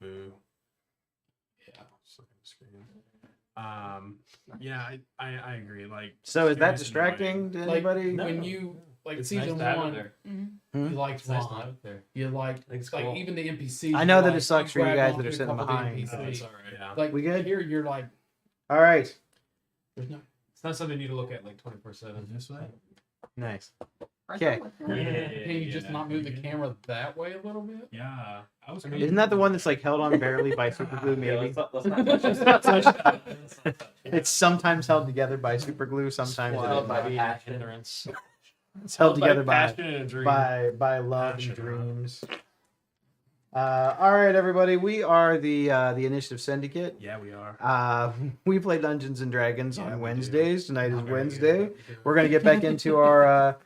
Boo. Yeah. Yeah, I agree. Like, So is that Scary's distracting to Like, anybody? when you like It's season nice to have it one, there. you liked It's nice to Ron. have it there. You liked It's like cool. even the NPCs. I know you that it like, sucks for you grab guys onto that are a sitting couple of the behind. Oh, it's NPCs. all right. Yeah. Like We good? here, you're like, All right. there's no. It's not something you need to look at like 24/7. This way. Nice. Okay. Can you just not move the camera that way a little bit? Yeah, I was. Isn't that the one that's like held on barely by super glue? Maybe Let's not touch that. it's sometimes held together by super glue. Sometimes Held it's by not. passion. Hindrance. It's held together passion and a dream. by love Passion, and dreams. All right, everybody. We are the Initiative Syndicate. Yeah, we are. We play Dungeons and Dragons Yeah, we on do. Wednesdays. Tonight is Not very Wednesday. good, but we do. We're gonna get back into our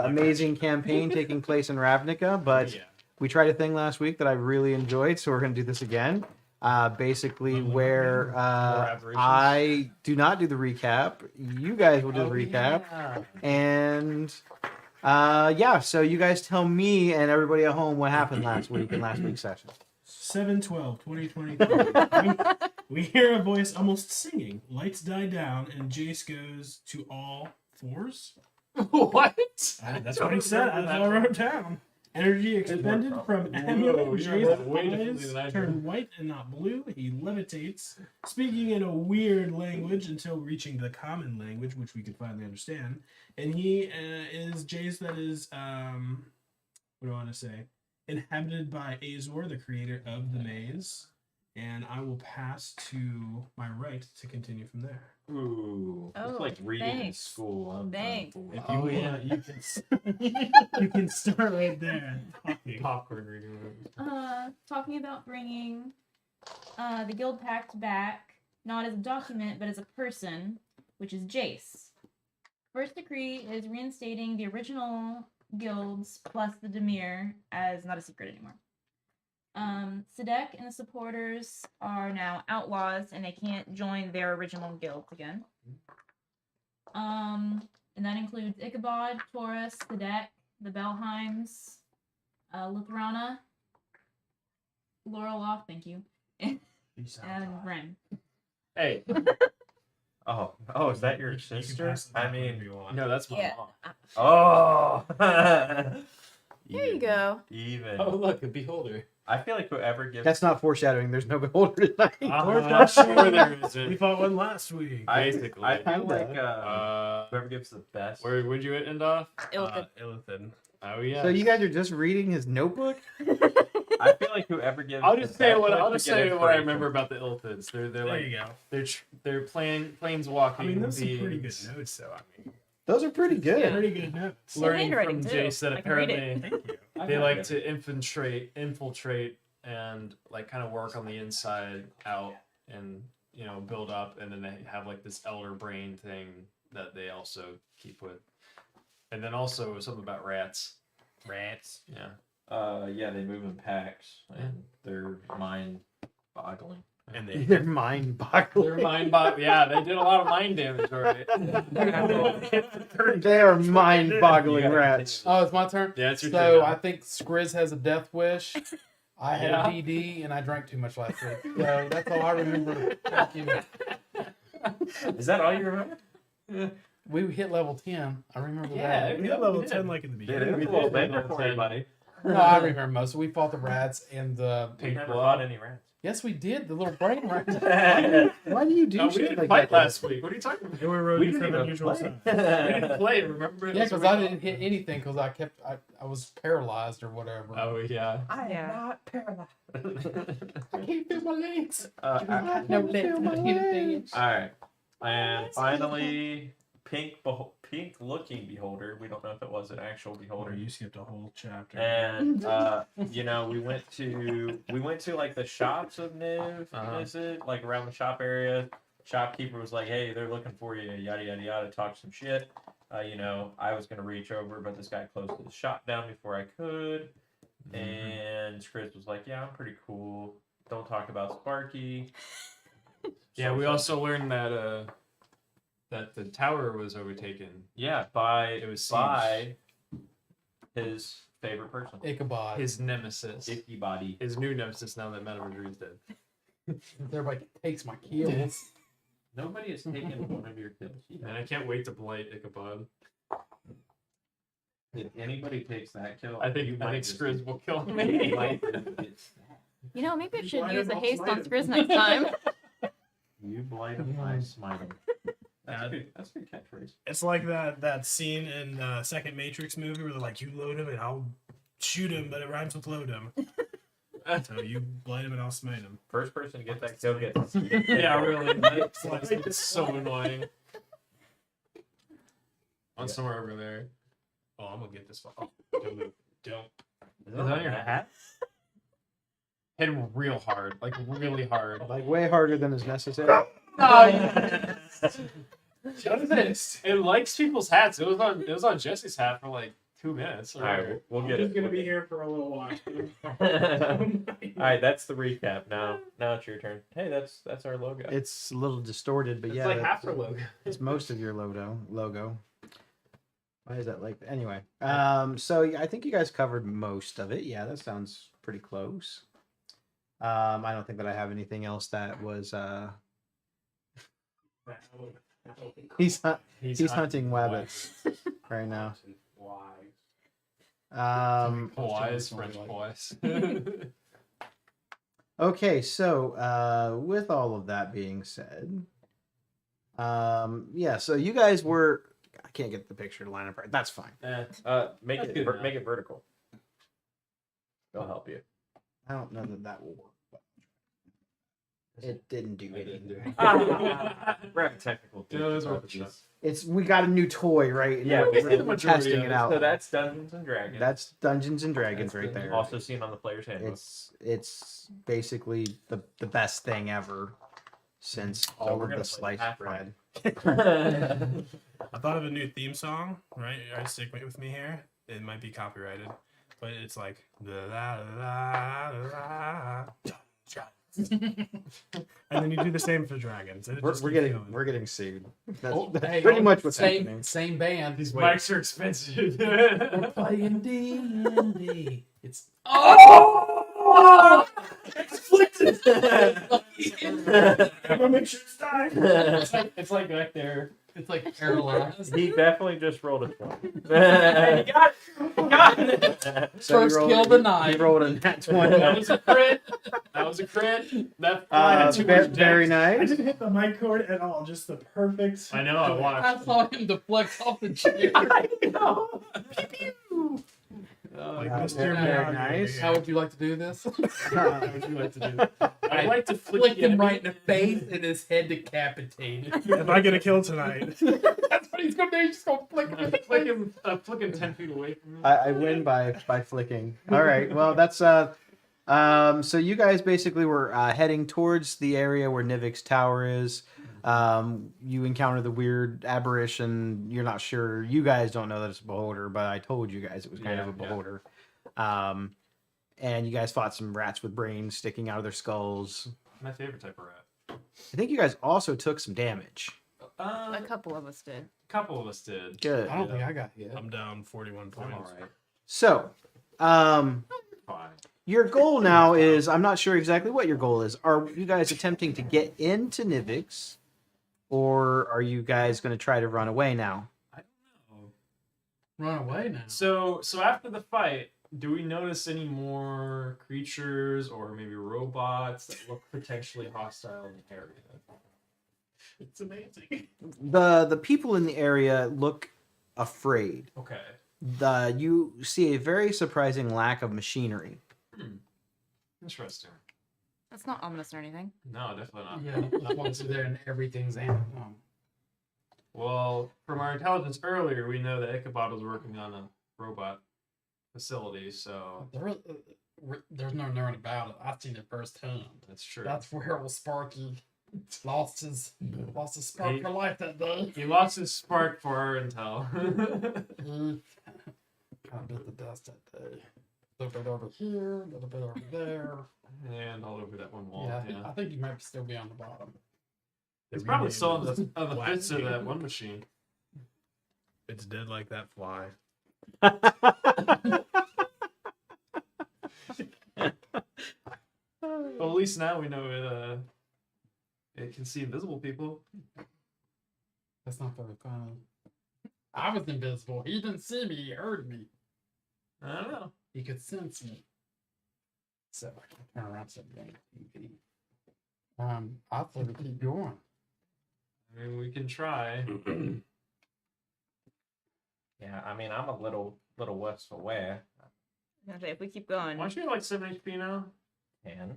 amazing campaign taking place in Ravnica, but Yeah. we tried a thing last week that I really enjoyed, so we're gonna do this again. Basically, where aberrations. I do not do the recap, you guys will do the recap, and yeah. So you guys tell me and everybody at home what happened last week in last week's session. 7/12/2023. we hear a voice almost singing. Lights die down, and Jace goes to all fours. What? That's what he said. That's all I wrote down. Energy expended from amulet. Whoa, you're Jace's way differently than I eyes do. turn white and not blue. He levitates, speaking in a weird language until reaching the common language, which we can finally understand. And he is Jace that is, what do I want to say? Inhabited by Azor, the creator of the maze. And I will pass to my right to continue from there. Ooh. Oh, it's like reading in thanks. school. I'm Thanks. fine for If it. you want, you can start right there. Talking. Popcorn reading. Talking about bringing the Guild Pact back, not as a document, but as a person, which is Jace. First decree is reinstating the original guilds plus the Demir as not a secret anymore. Sadek and the supporters are now outlaws and they can't join their original guilds again. And that includes Ichabod, Taurus, Sadek, the Belheims, Luthrana, Loroloff, thank you, and Ren. Hey. Oh, is that your You can sister? pass it I back whenever mean, you want. no, that's my Yeah. mom. Oh. There you go. Even. Oh, look, a beholder. I feel like whoever gives. That's not foreshadowing. There's no beholder tonight. Uh-huh. Sure there We isn't. fought one last week. Basically. I feel Kinda. like whoever gives the best. Where would you end off? Illithid. Oh yeah. So you guys are just reading his notebook? I feel like whoever gives. I'll the just say best what one I'll should just get say what I inspiration. remember about the Illithids. They're There like you go. they're planeswalking I mean, those are pretty good beings. notes, though. I mean, Those are pretty good. pretty good notes. Your Learning from handwriting, too. Jace that I can read it. apparently Thank you. they like to infiltrate and like kind of work on the inside out and build up, and then they have like this elder brain thing that they also keep with, and then also something about rats. Yeah. Yeah, they move in packs and they're mind-boggling. And they They're mind-boggling. Their yeah, they did a lot of mind damage already. They are mind-boggling You gotta rats. Oh, it's my turn. Yeah, it's your So turn. I think Skriz has a death wish. I had Yeah. a DD and I drank too much last week. So that's all I remember. Is that all you remember? We hit level 10. I remember Yeah, that. We got level 10 like in the Did beginning. it? We A little did. bit for you, buddy. No, I remember most. We fought the rats and the. We never fought any rats. Yes, we did. The little brain rats. Why do you do No, we shit didn't like fight that? last week. What are you talking about? They were We roading didn't for the even unusual play. side. We didn't play, remember? Yeah, That's because what I we didn't hit anything because I was paralyzed or whatever. Oh yeah. I am not paralyzed. I can't feel my legs. All No legs. right, and finally, pink-looking beholder. We don't know if it was an actual Or beholder. you skipped a whole chapter. And we went to like the shops of Niv, is it? Like around the shop area. Shopkeeper was like, "Hey, they're looking for you." Yada yada yada. Talk some shit. I was gonna reach over, but this guy closed the shop down before I could. And Chris was like, "Yeah, I'm pretty cool. Don't talk about Sparky." Yeah, we also learned that that the tower was overtaken. Yeah, by It was by his Favorite person. Ichabod. His nemesis. Icky body. His new nemesis now that Madame Madrid is dead. Everybody takes my kills. Nobody has taken one of your kills. And I can't wait to blight Ichabod. If anybody takes that kill, I think Skriz will kill me. You know, maybe I should Blight use him, a I'll haste smite on him. Skriz next time. You blight him, I smite him. That's good. That's a good catchphrase. It's like that scene in second Matrix movie where they're like, you load him and I'll shoot him, but it rhymes with load him. So you blight him and I'll smite him. First person to get that kill gets. Yeah, really. It's so annoying. On somewhere over there. Oh, I'm gonna get this one. Oh, don't move. Don't. Is Is that on your hat? Hit him real hard. Like, really hard. Like way harder than is necessary. Jonathan, it likes people's hats. It was on Jesse's hat for like 2 minutes. All right, we'll get He's it. gonna be here for a little while. All right, that's the recap. Now it's your turn. Hey, that's our logo. It's a little distorted, but It's yeah, like half her logo. it's most of your logo. Why is that like anyway? So I think you guys covered most of it. Yeah, that sounds pretty close. I don't think that I have anything else that was he's hunting wabbits right now. Wise, French wise. Okay, so with all of that being said, yeah, so you guys were. I can't get the picture to line up right. That's fine. Make That's it good enough. make it vertical. They'll help you. I don't know that will work. But it didn't do anything. We're having technical Those are difficulties. It's we got a new toy, right? And Yeah, we're, basically the we're majority testing of it it. out. So that's Dungeons and Dragons. That's Dungeons and Dragons That's right there. also seen on the player's handbook. It's basically the best thing ever since we're all of gonna the play sliced half bread. I thought of a new theme song, right? Alright, stick with me here. It might be copyrighted, but it's like and then you do the same for dragons. And it We're just keeps getting going. sued. That's, Oh, that's hey, pretty much what's same, happening. Same band. These Wait, mics are expensive. we're playing D&D. It's Everyone make sure it's time. it's like back there. it's like paralyzed. He definitely just rolled a 20. Hey, you got it. So First you rolled- kill of the you night. rolled a nat 20. That was a crit. That was a crit. That fly had too much Very depth. I nice. didn't hit the mic cord at all. Just the perfect. I know. I I watched. saw him deflect off the chair. Like Wow, Mr. very Miyagi nice. over here. How would you like to do this? How would you like to do? I'd like to Flick him enemy. right in the face and his head decapitated. If I get a kill tonight, That's what he's gonna do. He's just gonna flick him in the Flick face. him 10 feet away from him. I win by flicking. All right. Well, that's so you guys basically were heading towards the area where Nivix Tower is. You encounter the weird aberration. You're not sure. You guys don't know that it's a beholder, but I told you guys it was kind of a Yeah, yeah. beholder. And you guys fought some rats with brains sticking out of their skulls. My favorite type of rat. I think you guys also took some damage. A couple of us did. A couple of us did. Good. I don't think I got hit. I'm down 41 I'm points. alright. So, Fine. your goal now is, I'm not sure exactly what your goal is. Are you guys attempting to get into Nivix, or are you guys going to try to run away now? I don't know. Run away now. So after the fight, do we notice any more creatures or maybe robots that look potentially hostile in the area? It's amazing. The people in the area look afraid. Okay. You see a very surprising lack of machinery. Interesting. That's not ominous or anything. No, definitely not. Yeah, once you're there and everything's Well, from our intelligence earlier, we know that Ichabod was working on a robot facility, so there's no knowing about it. I've seen it firsthand. that's true. That's where old Sparky lost his spark for life that day. He lost his spark for our intel. He kind of bit the dust that day. A little bit over here, a little bit over there. And all over that one wall. Yeah, Yeah. I think he might still be on the bottom. It's probably still on the Black bits of screen. that one machine. It's dead like that fly. least now we know it can see invisible people. That's not very funny. I was invisible. He didn't see me. He heard me. I don't know. He could sense me. So I can turn around and TV. I thought we keep going. I mean, we can try. Yeah, I mean, I'm a little worse for wear. Okay, if we keep going. Why don't you have like 7 HP now? And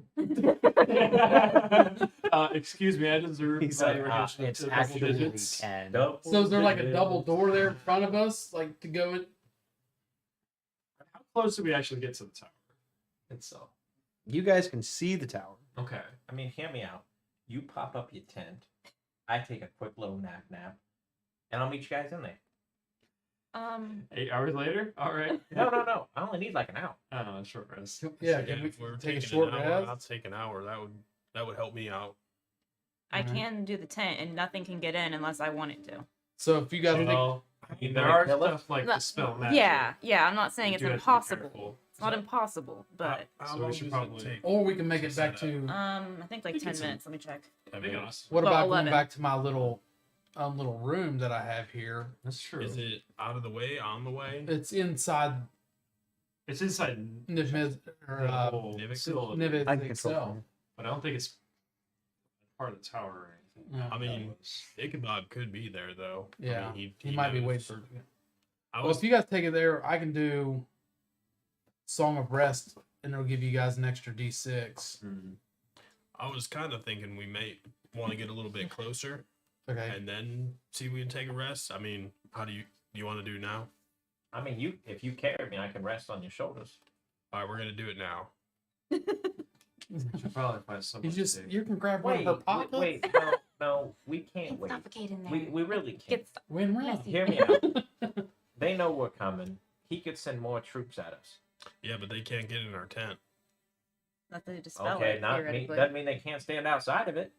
Excuse me, I deserve He's like, evaluation it's to double actually digits. 10. So is there like a double door there in front of us, like to go in? How close do we actually get to the tower itself? You guys can see the tower. Okay. I mean, hear me out. You pop up your tent. I take a quick little nap, and I'll meet you guys in there. 8 hours later? All right. No. I only need like an hour. I don't know, short rest. Yeah, Yeah, can we if we're take a taking short an hour, rest? I'll take an hour. That would help me out. I Mhm. can do the tent, and nothing can get in unless I want it to. So if you guys think, Well, I mean, there gonna are kill us? stuff like No, dispel magic. Yeah. I'm not saying You it's do have to be impossible. careful. It's not impossible, but How So we long should does probably- it take? or we can make it Set back up. to. I think like think 10 it's minutes. Let me check. I Big mean, on us. What Well, about 11. going back to my little room that I have here? That's true. is it out of the way, on the way? It's inside It's inside Nivix or the whole Nivix? facility, Nivix I can control itself. from but I don't think it's part of the tower or anything. Yeah. I mean, Ichabod could be there though. I Yeah, mean, he might be knows. waiting for. I Well, was if you guys take it there, I can do Song of Rest, and it'll give you guys an extra D6. I was kind of thinking we may want to get a little bit closer Okay. and then see if we can take a rest. I mean, how do you want to do now? I mean, if you carry me, I can rest on your shoulders. All right, we're gonna do it now. Should probably find someone. You just to take. you can grab one of her pockets. Wait, no, we can't wait. Suffocate in there. We really can't. Get Win win. Messy. Hear me out. They know we're coming. He could send more troops at us. Yeah, but they can't get in our tent. not to dispel Okay, it, not me. theoretically. Doesn't mean they can't stand outside of it.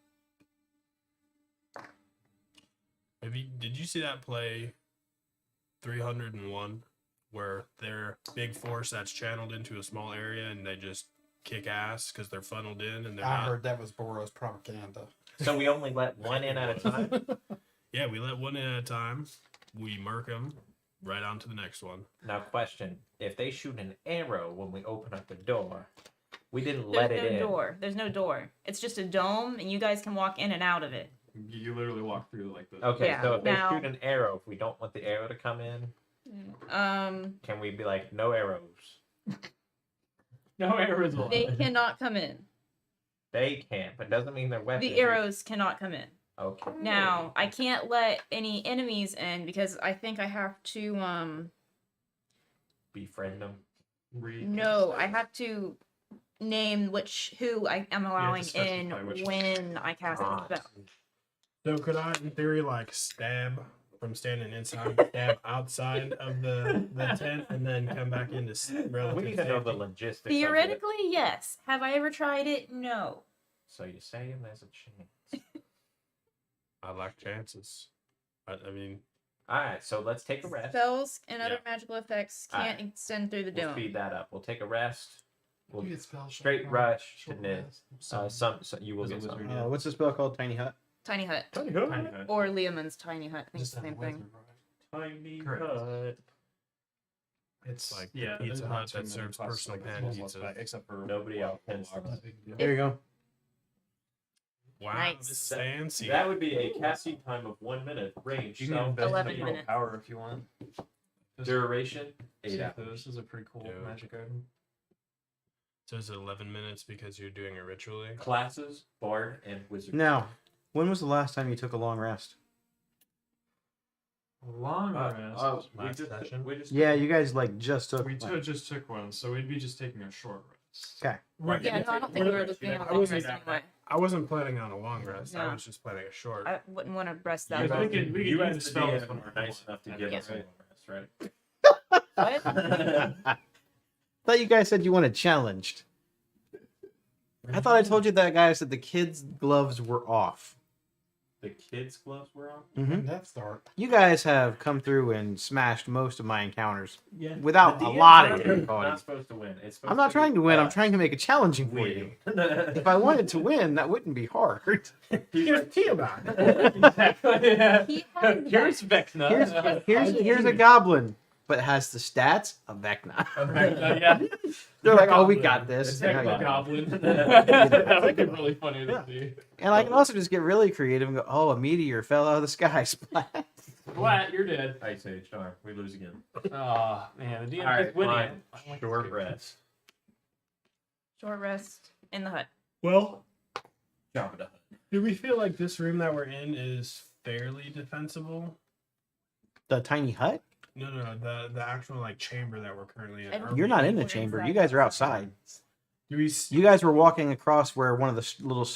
Did you see that play 301 where they're big force that's channeled into a small area and they just kick ass because they're funneled in and they're I not. heard that was Boros propaganda. So we only let one in at a time. Yeah, we let one in at a time. We murk them right on to the next one. Now, question: if they shoot an arrow when we open up the door, we didn't There's let it no in. door. There's no door. It's just a dome, and you guys can walk in and out of it. You literally walk through like this. Okay, Yeah, so if now- they shoot an arrow, if we don't want the arrow to come in, can we be like, no arrows? No arrows allowed. They cannot come in. They can't, but doesn't mean they're weapons. The arrows cannot come in. Okay. Now, I can't let any enemies in because I think I have to Befriend them. no, I have to name who I am allowing in specify which when I cast a Right. spell. So could I, in theory, like stab from standing inside, stab outside of the tent, and then come back into relative We need to know the safety? logistics. of it. Theoretically, yes. Have I ever tried it? No. So you're saying there's a chance. I like chances. I mean, All right, so let's take a rest. Spells and other Yeah. magical effects can't extend through the We'll dome. speed that up. We'll take a rest. We'll You get spell straight shot, rush to short Nib. rest. So you will As a get some. wizard. Yeah. What's the spell called? Tiny Hut? Tiny hut. Tiny hut. Or Leomund's tiny hut. I think it's Just the have a same thing. wizard, right? Tiny Correct. hut. it's like Yeah, the Pizza there's Hut not too that many serves classes personal like pan this, pizza. except for Nobody else tends to. That's a big deal. There you go. Wow, Nice. this is fancy. That would be a casting time of 1 minute. Range. You can So invest 11 in your minutes. power if you want. duration 8 Yeah, hours. this is a pretty cool Yeah. magic item. So it's 11 minutes because you're doing it ritually. Classes, bard, and wizard. Now, when was the last time you took a long rest? Long rest. last session. We just Yeah, you guys like just took. We one. just took one, so we'd be just taking a short rest. Okay. Right. Yeah, no, I don't think we were looking at I a long wasn't- rest anyway. I wasn't planning on a long rest. I No. was just planning a short. I wouldn't want to rest Yeah, that but long. we could you use as the the spell DM if we were nice enough to give us a Yeah. long rest, right? What? Thought you guys said you wanted challenged. I thought I told you that, guys, that the kids' gloves were off. the kids' gloves were on. Mhm. When did that start? You guys have come through and smashed most of my encounters Yeah. without The a DM's lot of not- difficulty. Not supposed to win. It's supposed I'm not to trying be to win. I'm us. trying to make it challenging for you. If I wanted to win, that wouldn't be hard. Here's Tiamat. Exactly. Yeah. He has Here's Vecna. Here's a goblin, but has the stats of Vecna. Yeah. They're like, oh, we got this. It's You know, Vecna yeah. Goblin. That would be really funny to Yeah. see. And I can also just get really creative and go, oh, a meteor fell out of the sky. Splat. What? You're dead. Ice Age. Darn, we lose again. Oh man, the DM All right, is winning. fine. I like Short this. rest. short rest in the hut. Well, Jump it up. do we feel like this room that we're in is fairly defensible? The tiny hut? No, the actual like chamber that we're currently in. Everyone- Are You're we- not in the We're chamber. inside. You guys are outside. Do we? You guys were walking across where one of the little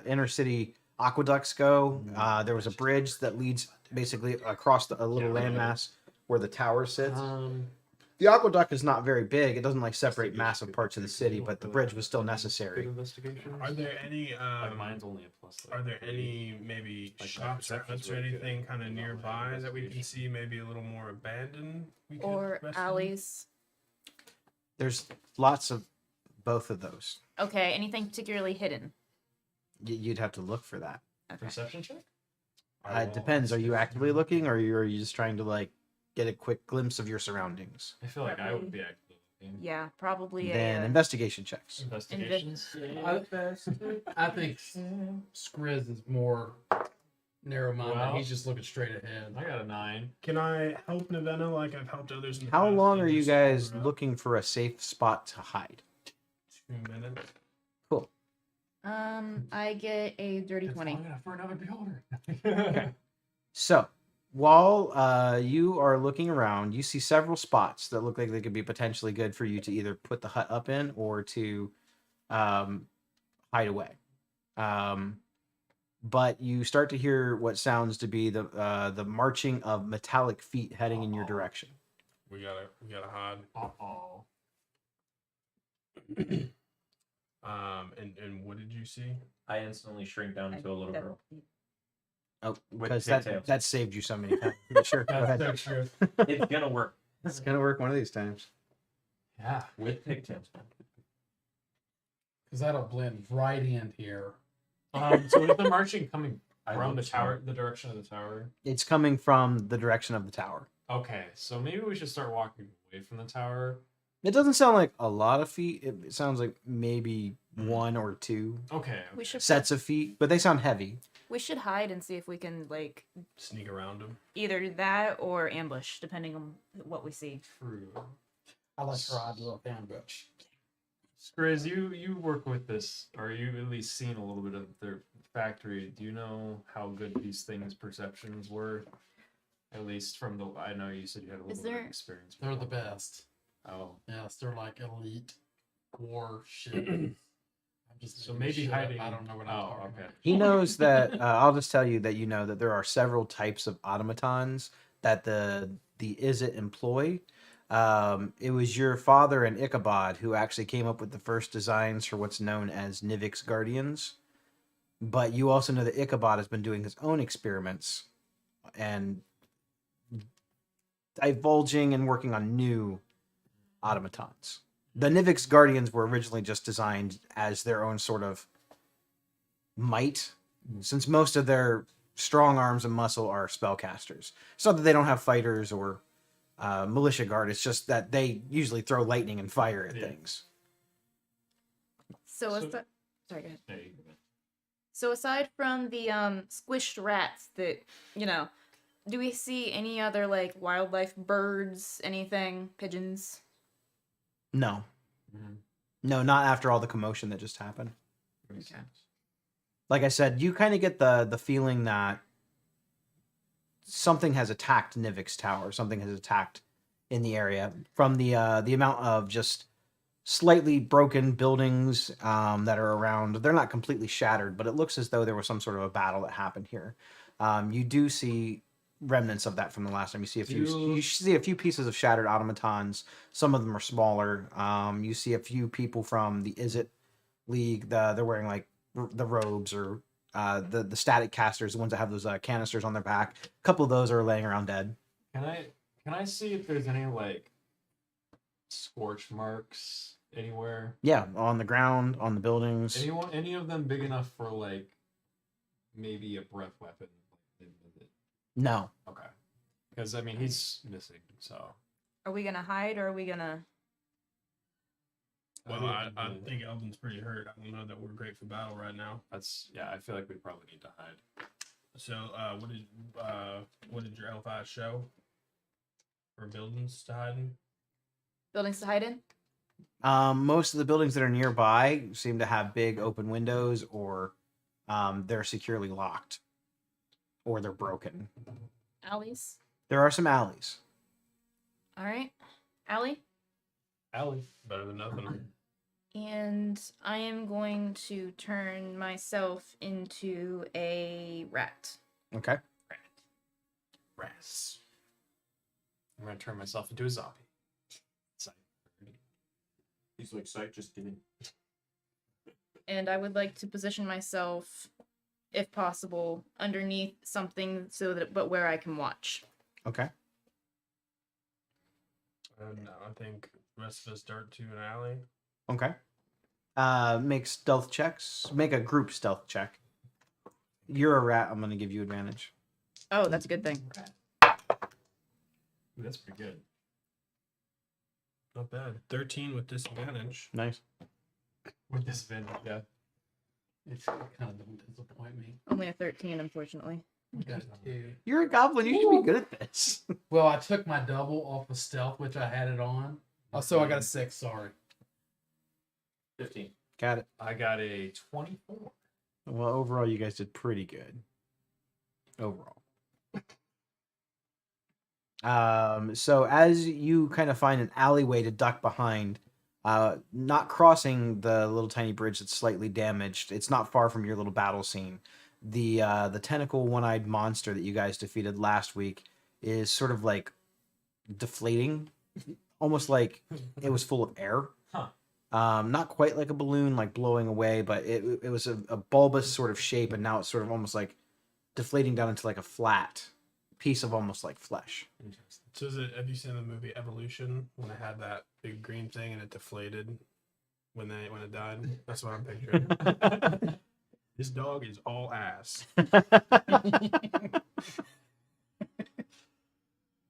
inner city aqueducts go. There was a bridge that leads basically across a little landmass where the tower sits. The aqueduct is not very big. It doesn't like separate massive parts of the city, but the bridge was still Good necessary. investigation. Are there any? Like mine's only a plus. Are there any maybe Like, shops or perception's huts or really good. anything kind of Well, nearby like that we can investigation. see maybe a little more abandoned? We could Or rest in? alleys. There's lots of both of those. Okay, anything particularly hidden? You'd have to look for that. Okay. Perception check. It depends. Are you actively looking, or are you just trying to like get a quick glimpse of your surroundings? I feel like I would be actively looking. Yeah, probably Then a. investigation checks. Investigations. I think Skriz is more narrow-minded. Well- He's just looking straight ahead. I got a 9. Can I help Navenna like I've helped others? In the How past long and are you just guys figure out looking for a safe spot to hide? 2 minutes. I get a dirty It's 20. long enough for another beholder. So, while you are looking around, you see several spots that look like they could be potentially good for you to either put the hut up in or to hide away. But you start to hear what sounds to be the marching of metallic feet heading in your direction. We gotta hide. Uh-oh. And what did you see? I instantly shrink down into a little That- girl. Oh, With because pigtails. that saved you so many times. But sure, go ahead. That's so true. It's gonna work It's gonna work one of these times. Yeah. with pigtails. Because that'll blend right in here. So is the marching coming I from the look tower, smart. the direction of the tower? It's coming from the direction of the tower. Okay, so maybe we should start walking away from the tower. It doesn't sound like a lot of feet. It sounds like maybe one or two Okay. We should sets of feet, but they sound heavy. we should hide and see if we can like Sneak around him. either that or ambush, depending on what we see. True. I like her idea of ambush. Skriz, you work with this, or you at least seen a little bit of their factory. Do you know how good these things' perceptions were? At least from the, I know you said you had a little bit there- of experience. They're with the them. best. Oh, Yes, they're like elite war shit. I'm just So making maybe shit up. hiding- I don't know what I'm oh, talking okay. about. He knows that. I'll just tell you that you know that there are several types of automatons that the Izzet employ. It was your father and Ichabod who actually came up with the first designs for what's known as Nivix Guardians. But you also know that Ichabod has been doing his own experiments and divulging and working on new automatons. The Nivix Guardians were originally just designed as their own sort of might, since most of their strong arms and muscle are spellcasters. It's not that they don't have fighters or militia guard, it's just that they usually throw lightning and fire at Yeah. things. So, So- sorry, go ahead. There you go. So aside from the squished rats that, do we see any other like wildlife, birds, anything, pigeons? No. Mhm. No, not after all the commotion that just happened. Makes Okay. sense. Like I said, you kind of get the feeling that something has attacked Nivix Tower. Something has attacked in the area from the amount of just slightly broken buildings that are around. They're not completely shattered, but it looks as though there was some sort of a battle that happened here. You do see remnants of that from the last time. You see you see a few pieces of shattered automatons. Some of them are smaller. You see a few people from the Izzet League. They're wearing like the robes or the static casters, the ones that have those canisters on their back. A couple of those are laying around dead. Can I see if there's any like scorch marks anywhere? Yeah, on the ground, on the buildings. Any of them big enough for like maybe a breath weapon? No. Okay. Because I mean he's missing, so. Are we gonna hide or are we gonna? Well, I think Elvin's pretty hurt. I don't know that we're great for battle right now. I feel like we probably need to hide. So, what did your L5 show? For buildings to hide in? Buildings to hide in? Most of the buildings that are nearby seem to have big open windows, or they're securely locked, or they're broken. Alleys. There are some alleys. All right. Alley. Allie. Better than nothing. And I am going to turn myself into a rat. Okay. Rats. I'm gonna turn myself into a zombie. Psych. He's like, psych, just kidding. And I would like to position myself, if possible, underneath something so that but where I can watch. Okay. And I think the rest of us dart to an alley. Okay. Make stealth checks. Make a group stealth check. You're a rat. I'm going to give you advantage. Oh, that's a good thing. Ooh, that's pretty good. Not bad. 13 with disadvantage. Nice. With this advantage, yeah. It's kind of don't disappoint me. Only a 13, unfortunately. I got a 2. You're a goblin. You should be good at this. Well, I took my double off of stealth, which I had it on. Oh, so I got a 6. Sorry. 15. Got it. I got a 24. Well, overall, you guys did pretty good. Overall. So as you kind of find an alleyway to duck behind, not crossing the little tiny bridge that's slightly damaged, it's not far from your little battle scene. The tentacle one-eyed monster that you guys defeated last week is sort of like deflating, almost like it was full of air. Huh. Not quite like a balloon, like blowing away, but it was a bulbous sort of shape, and now it's sort of almost like deflating down into like a flat piece of almost like flesh. So have you seen the movie Evolution when they had that big green thing and it deflated when it died? That's what I'm picturing. This dog is all ass.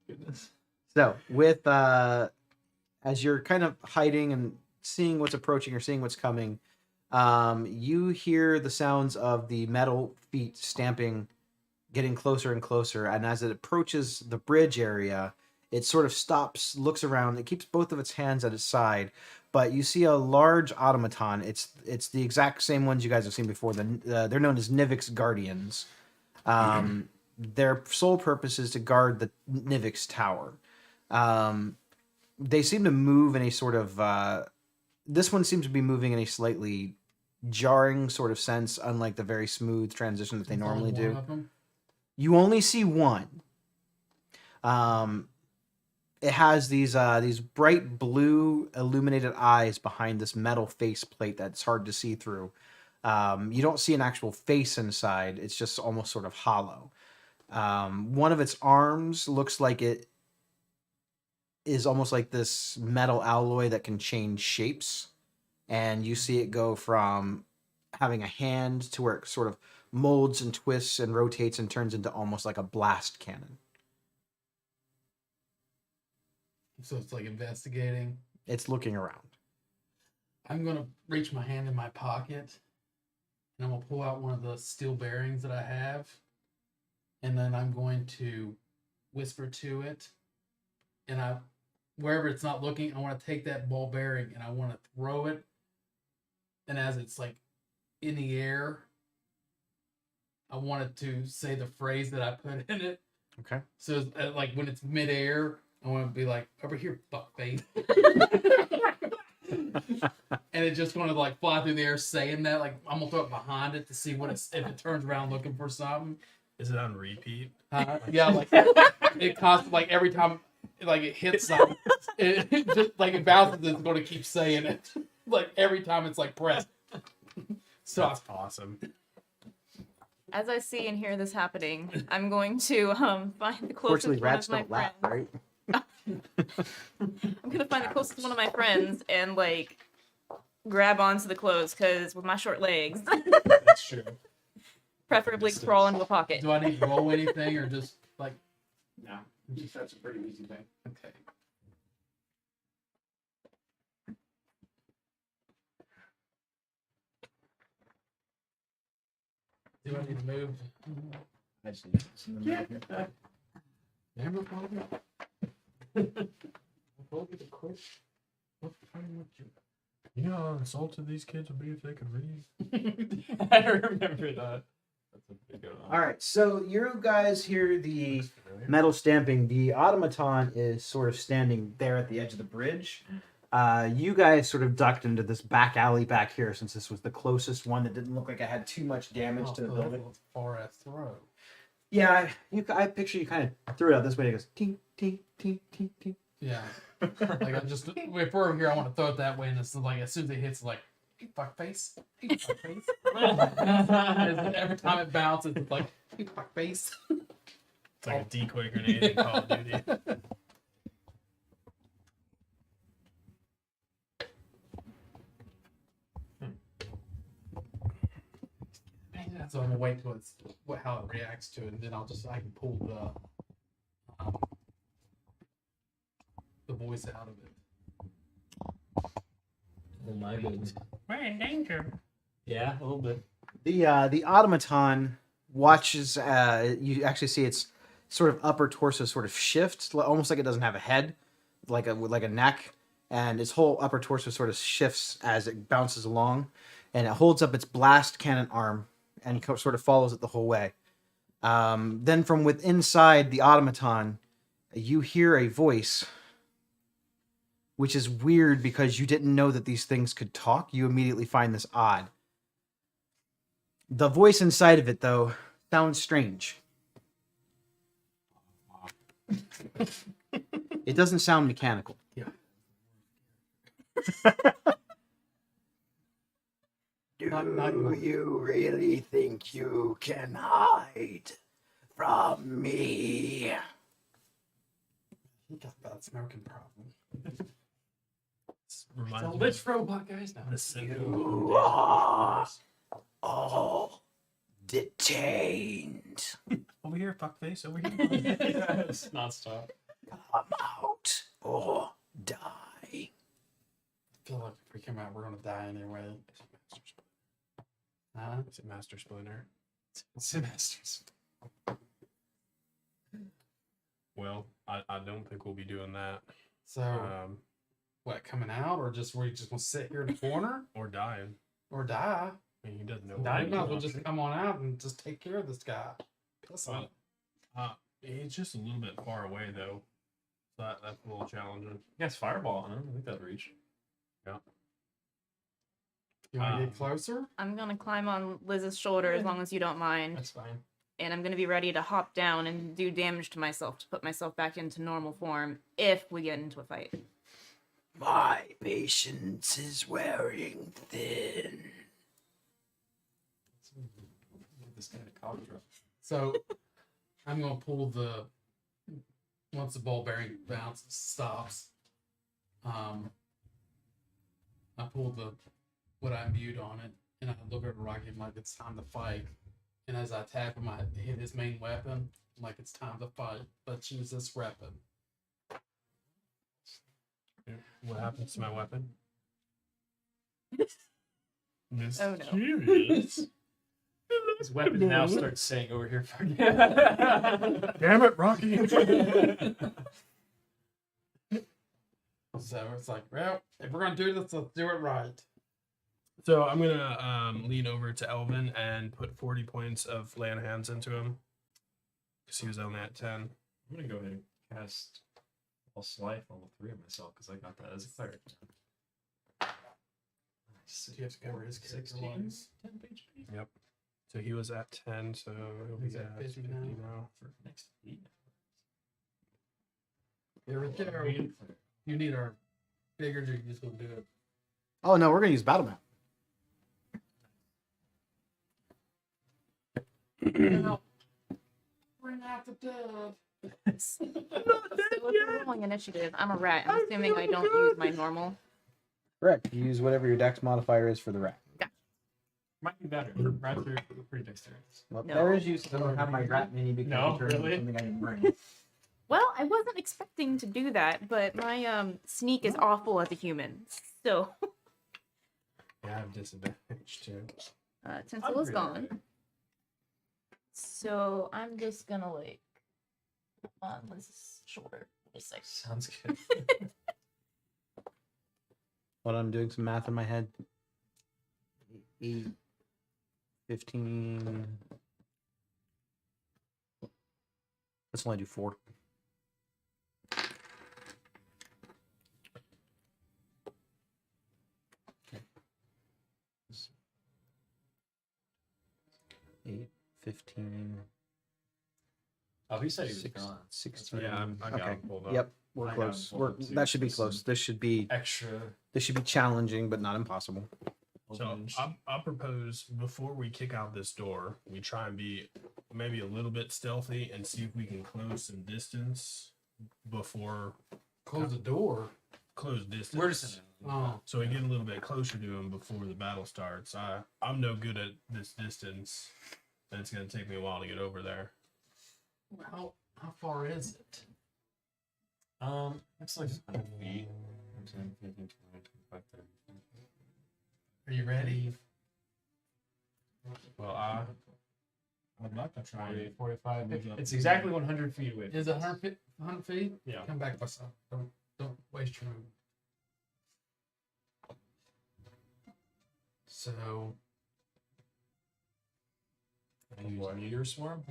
Goodness. So with as you're kind of hiding and seeing what's approaching or seeing what's coming, you hear the sounds of the metal feet stamping, getting closer and closer. And as it approaches the bridge area, it sort of stops, looks around. It keeps both of its hands at its side, but you see a large automaton. It's the exact same ones you guys have seen before. They're known as Nivix Guardians. Their sole purpose is to guard the Nivix Tower. They seem to move in a sort of... this one seems to be moving in a slightly jarring sort of sense, unlike the very smooth transition that they normally do. You only see one. It has these bright blue illuminated eyes behind this metal face plate that's hard to see through. You don't see an actual face inside. It's just almost sort of hollow. One of its arms looks like it is almost like this metal alloy that can change shapes. And you see it go from having a hand to where it sort of molds and twists and rotates and turns into almost like a blast cannon. So it's like investigating. It's looking around. I'm going to reach my hand in my pocket and I'm going to pull out one of the steel bearings that I have. And then I'm going to whisper to it. And wherever it's not looking, I want to take that ball bearing and I want to throw it. And as it's like in the air, I wanted to say the phrase that I put in it. Okay. So like when it's midair, I want to be like, over here, fuckface. And it just want to like fly through the air saying that. Like I'm gonna throw it behind it to see what if it turns around looking for something. Is it on repeat? Yeah, like it costs like every time like it hits something, it just like it bounces. It's going to keep saying it like every time it's like pressed. So That's awesome. As I see and hear this happening, I'm going to find the Fortunately, closest one rats of my don't laugh, friends. right? I'm gonna find the closest one of my friends and like grab onto the clothes because with my short legs, That's true. preferably crawl into a pocket. Do I need to roll anything or just like? No, that's a pretty easy thing. Okay. Do I need to move? I see. Yeah. Damn it, Father. I told you to quit. What's wrong with you? You know how insulted these kids would be if they could read? I remember that. That's a big one. All right, so you guys hear the metal stamping. The automaton is sort of standing there at the edge of the bridge. You guys sort of ducked into this back alley back here since this was the closest one that didn't look like it had too much damage to the building. Far ass throw. Yeah, I picture you kind of threw it out this way. And it goes ting ting ting ting ting. Yeah. Like I just if we're over here, I want to throw it that way, and it's like as soon as it hits, like you fuck face, you fuck face. And every time it bounces, it's like you fuck face. It's like a decoy grenade in Call of Duty. So I'm gonna wait till it's how it reacts to it, and then I can pull the voice out of it. Oh my goodness. We're in danger. Yeah, a little bit. The automaton watches. You actually see its sort of upper torso sort of shifts, almost like it doesn't have a head, like a neck, and its whole upper torso sort of shifts as it bounces along, and it holds up its blast cannon arm and sort of follows it the whole way. Then from within inside the automaton, you hear a voice, which is weird because you didn't know that these things could talk. You immediately find this odd. The voice inside of it, though, sounds strange. It doesn't sound mechanical. Not you really think you can hide from me? He got that smoking problem. Reminds me Let's robot guys now. of the Sith. You are all detained. Over here, fuckface. Over here. It's nonstop. Come out or die. I feel like if we come out, we're gonna die anyway. Huh? Is it Master Splinter? Semesters. Well, I don't think we'll be doing that. So what? Coming out, or just we just gonna sit here in the corner Or dying. or die? I mean, he doesn't know. Die, what might as he well just come on out and just take care of this guy. Piss on him. It's just a little bit far away, though. That's a little challenging. Yes, fireball on him. I think that'd reach. You want to get closer? I'm gonna climb on Liz's shoulder as long as you don't mind, That's fine. and I'm gonna be ready to hop down and do damage to myself to put myself back into normal form if we get into a fight. My patience is wearing thin. This kind of cog drop. So I'm gonna pull the once the ball bearing bounce stops. I pull the what I imbued on it, and I look at Rocky like it's time to fight. And as I tap him, I hit his main weapon, like it's time to fight. Let's use this weapon. What happens to my weapon? Oh, no. Mysterious. His weapon now starts saying over here. Damn it, Rocky. So it's like, well, if we're gonna do this, let's do it right. So I'm gonna lean over to Elvin and put 40 points of lay on hands into him because he was only at 10. I'm gonna go ahead and cast False Life on all 3 of myself because I got that as a cleric. So you have to cover his character 16, lines. 10 HP Yep. So he was at 10, so he'll He's be at at 50 50 now. now. for next week. Here we go. You need our bigger, or you just gonna do it. Oh no, we're gonna use battle map. Bring out the dove. So if we're rolling initiative, I'm a rat. I'm assuming I don't use my normal. Correct. You use whatever your dex modifier is for the rat. Might be better. Rats are pretty dexterous. Well, No. there is use to have my rat mini because No, it turned into really? something I didn't bring. Well, I wasn't expecting to do that, but my sneak is awful as a human. So I have disadvantage too. Tinsel is gone. So I'm just gonna like on Liz's shoulder. Just like Sounds good. Hold on, I'm doing some math in my head. 8, 15. Let's only do 4. Okay. 8, 15. Oh, he said he was 6, gone. 16. Yeah, I got okay. him pulled up. Yep, we're I got close. him pulled up too. That should be This close. is- This should be Extra. challenging, but not impossible. So I propose before we kick out this door, we try and be maybe a little bit stealthy and see if we can close some distance before Close the door. close distance. We're just Oh, So we get a little bit closer to him before the battle starts. I'm no good at this distance, and it's gonna take me a while to get over there. how far is it? It's like 100 feet. 10, 15, 20, 25, 30. Are you ready? Well, I'd like to try 40, and 45. move up. It's exactly 100 feet away. Is it 100 feet? Yeah. Come back, myself. Don't waste your room. So I use meteor swarm.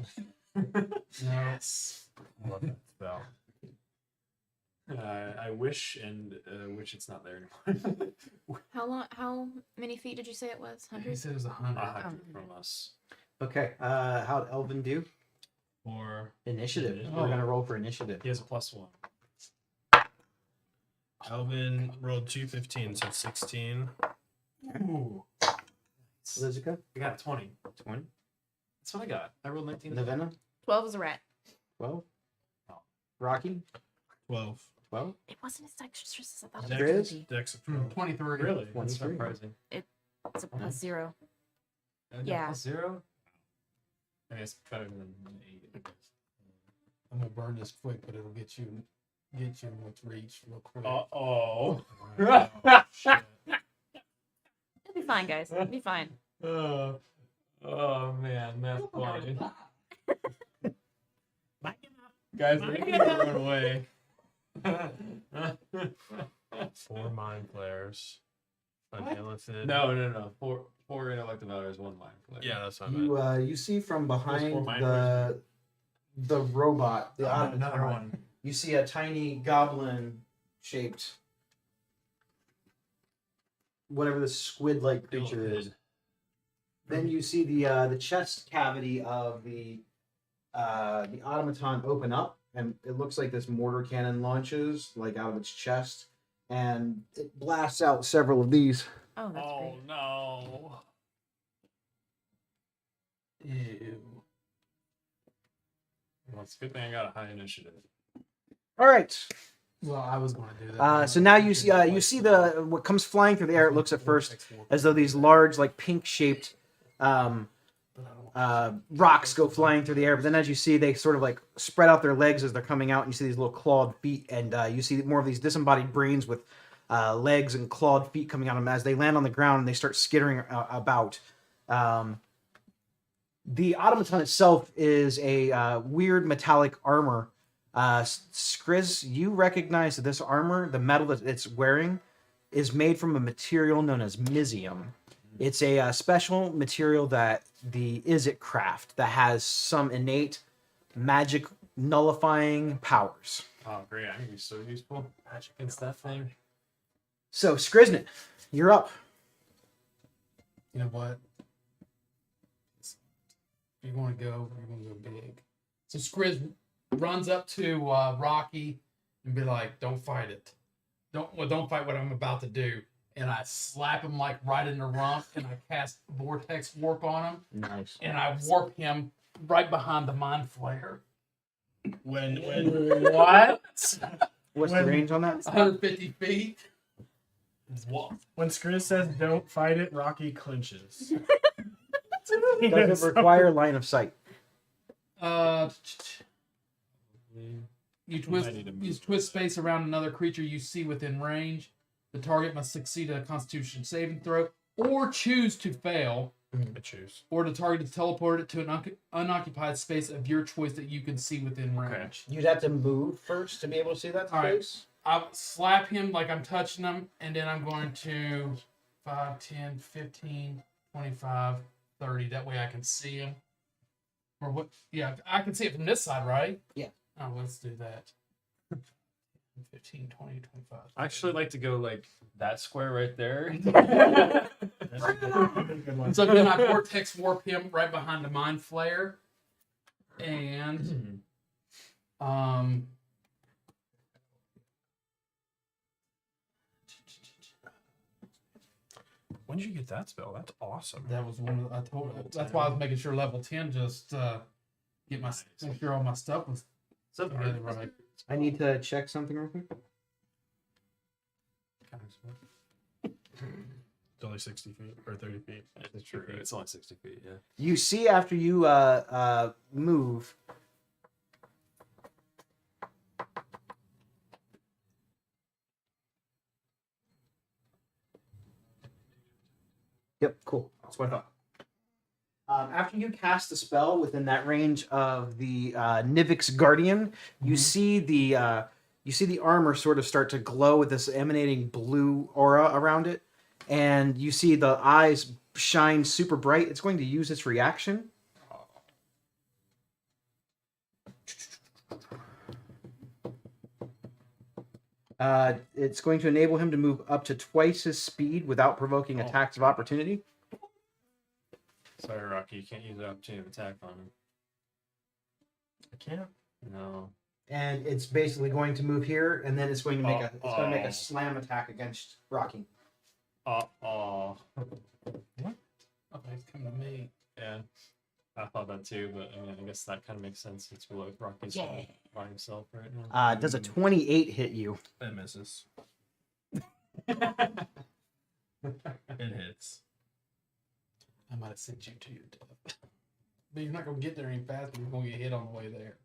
yes. I love that spell. I wish and wish it's not there anymore. how many feet did you say it was? He 100? said it was 100. 100 from us. Okay, how'd Elvin do? Or Initiative. Oh. We're gonna roll for initiative. He has a +1. Elvin rolled 2 15, so 16. Ooh. Lizica, I got a 20. 20. That's what I got. I rolled 19. Navenna, 12 is a rat. 12. Oh. Rocky, 12. 12. It wasn't as dexterous as I thought it Dex, was Grizz? going to be. Dex of 12. 23. Really? That's 23. surprising. It's a +0. And Yeah. +0? I mean, it's better than 8. I guess. I'm gonna burn this quick, but it'll get you in with reach real quick. Uh-oh. Shit. It'll be fine, guys. It'll be fine. Oh man, that's funny. Guys, we're gonna run away. 4 mind flares. An illithid. No. Four intellect of valor is 1 mind flare. Yeah, that's what I meant. You see from behind four mind the robot, the another automaton, one. you see a tiny goblin shaped whatever the squid-like creature is. Then you see the chest cavity of the automaton open up, and it looks like this mortar cannon launches like out of its chest, and it blasts out several of these. Oh, that's Oh great. no. Ew. Well, it's a good thing I got a high initiative. All right. Well, I was gonna do that. So now you see the what comes flying through the air. It looks at first as though these large, like pink-shaped rocks go flying through the air. But then, as you see, they sort of like spread out their legs as they're coming out, and you see these little clawed feet, and you see more of these disembodied brains with legs and clawed feet coming out of them as they land on the ground and they start skittering about. The automaton itself is a weird metallic armor. Skriz, you recognize that this armor, the metal that it's wearing, is made from a material known as Mizium. It's a special material that the Izzet craft that has some innate magic nullifying powers. Oh great, I'm gonna be so useful. Magic against that thing. So, Skriznet, you're up. You know what? If you want to go, you're going to go big. So Skriz runs up to Rocky and be like, "Don't fight it. Don't fight what I'm about to do." And I slap him like right in the rump, and I cast Vortex Warp on him, Nice. and I warp him right behind the mind flare. When What? What's the When- range on that? 150 feet. when Skriz says don't fight it, Rocky clinches. Does it require line of sight? You Might need to move twist space around another creature you see within range. The target must succeed a Constitution saving throw, or choose to fail, I choose. or the target is teleported to an unoccupied space of your choice that you can see within range. Okay. You'd have to move first to be able to see that All right. space. I'll slap him like I'm touching him, and then I'm going to 5, 10, 15, 25, 30. That way I can see him. Or what? Yeah, I can see it from this side, right? Yeah. Oh, let's do that. 15, 20, 25. I actually like to go like that square right there. That's a good one. So then I vortex warp him right behind the mind flare, and When did you get that spell? That's awesome. that was one of the, I told. That's why I was making sure level 10 just get my make sure all my stuff was So together right. I need to check something real quick. It's only 60 feet or 30 feet. It's true. It's only 60 feet. Yeah. You see after you move. Yep, cool. That's what I thought. After you cast the spell within that range of the Nivix Guardian, you see the armor sort of start to glow with this emanating blue aura around it, and you see the eyes shine super bright. It's going to use its reaction. It's going to enable him to move up to twice his speed without provoking attacks of opportunity. Sorry, Rocky. You can't use the opportunity of attack on him. I can't. No. And it's basically going to move here, and then it's going to make Oh. a slam attack against Rocky. Oh. Okay, it's coming to me. Yeah. I thought that too, but I mean, I guess that kind of makes sense since we're with Rocky's by himself right now. Does a 28 hit you? That misses. It hits. I might have sent you to your death. But you're not going to get there any faster. You're going to get hit on the way there.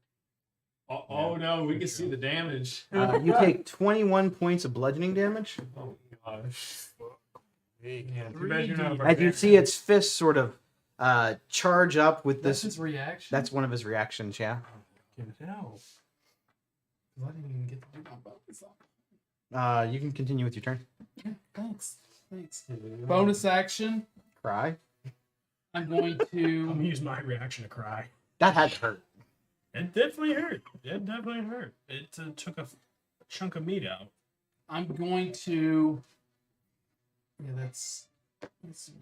Oh no, we can see the damage. You take 21 points of bludgeoning damage. Oh gosh. Yeah, too bad you're not a As you see its fist sort of charge up with That's this. his reaction? That's one of his reactions, yeah. Give it out. 'Cause I didn't even get to do my bonus. You can continue with your turn. Yeah, thanks. Bonus action. Cry. I'm going I'm to... gonna use my reaction to cry. That had to hurt. It definitely hurt. It definitely hurt. It took a chunk of meat out. I'm going to... Yeah, that's... Let's see.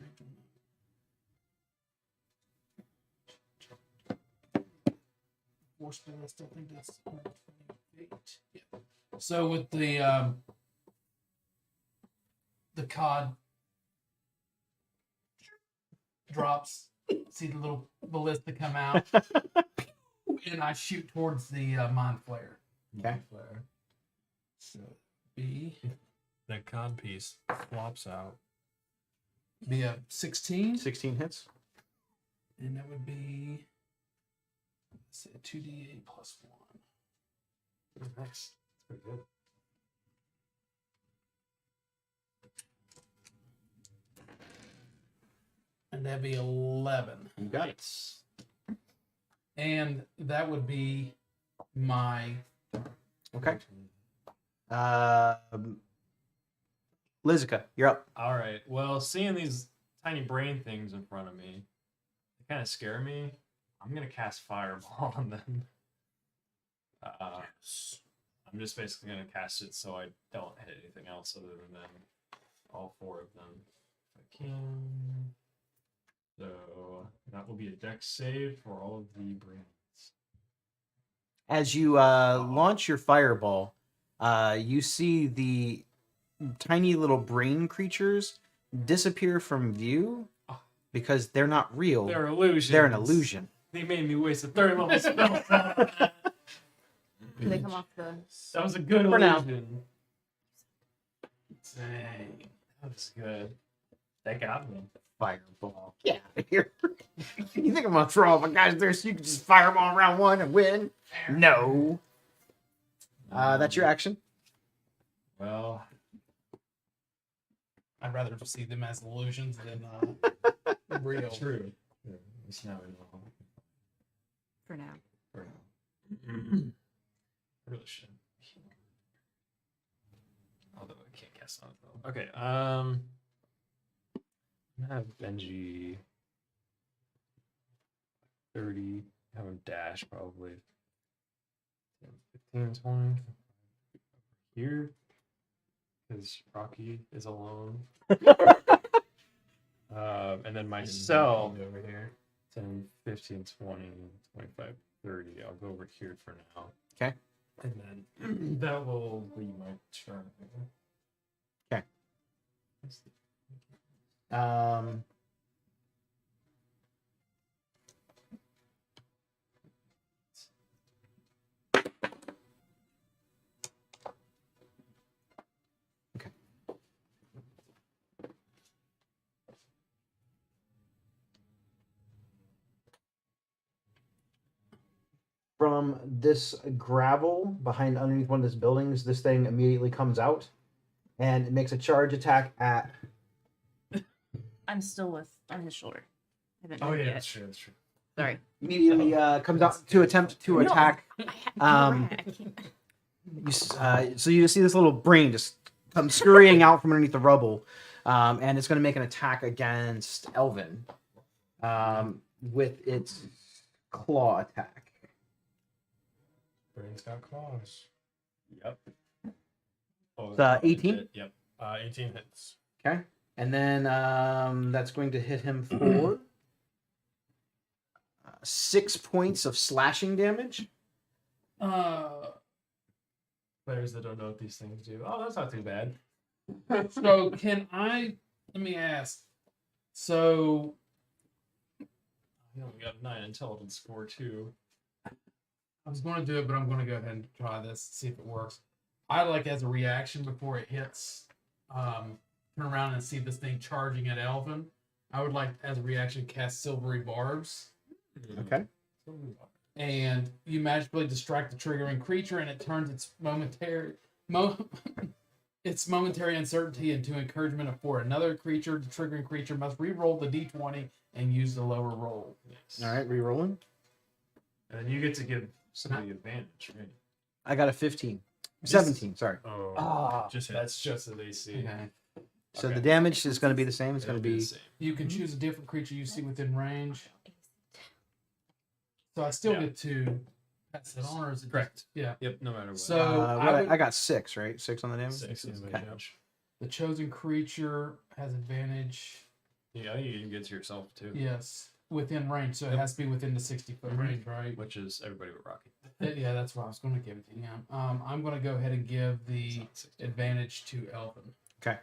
Force spell, I still think that's 28. Yeah. So with the cod drops, see the little ballista come out, and I shoot towards the mind flare. Okay. So be That cod piece flops out. a 16, 16 hits. and that would be, let's say, 2d8 plus 1. Nice. That's pretty good. And that'd be 11. You got it. And that would be my... Okay. Lizica, you're up. All right. Well, seeing these tiny brain things in front of me, they kind of scare me. I'm gonna cast Fireball on them. I'm just basically gonna cast it so I don't hit anything else other than them. All four of them. If I can. So that will be a dex save for all of the brains. As you launch your fireball, you see the tiny little brain creatures disappear from view because they're not real. They're illusions. They're an illusion. They made me waste a 30 level spell slot. Do they come off the? That was a good For now. illusion. Dang, that was good. That got me. Fireball. Yeah. Here. You think I'm gonna throw all my guys there so you can just fireball round one and win? No. That's your action. Well, I'd rather see them as illusions than real. true. Yeah, it's now we know. For now. For now. I really should. Although I can't cast on it though. Okay, I'm gonna have Benji 30. Have him dash probably 10, 15, 20 here because Rocky is alone. And then myself over here. 10, 15, 20, 25, 30. I'll go over here for now. Okay. And then that will be my turn. Okay. Um. Okay. From this gravel behind underneath one of these buildings, this thing immediately comes out and it makes a charge attack at. I'm still on his shoulder. I haven't Oh moved yeah, yet. that's true. That's true. Sorry. Immediately comes out to attempt to No. attack. I can't. So you just see this little brain just come scurrying out from underneath the rubble, and it's going to make an attack against Elvin with its claw attack. Brain's got claws. Yep. Oh, It's, 18? Yep. 18 hits. Okay, and then that's going to hit him for 6 points of slashing damage. Players that don't know what these things do. Oh, that's not too bad. So let me ask. So I only got 9 intelligence score too. I was going to do it, but I'm going to go ahead and try this, see if it works. I like as a reaction before it hits, turn around and see this thing charging at Elvin. I would like as a reaction cast Silvery Barbs. Okay. And you magically distract the triggering creature, and it turns its momentary uncertainty into encouragement for another creature. The triggering creature must re-roll the d20 and use the lower roll. Yes. All right, re-rolling. And then you get to give somebody advantage, right? I got a 15. 17, sorry. Oh, Just hit. that's just as AC. Okay. So Okay. the damage is going to be the same. It's It'll going to be the same. You can choose a different creature you see within range. So I still Yeah. get to pass it on, or is it Correct. Yeah. Yep, no matter what. So I got 6, right? 6 on the damage. 6 is Okay. damage. the chosen creature has advantage. Yeah, you can get to yourself too. Yes, within range. So it Yep. has to be within the 60-foot range, right? Which is everybody but Rocky. Yeah, that's what I was going to give it to him. I'm going to go ahead and give the advantage to Elvin. Okay.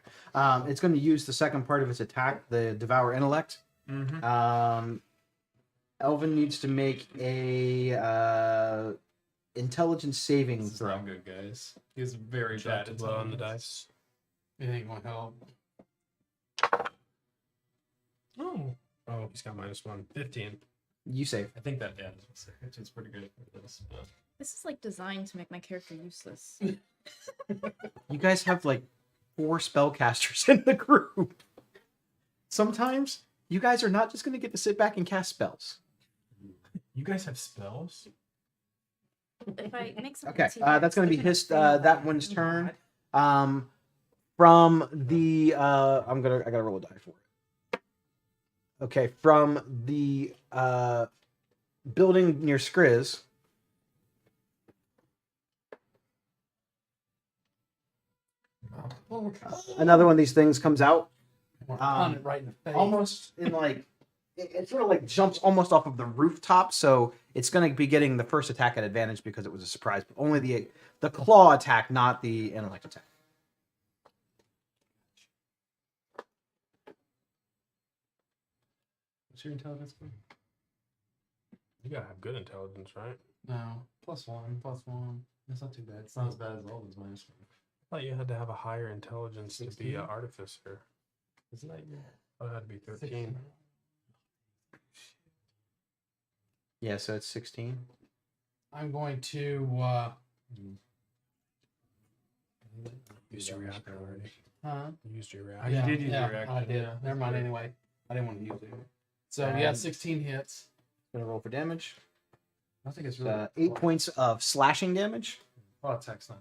It's going to use the second part of its attack, the Devour Intellect. Mm-hmm. Elvin needs to make a intelligence saving This is throw. not good, guys. He has very Drop bad the blow on the intelligence. dice. It ain't going to help. Oh, he's got -1. 15. You save. I think that which is pretty good for this. But This is like designed to make my character useless. You guys have like 4 spellcasters in the group. Sometimes you guys are not just going to get to sit back and cast spells. You guys have spells? If I make something Okay, too that's going to be big, his. it's gonna That feel one's bad. turn. From the I gotta roll a die for it. Okay, from the building near Skriz. Another one of these things comes out, On it right in the face. almost in like it sort of like jumps almost off of the rooftop, so it's going to be getting the first attack at advantage because it was a surprise. But only the claw attack, not the intellect attack. what's your intelligence score? You gotta have good intelligence, right? No, +1. That's not too bad. It's not as bad as Elvin's minus 1. I thought you had to have a higher intelligence to be 16? an artificer. Isn't that your Oh, it had to be 13. Yeah, so it's 16. I'm going to. Used your reactor already. Huh? You used your Oh, reactor. you Yeah, did use yeah, your reaction, I did. yeah, Never that's mind. good. Anyway, I didn't want to use it. So And- yeah, 16 hits. Gonna roll for damage. I think it's It's, really 8 points of slashing damage. Oh, attack's not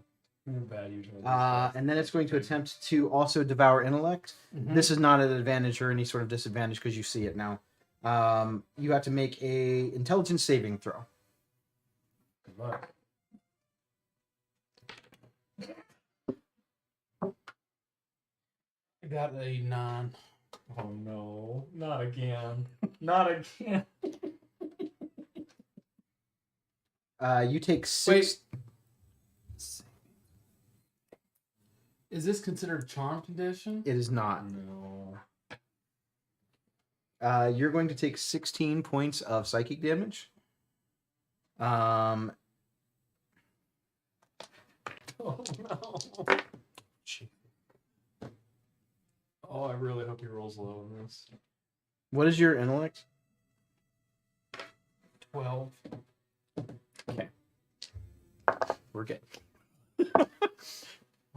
bad usually. And then it's going to attempt to also devour intellect. Mhm. This is not an advantage or any sort of disadvantage because you see it now. You have to make a intelligence saving throw. Good luck. I got a 9. Oh no, not again. Not again. You take 6. Is this considered a charm condition? It is not. No. You're going to take 16 points of psychic damage. Um, Oh no. Oh, I really hope he rolls low in this. what is your intellect? 12. We're good.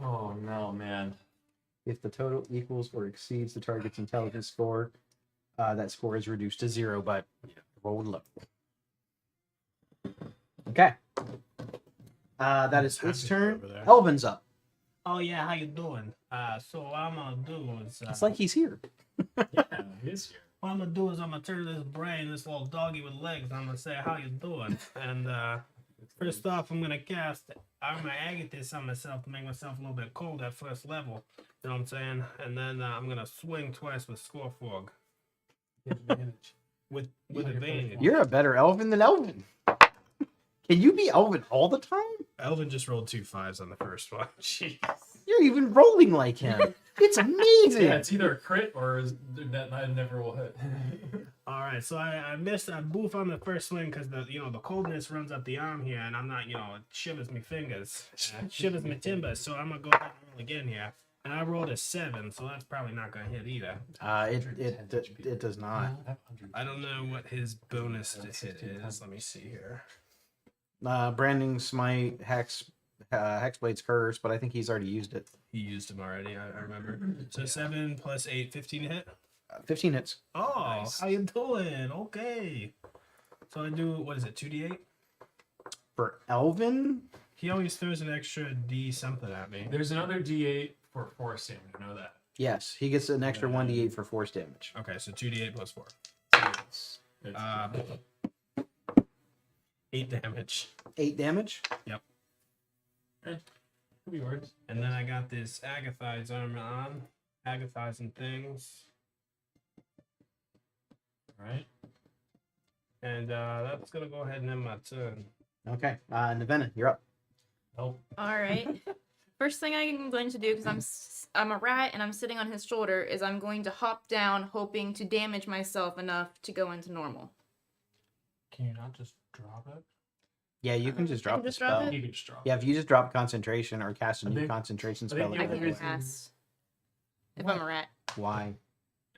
Oh no, man. If the total equals or exceeds the target's intelligence score, that score is reduced to 0, but roll low. Okay. That is its turn. Over there. Elvin's up. Oh yeah, how you doing? So what I'm gonna do is It's like he's here. Yeah, he's here. what I'm gonna do is I'm gonna turn this brain, this little doggy with legs. I'm gonna say how you doing, and first off, I'm gonna cast Armor Agathis on myself to make myself a little bit cold at first level. You know what I'm saying? And then I'm gonna swing twice with Scorefog Advantage. with You have your advantage. first one. You're a better Elvin than Elvin. Can you be Elvin all the time? Elvin just rolled 2 5s on the first one. Jeez. You're even rolling like him. It's amazing. Yeah, it's either a crit or that never will hit. All right, so I missed a boof on the first swing because the coldness runs up the arm here, and I'm not it shivers me fingers, shivers me timbers. So I'm gonna go ahead and roll again here, and I rolled a 7, so that's probably not gonna hit either. It does not. I don't know what his bonus to hit is. Let me see here. Branding Smite, Hexblade's Curse, but I think he's already used it. He used him already. I remember. So 7 plus 8, 15 to hit. 15 hits. Oh, Nice. how you doing? Okay. So I do what is it? 2d8. For Elvin, He always throws an extra d something at me. There's another D8 for force damage. I know that. yes, he gets an extra 1d8 for force damage. Okay, so 2d8 plus 4. It's 8 damage. 8 damage. could be worse. And then I got this Agathide's armor on. Agathizing things. Right? And that's going to go ahead and end my turn. Okay, Nevena, you're up. Help. All right. First thing I'm going to do, because I'm a rat and I'm sitting on his shoulder, is I'm going to hop down, hoping to damage myself enough to go into normal. Can you not just drop it? Yeah, you can just drop can the just drop spell. it? You can just drop. Yeah, if you just drop concentration or cast a I new think- concentration I spell, think I it the can will only work. reason- pass. If I'm a rat. Why?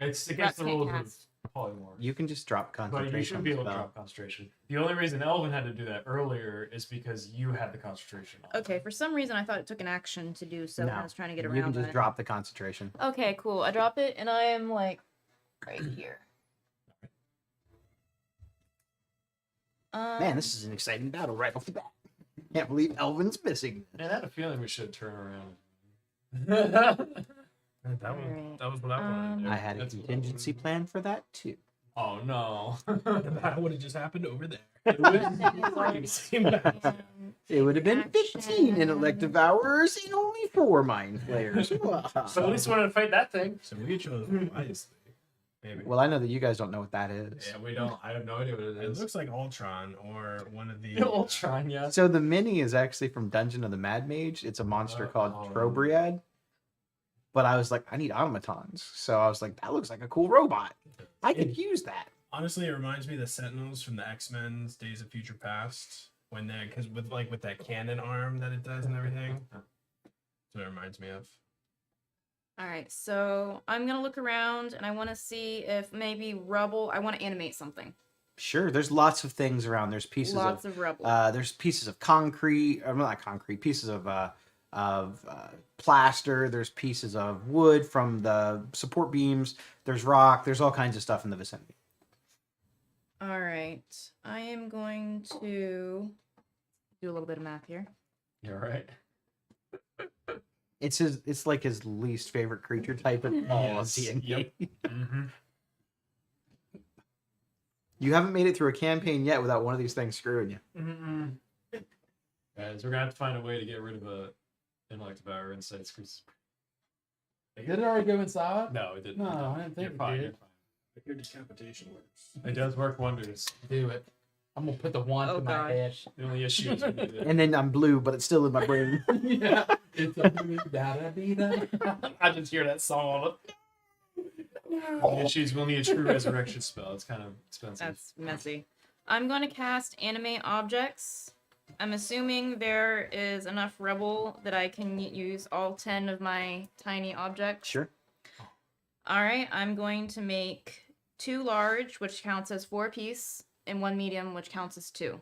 It's Rats against the can't rules of pass. polymorph. You can just drop But concentration. you should on be the able to spell. drop concentration. The only reason Elvin had to do that earlier is because you had the concentration on. Okay, for some reason I thought it took an action to do so. No, I was trying to get You around can just that. drop the concentration. Okay, cool. I drop it and I am like right here. Man, this is an exciting battle right off the bat. Can't believe Elvin's missing. And I had a feeling we should turn around. That was what I wanted to do. I had a That's what I contingency plan for that too. Oh no. The battle would have just happened over there. It would have been 15 Action. intellective hours and only 4 mind flayers. So at least wanted to fight that thing. So we chose wisely. Maybe. Well, I know that you guys don't know what that is. Yeah, we don't. I have no idea what it It is. looks like Ultron or one of the Ultron, yeah. So the mini is actually from Dungeon of the Mad Mage. It's a monster called Oh. Trobriad. But I was like, I need automatons. So I was like, that looks like a cool robot. I could use that. Honestly, it reminds me of the Sentinels from the X-Men's Days of Future Past when they, because with that cannon arm that it does and everything. That's what it reminds me of. All right, so I'm gonna look around and I want to see if maybe rubble. I want to animate something. Sure, there's lots of things around. There's pieces Lots of rubble. there's pieces of concrete, or not concrete, pieces of plaster. There's pieces of wood from the support beams. There's rock. There's all kinds of stuff in the vicinity. All right, I am going to do a little bit of math here. You're right. It's like his least favorite creature type in all of D&D. Yep. Mm-hmm. You haven't made it through a campaign yet without one of these things screwing you. Guys, we're gonna have to find a way to get rid of a intellect devour insights. Did it already go inside? No, it didn't. No, I didn't think You're it fine. did. You're fine. Your decapitation works. It does work wonders. Do it. I'm gonna put the wand Oh, to my gosh. head. The only issue is when you do it. And then I'm blue, but it's still in my brain. Yeah, it's a da-da-dee-da. I just hear that song all up. The issue is we'll need a true resurrection spell. It's kind of expensive. That's messy. I'm going to cast animate objects. I'm assuming there is enough rubble that I can use all 10 of my tiny objects. Sure. All right, I'm going to make 2 large, which counts as 4 apiece, and 1 medium, which counts as 2.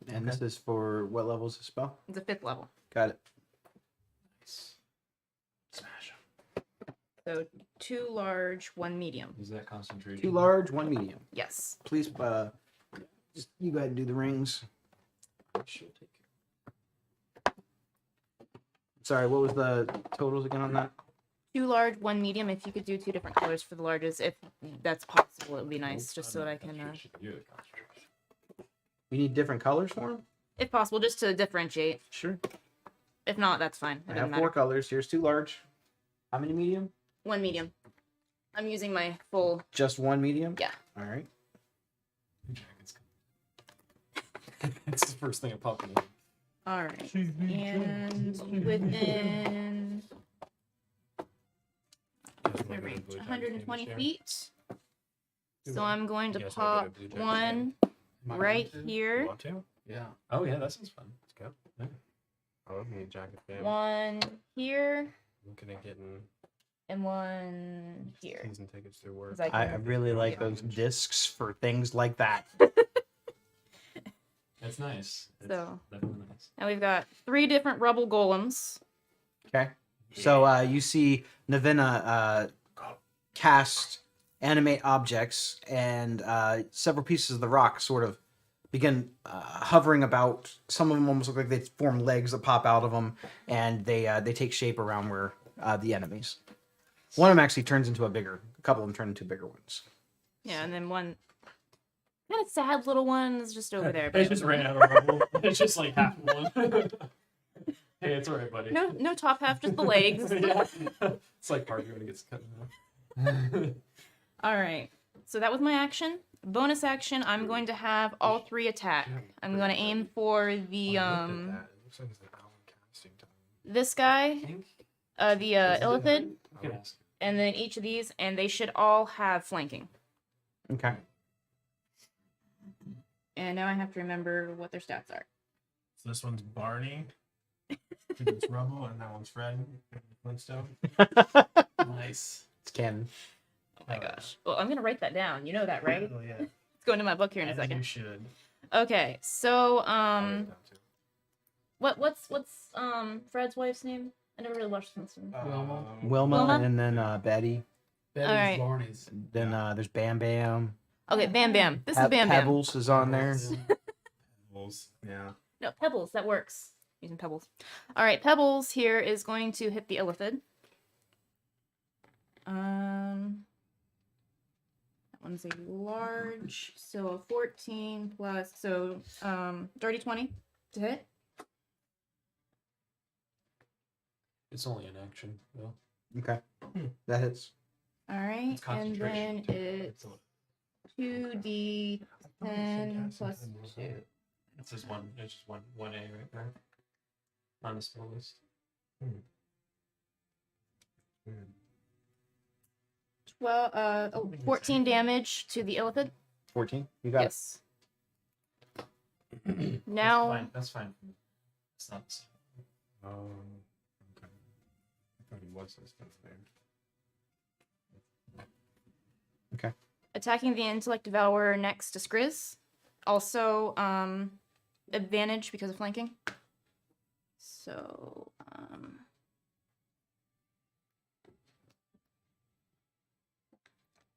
And this is for what levels of spell? It's a 5th level. Got it. Nice. Smash 'em. So 2 large, 1 medium. Is that concentration? 2 large, 1 medium. Yes. Please, just you go ahead and do the rings. She'll take Sorry, what was the totals again on that? 2 large, 1 medium. If you could do 2 different colors for the larges, if that's possible, it would be nice, just so that I can, You're the concentration. We need different colors for them? if possible, just to differentiate. Sure. If not, that's fine. It I doesn't have 4 matter. colors. Here's 2 large. How many medium? 1 medium. I'm using my full. Just 1 medium? Yeah. All right. New jacket's coming. It's the first thing that popped in my head. All right. And within my range, 120 feet. So I'm going to You guys wanna go pop to Blue Jackets one Am I right going to? You here, want to? Yeah. Oh yeah, that sounds fun. Let's go. I love me a jacket fam. one here, Looking at getting and one here. season tickets through work. 'Cause I I can- really like those discs for things like that. That's nice. It's So- definitely nice. And we've got 3 different rubble golems. Okay. So you see Navina cast animate objects, and several pieces of the rock sort of begin hovering about. Some of them almost look like they form legs that pop out of them, and they take shape around where the enemies. One of them actually turns into a couple of them turn into bigger ones. Yeah, and then one kind of sad little one is just over there. It But just ran out of rubble. It's just like half one. Hey, it's alright, buddy. no top half, just the legs. Yeah. It's like Parker when he gets cut in half. All right. So that was my action. Bonus action, I'm going to have all 3 attack. I'm going to aim for the It looks like it's an hour casting time. this guy, I think the Illithid, you can ask. and then each of these, and they should all have flanking. Okay. And now I have to remember what their stats are. So this one's Barney. I think it's Rubble, and that one's Fred Flintstone. Nice. It's canon. Oh my gosh. Well, I'm gonna write that down. You know that, right? Oh yeah. It's going to my book here in a As you second. should. Okay. So I'll write it down, too. what's Fred's wife's name? I never really watched Flintstone. Wilma. Wilma, Wilma? and then Betty. Betty's Alright. Barney's. Then there's Bam Bam. Okay, Bam Bam. This is Bam Bam. Pebbles is on there. Pebbles, yeah. No, Pebbles. That works. Using Pebbles. All right, Pebbles here is going to hit the Illithid. That one's a large, so a 14 plus, so dirty 20 to hit. It's only an action, though. Okay. That hits. All right, It's and concentration, then too. it's 2d10 plus 2. It's just one. It's just one A right there. On the spell list. 14 damage to the Illithid. 14. You got Yes. That's Now, fine. That's fine. It's not the same. Okay. I thought he was this there. attacking the intellect devourer next to Skriz. Also, advantage because of flanking. So,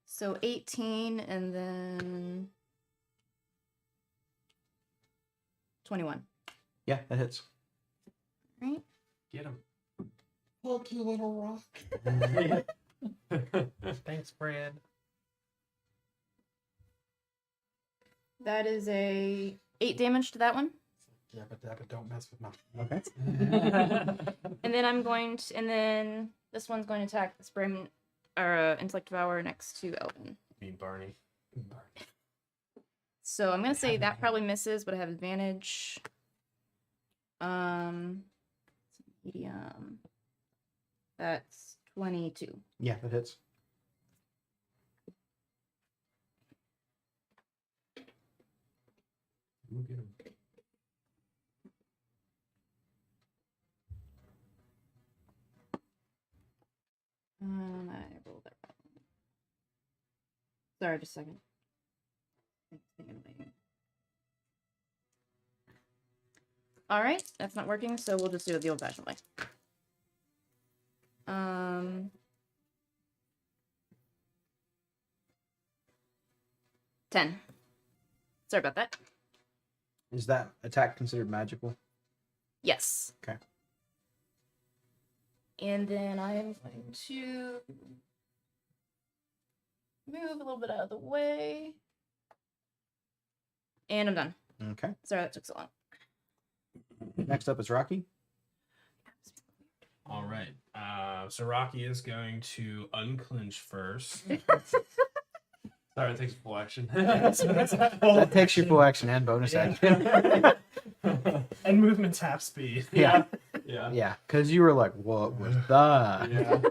so 18 and then 21. it. Yeah, that hits. Right? Get him. Look, you little rock. Thanks, Brad. That is a 8 damage to that one. Yeah, but don't mess with my. Okay. And then I'm going to, and then this one's going to attack the Spray or Intellect Devourer next to Elvin. Mean Barney. So I'm gonna say that probably misses, but I have advantage. Medium. That's 22. Yeah, that hits. We'll get him. I rolled that wrong. Sorry, just a second. All right, that's not working, so we'll just do it the old-fashioned way. 10. Sorry about that. Is that attack considered magical? Yes. Okay. And then I am going to move a little bit out of the way. And I'm done. Okay. Sorry that took so long. Next up is Rocky. All right. So Rocky is going to unclench first. Sorry, it takes full action. That takes your full action and bonus action. And movement's half speed. Yeah. Yeah. Yeah, because you were like, what was that? Yeah.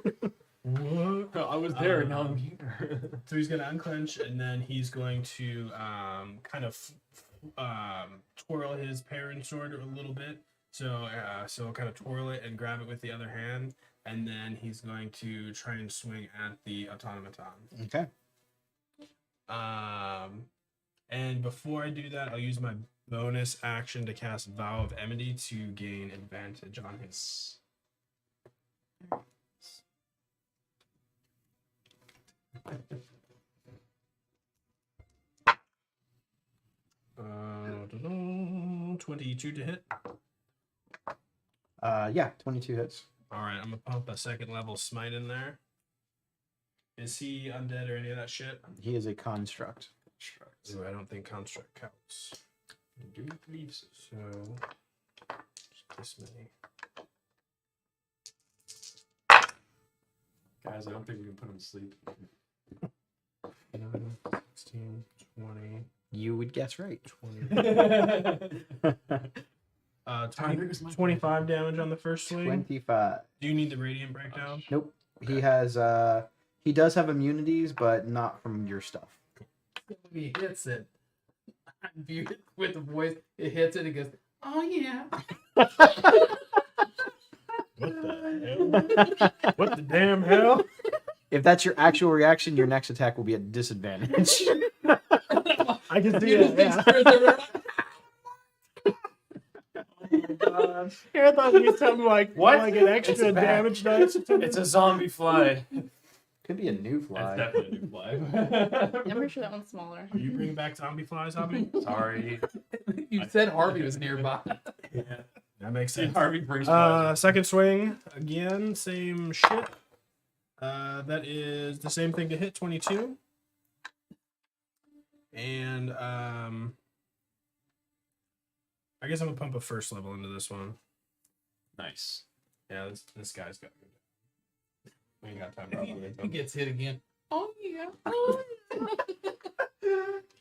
What? I was there. Now I'm here. So he's going to unclench, and then he's going to kind of twirl his parent sword a little bit. So kind of twirl it and grab it with the other hand, and then he's going to try and swing at the automaton. Okay. And before I do that, I'll use my bonus action to cast Vow of Enmity to gain advantage on his. Uh, 22 to hit. Yeah, 22 hits. All right, I'm gonna pump a second level smite in there. Is he undead or any of that shit? He is a construct. Ooh, I don't think construct counts. I do believe so. So just this many. Guys, I don't think we can put him to sleep. 9, 16, 20, You would guess right. 25 damage on the first swing. 25. Do you need the radiant breakdown? Nope. He has he does have immunities, but not from your stuff. When he hits it, I view it with the voice. It hits it. It goes, "Oh yeah." What the hell? What the damn hell? If that's your actual reaction, your next attack will be at disadvantage. I can see You it. just Yeah. Here I thought it'd be something like What? Like an extra It's back. damage dice. It's a zombie fly. Could be a new It's fly. definitely a new fly. I'm pretty sure that one's smaller. Are you bringing back zombie flies, Hobby? Sorry. You said Harvey was nearby. That makes sense. Harvey brings flies. Second swing again, same shit. That is the same thing to hit 22. And I guess I'm gonna pump a first level into this one. Nice. Yeah, this guy's got good. We ain't got time to He gets hit again. Oh yeah.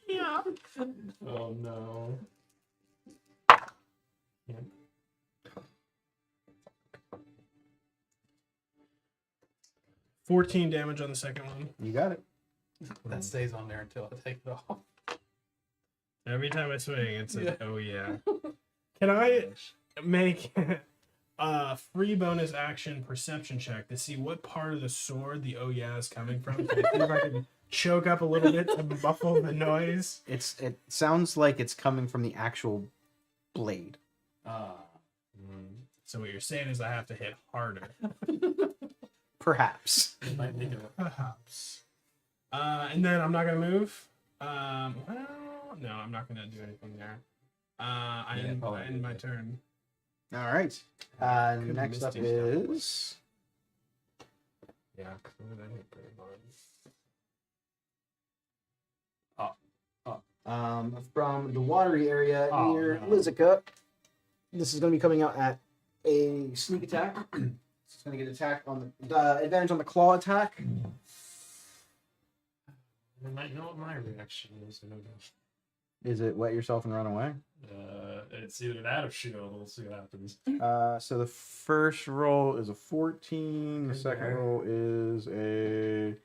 Yeah. Oh no. 14 damage on the second one. You got it. That stays on there until I take it off. Every time I swing, it says, "Oh yeah." Can I make a free bonus action perception check to see what part of the sword the "oh yeah" is coming from? So see if I can choke up a little bit to muffle the noise. It sounds like it's coming from the actual blade. So what you're saying is I have to hit harder. Perhaps. Might make it Perhaps. And then I'm not gonna move. Well, no, I'm not gonna do anything there. I end my turn. All right. Could've Next missed up each is Yeah. What did I hit pretty hard? from the watery area Oh, near no. Lizica. This is going to be coming out at a sneak attack. It's going to get attack on the advantage on the claw attack. I might know what my reaction is. Is it wet yourself and run away? It's either that or shield. We'll see what happens. So the first roll is a 14. The second Okay. roll is a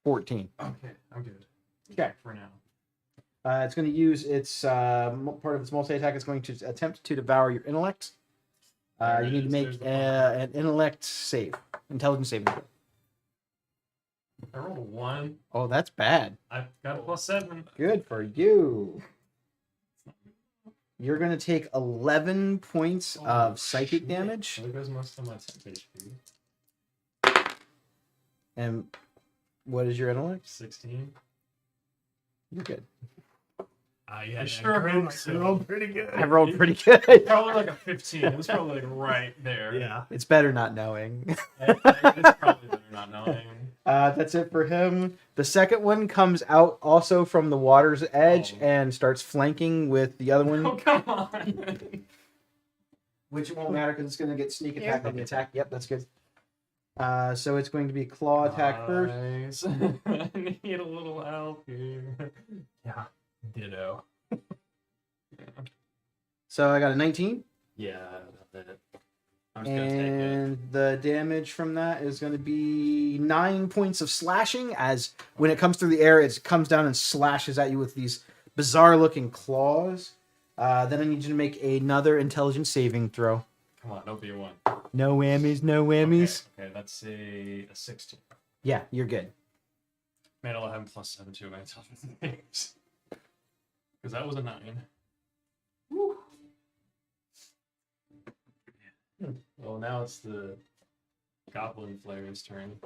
14. Okay, I'm good. Okay. For now. It's going to use its part of its multi attack. It's going to attempt to devour your intellect. There You it need to is. make There's the an intellect save, intelligence saving throw. I rolled a 1. Oh, that's bad. I got a +7. Good for you. You're going to take 11 points of psychic shit. damage. There goes most of my temp HP. And what is your intellect? 16. You're good. You had sure that grin, hope so. you rolled pretty good. I rolled pretty good. Probably like a 15. It was probably like right there. Yeah. It's better not knowing. It's probably better not knowing. That's it for him. The second one comes out also from the water's edge Oh. and starts flanking with the other one, Oh, come on. which won't matter because it's going to get sneak Here. attack on the attack. Yep, that's good. So it's going to be claw attack first. Nice. I need a little help here. Yeah. Ditto. So I got a 19. Yeah, that's it. I'm just gonna take it. And the damage from that is going to be 9 points of slashing. As when it comes through the air, it comes down and slashes at you with these bizarre-looking claws. Then I need you to make another intelligence saving throw. Come on, don't be a 1. No whammies, no whammies. Okay, that's a 16. Yeah, you're good. Man, I'll have +7 to my intelligence things. Because that was a 9. Woo. Well, now it's the Goblin Flayer's turn.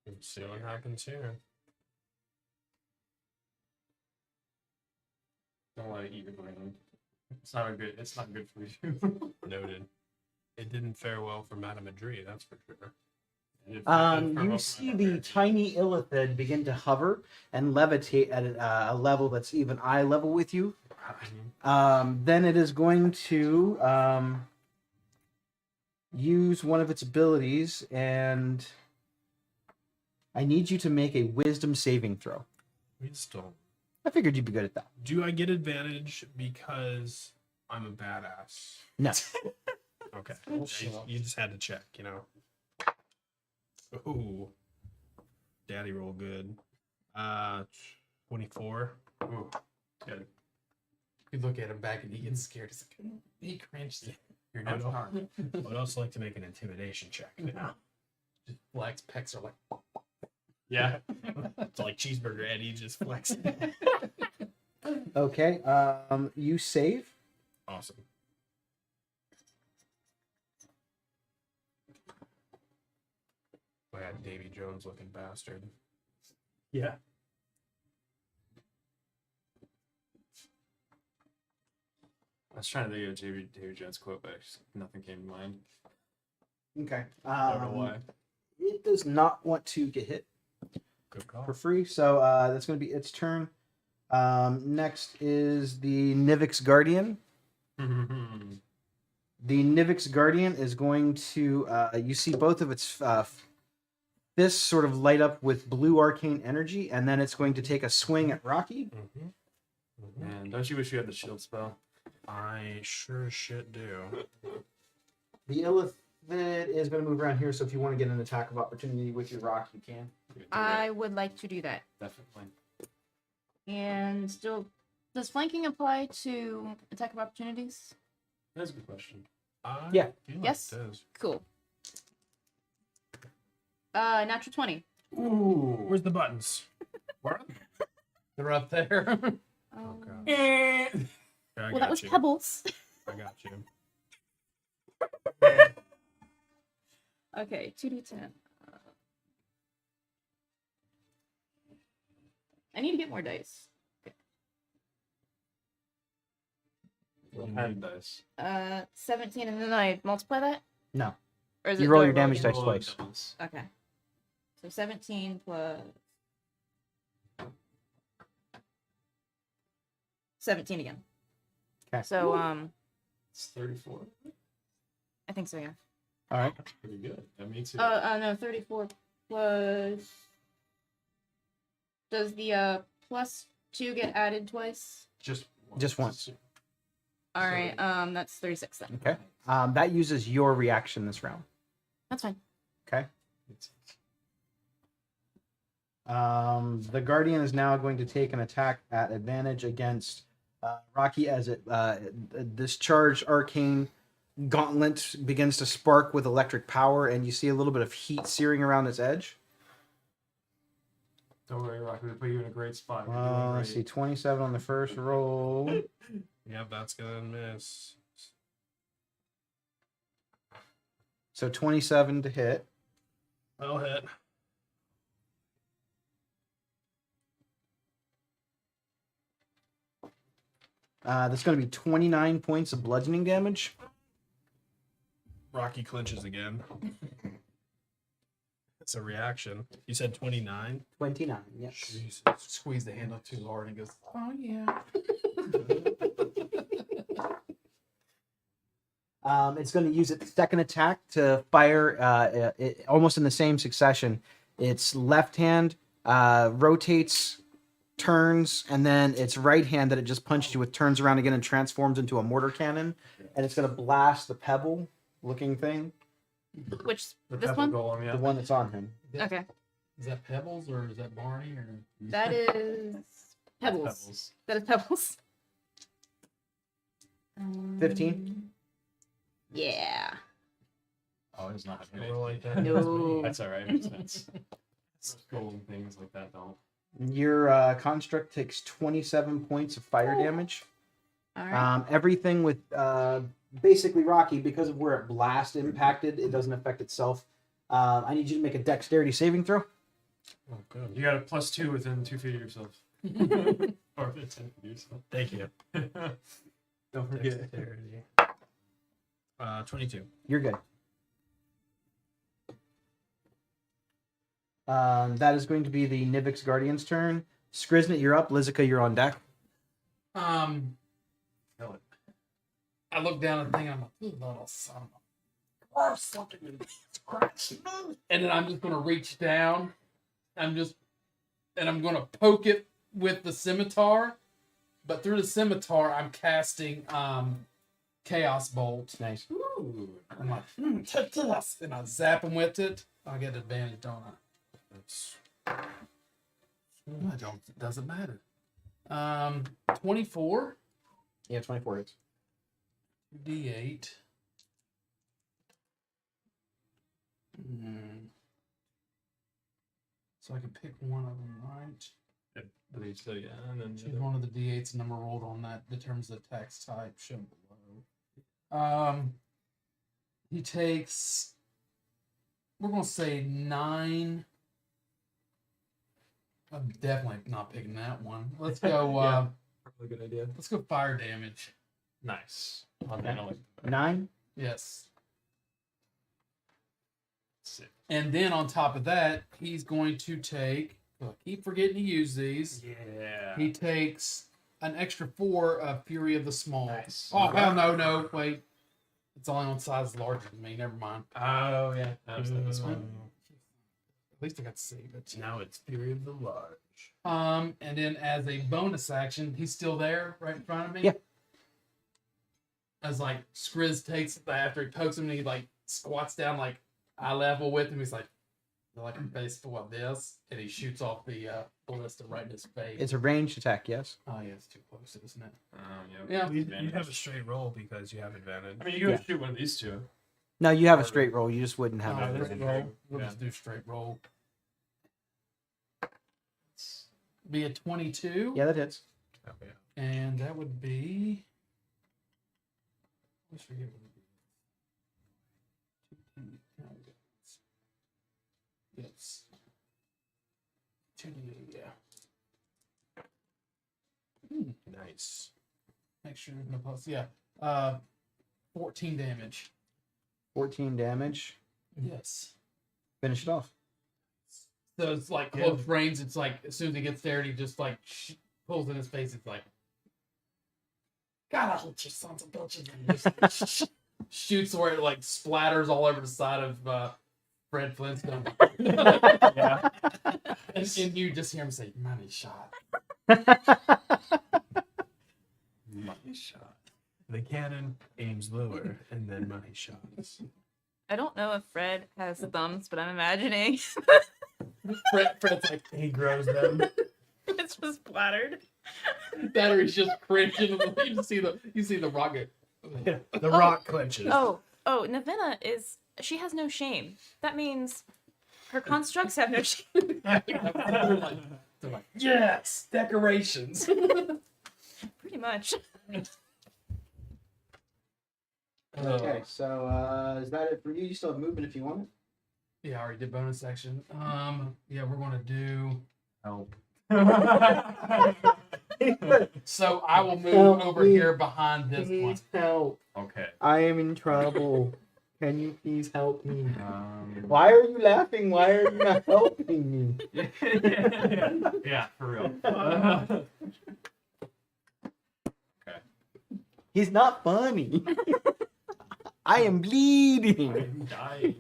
Let's see what happens here. Don't want to eat your brain. It's not good for you. Noted. It didn't fare well for Madame Madri, that's for sure. You see the tiny illithid begin to hover and levitate at a level that's even eye level with you. Then it is going to use one of its abilities, and I need you to make a wisdom saving throw. Wisdom. I figured you'd be good at that. Do I get advantage because I'm a badass? No. Okay. Bullshit. You just had to check, you know. Ooh. Daddy roll good. 24. Ooh, good. You look at him back and he gets scared. He's like, he cringed. You're not no. harm. I would also like to make an intimidation check. Now. Just Black's pecs are like, Yeah. It's like Cheeseburger Eddie just flexing. Okay. You save. Awesome. That Davy Jones looking bastard. Yeah. I was trying to think of a David Jones quote, but nothing came to mind. Okay. I don't know why. It does not want to get hit Good call. for free, so that's going to be its turn. Next is the Nivix Guardian. The Nivix Guardian is going to, you see both of its fists sort of light up with blue arcane energy, and then it's going to take a swing at Rocky. Man, don't you wish you had the shield spell? I sure as shit do. The Illithid is going to move around here, so if you want to get an attack of opportunity with your rock, you can. I would like to do that. Definitely. And still, does flanking apply to attack of opportunities? That's a good question. I Yeah. feel like Yes? it does. Cool. Natural 20. Ooh. Where's the buttons? Where? They're up there. Oh, God. Eh. I well, that got was you. pebbles. I got you. Okay, 2d10. I need to get more dice. What kind of dice? 17, and then I multiply that? No. Or is You it roll do I your damage again? dice twice. Okay. So 17 plus 17 again. Okay. So It's 34. I think so, yeah. All right. That's pretty good. That means it. No, 34 plus. Does the plus 2 get added twice? Just Just once. All right, that's 36 then. Okay. That uses your reaction this round. That's fine. Okay. The Guardian is now going to take an attack at advantage against Rocky as it discharged arcane gauntlet begins to spark with electric power, and you see a little bit of heat searing around its edge. Don't worry, Rocky. We put you in a great spot. You're doing Let's see, great. 27 on the first roll. Yep, that's gonna miss. So 27 to hit. That'll hit. That's going to be 29 points of bludgeoning damage. Rocky clinches again. It's a reaction. You said 29? 29, yes. Jesus. Squeeze the handle too hard and it goes, oh yeah. It's going to use its second attack to fire almost in the same succession. Its left hand rotates, turns, and then its right hand that it just punched you with turns around again and transforms into a mortar cannon. And it's going to blast the pebble looking thing, Which, The this pebble one? golem, yeah. the one that's on him. Okay. Is that Pebbles or is that Barney or? That is Pebbles. That is Pebbles. 15? Yeah. Oh, it's not. Gonna roll like that. No. That's all right. Makes sense. Golden things like that don't. Your construct takes 27 points of fire damage. All right. Everything with basically Rocky, because of where it blast impacted, it doesn't affect itself. I need you to make a dexterity saving throw. Oh, good. You got a +2 within 2 feet of yourself. Or within 10 feet of yourself. Thank you. Don't forget. Dexterity. 22. You're good. That is going to be the Nivix Guardian's turn. Skriznet, you're up. Lizica, you're on deck. Kill it. I look down at the thing and I'm like, you little son of a. And then I'm just gonna reach down. I'm gonna poke it with the scimitar, but through the scimitar I'm casting Chaos Bolt. Nice. Ooh. I'm like, take this, and I zap him with it. I get advantage, don't I? I don't. It doesn't matter. 24 Yeah, 24 hits. D8. So I can pick one of them, right? I believe so, yeah. And then Choose one of the D8s, and number rolled on that determines the tax type shown below. He takes. We're gonna say 9. I'm definitely not picking that one. Let's go. Yeah. Probably a good idea. Let's go fire damage. Nice. On the analytic. 9? Yes. Sick. And then on top of that, he's going to take. I keep forgetting to use these. Yeah. He takes an extra 4 of Fury of the Small. Nice. Oh hell no! Wait, it's only on size larger than me. Never mind. Oh, yeah. I was thinking this one. At least I got to save it. Now it's Fury of the Large. And then as a bonus action, he's still there, right in front of me. Yeah. As like Skriz takes it after he pokes him, and he like squats down like eye level with him. He's like, like a face to what this, and he shoots off the ballista right in his face. It's a ranged attack, yes. Oh yeah, it's too close, isn't it? Yeah. Yeah. You have a straight roll because you have advantage. I mean, you can shoot one of these two. No, you have a straight roll. You just wouldn't have No, a this range. roll. We'll Yeah. just do straight roll. Be a 22. Yeah, that hits. Oh, yeah. And that would be. Let's forget what it would be. Yes. 2d8, yeah. Nice. Make sure there's no plus. Yeah. 14 damage. 14 damage. Yes. Finish it off. So it's like close range. It's like as soon as he gets there, he just like pulls in his face. It's like, God, I hate you sons of bitches. And just shoots where it like splatters all over the side of Fred Flintstone. Yeah. And you just hear him say, "Money shot." Money shot. The cannon aims lower, and then money shots. I don't know if Fred has thumbs, but I'm imagining Fred's like, He grows them. it's just splattered. that or he's just cringing. You see the rocket. The rock clenches. Oh, Navina she has no shame. That means her constructs have no shame. They're like, yes, decorations. Pretty much. Okay, so is that it for you? You still have movement if you want it. Yeah, I already did bonus action. Yeah, we're gonna do. Help. So I will move Help over me. here behind this one. help. Okay. I am in trouble. Can you please help me? Um, Why are you laughing? Why are you not helping me? yeah, for real. Okay. He's not funny. I am bleeding. I'm dying.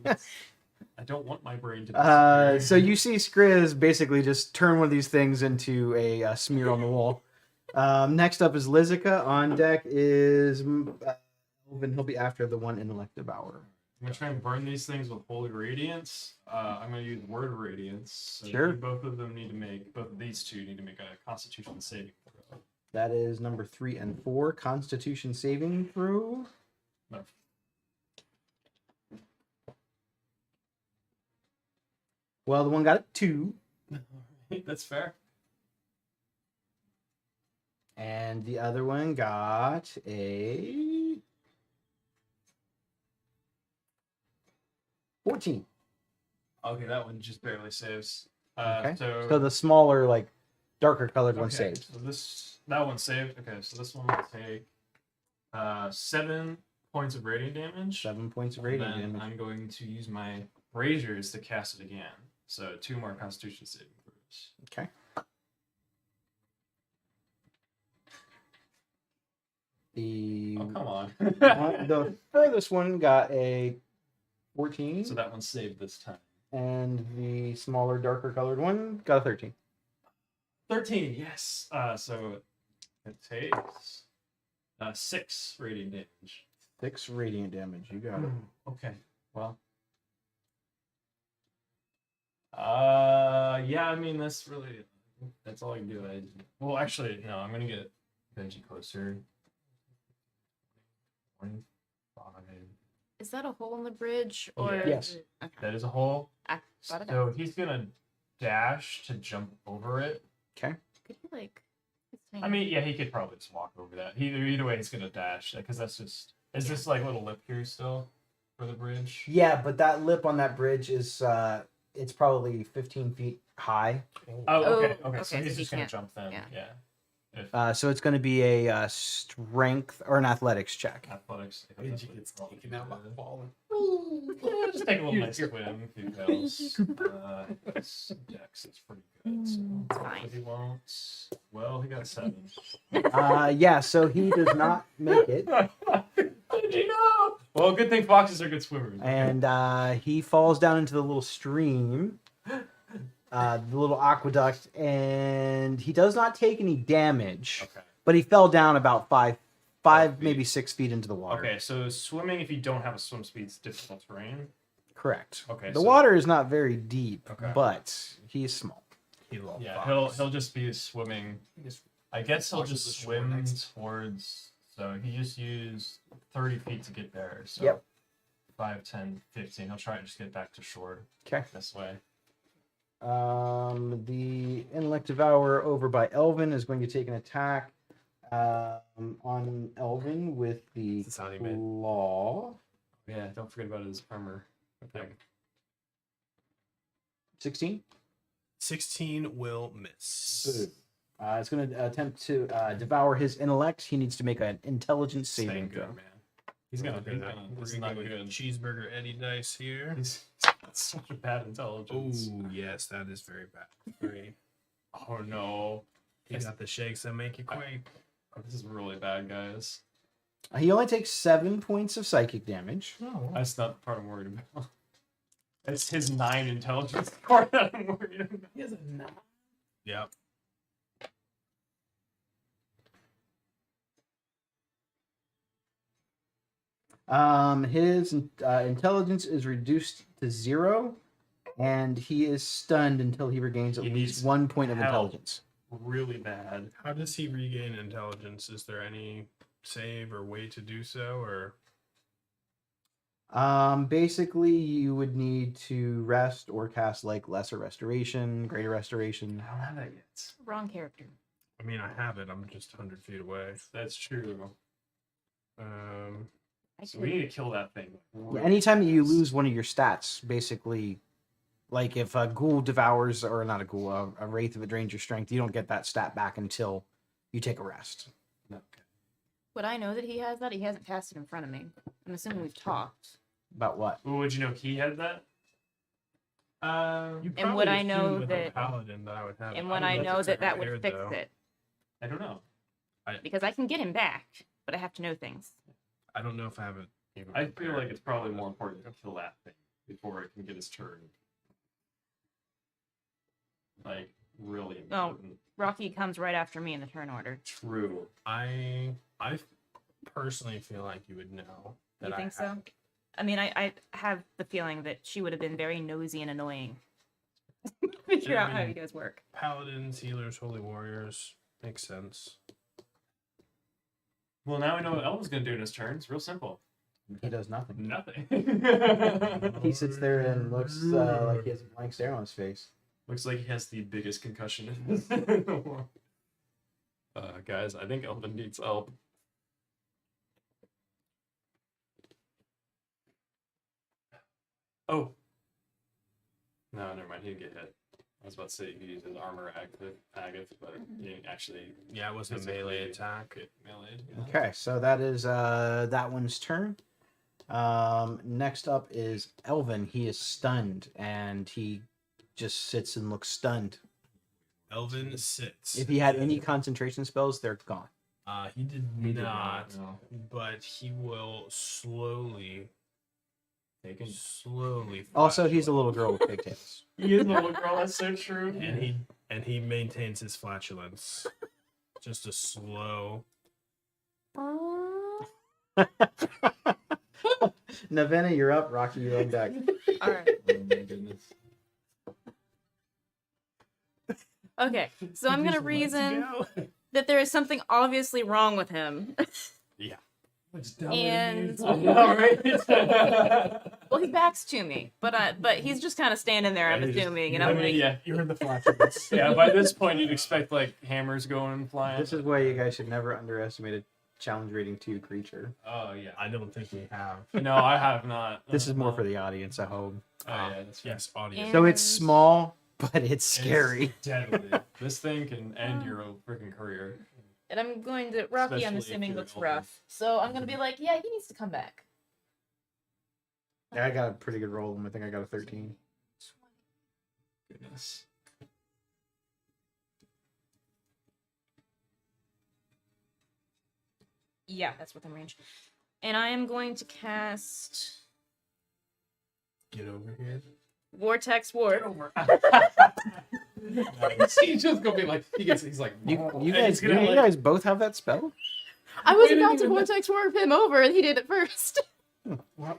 I don't want my brain to disappear. So you see Skriz basically just turn one of these things into a smear on the wall. Next up is Lizica. On deck is Elvin. He'll be after the one intellect devourer. I'm gonna try and burn these things with holy radiance. I'm gonna use word of radiance. So Sure. both of these two need to make a Constitution saving throw. That is number 3 and 4. Constitution saving throw. No. Well, the one got a 2, That's fair. and the other one got a 14. Okay, that one just barely saves. Okay. So So the smaller, like darker colored one okay, saves. so that one saved. Okay, so this one will take 7 points of radiant damage. 7 points of And radiant then damage. I'm going to use my braziers to cast it again. So 2 more Constitution saving throws. Okay. The Oh come on! the furthest one got a 14, So that one saved this time. and the smaller, darker colored one got a 13. 13, yes. So it takes 6 radiant damage. 6 radiant damage. You got it. Okay, well. Yeah, I mean, that's all I can do. Well, actually, no, I'm going to get Benji closer. 25. Is that a hole in the bridge or? Yeah. Yes. Okay. That is a hole. I thought it So he's going to dash to jump over it. Okay. Could he like? it's I tiny. mean, yeah, he could probably just walk over that. Either way, he's gonna dash because that's just. Is this like little lip here still for the bridge? Yeah, but that lip on that bridge is it's probably 15 feet high. Oh, okay, Oh, okay. So okay, he's so he just gonna can't- jump then. yeah. Yeah. If So it's going to be a strength or an athletics check. athletics. Benji gets taken out by falling. Yeah, just take a little nice swim if he fails. Dex is pretty good. So It's fine. if he won't, well, he got 7. Yeah, so he does not make it, How did you know? Well, good thing foxes are good swimmers. Okay. and he falls down into the little stream, the little aqueduct, and he does not take any damage, Okay. but he fell down about 5 5 feet. maybe 6 feet into the water. Okay, so swimming, if you don't have a swim speed, is difficult terrain. Correct. Okay, The so- water is not very deep, Okay. but he's small. He little Yeah, fox. he'll just be swimming. I guess he'll Watches just the shore swim next. towards. So he just used 30 feet to get there. So Yep. 5, 10, 15. He'll try and just get back to shore Okay. this way. The intellect devourer over by Elvin is going to take an attack on Elvin with the This is how he made. claw. Yeah, don't forget about his armor. Okay. 16. 16 will miss. It's going to attempt to devour his intellect. He needs to make an intelligence saving Saving throw. good, man. He's gonna do that. We're This is gonna not go with good. Cheeseburger Eddie dice here. He's such a bad intelligence. Oh yes, that is very bad. 3. Oh no. He got the shakes that make you quake. Oh, this is really bad, guys. He only takes 7 points of psychic damage. Oh, That's not the part I'm worried about. It's his 9 intelligence score that I'm worried about. He has a 9. yep. His intelligence is reduced to 0, and he is stunned until he regains at He least needs 1 point of help. intelligence. Really bad. How does he regain intelligence? Is there any save or way to do so, or Basically, you would need to rest or cast like lesser restoration, greater restoration. I don't have that yet. Wrong character. I mean, I have it. I'm just 100 feet away. That's true. I So we could- need to kill that thing. Yeah, anytime that you lose one of your stats, basically, like if a ghoul devours, or not a ghoul, a wraith that drains your strength, you don't get that stat back until you take a rest. Okay. Would I know that he has that? He hasn't cast it in front of me. I'm assuming we've talked. About what? Well, would you know he had that? You And would probably I know assumed with a that- paladin that I would have. And it. when I I would know love to that check that my would hair, fix though. it. I don't know. Because I can get him back, but I have to know things. I don't know if I have it. even I feel prepared. like it's probably more important to kill that thing before it can get his turn. Like, really Oh. important. Rocky comes right after me in the turn order. True. I personally feel like you would know. That You think I have so? I mean, I have the feeling that she would have been very nosy and annoying. Figure Yeah, I out how mean- you guys work. Paladins, healers, holy warriors. Makes sense. Well, now we know what Elvin's gonna do in his turn. It's real simple. He does nothing. Nothing. He sits there and looks like he has a blank stare on his face. Looks like he has the biggest concussion in the world. Guys, I think Elvin needs help. Oh. No, never mind. He didn't get hit. I was about to say he used his armor agate, but he didn't actually Yeah, it wasn't a melee attack. get meleeed. Okay, so that is that one's turn. Next up is Elvin. He is stunned and he just sits and looks stunned. Elvin sits. If he had any concentration spells, they're gone. He did He did not, no. but he will slowly Taken. Also, he's a little girl with pigtails. He is a little girl. That's so true. and he maintains his flatulence. Just a slow. Navenna, you're up. Rocky, you're on deck. All right. Oh my goodness. Okay, so I'm gonna reason that there is something obviously wrong with him. And well, his back's to me, but he's just kind of standing there. I'm Yeah, he just- assuming, and I I'm mean, like, yeah, You heard the flatulence. yeah. By this point, you'd expect like hammers going and flying. This is why you guys should never underestimate a challenge rating 2 creature. Oh yeah. I don't think we have. No, I have not. This is more for the audience, I hope. Oh yeah, that's right. Yes, audience. So it's And- small, but it's scary. It's deadly. This thing can end your freaking career. and I'm going to Rocky. I'm Especially if assuming you're looks older. rough, so I'm gonna be like, yeah, he needs to come back. Yeah, I got a pretty good roll. I think I got a 13. Goodness. Yeah, that's within range. And I am going to cast Get over here. Vortex Ward. He's just gonna be like, he's like, You And guys, he's gonna, you like- guys both have that spell? I was We didn't about to even- Vortex Ward him over, and he did it first. Well,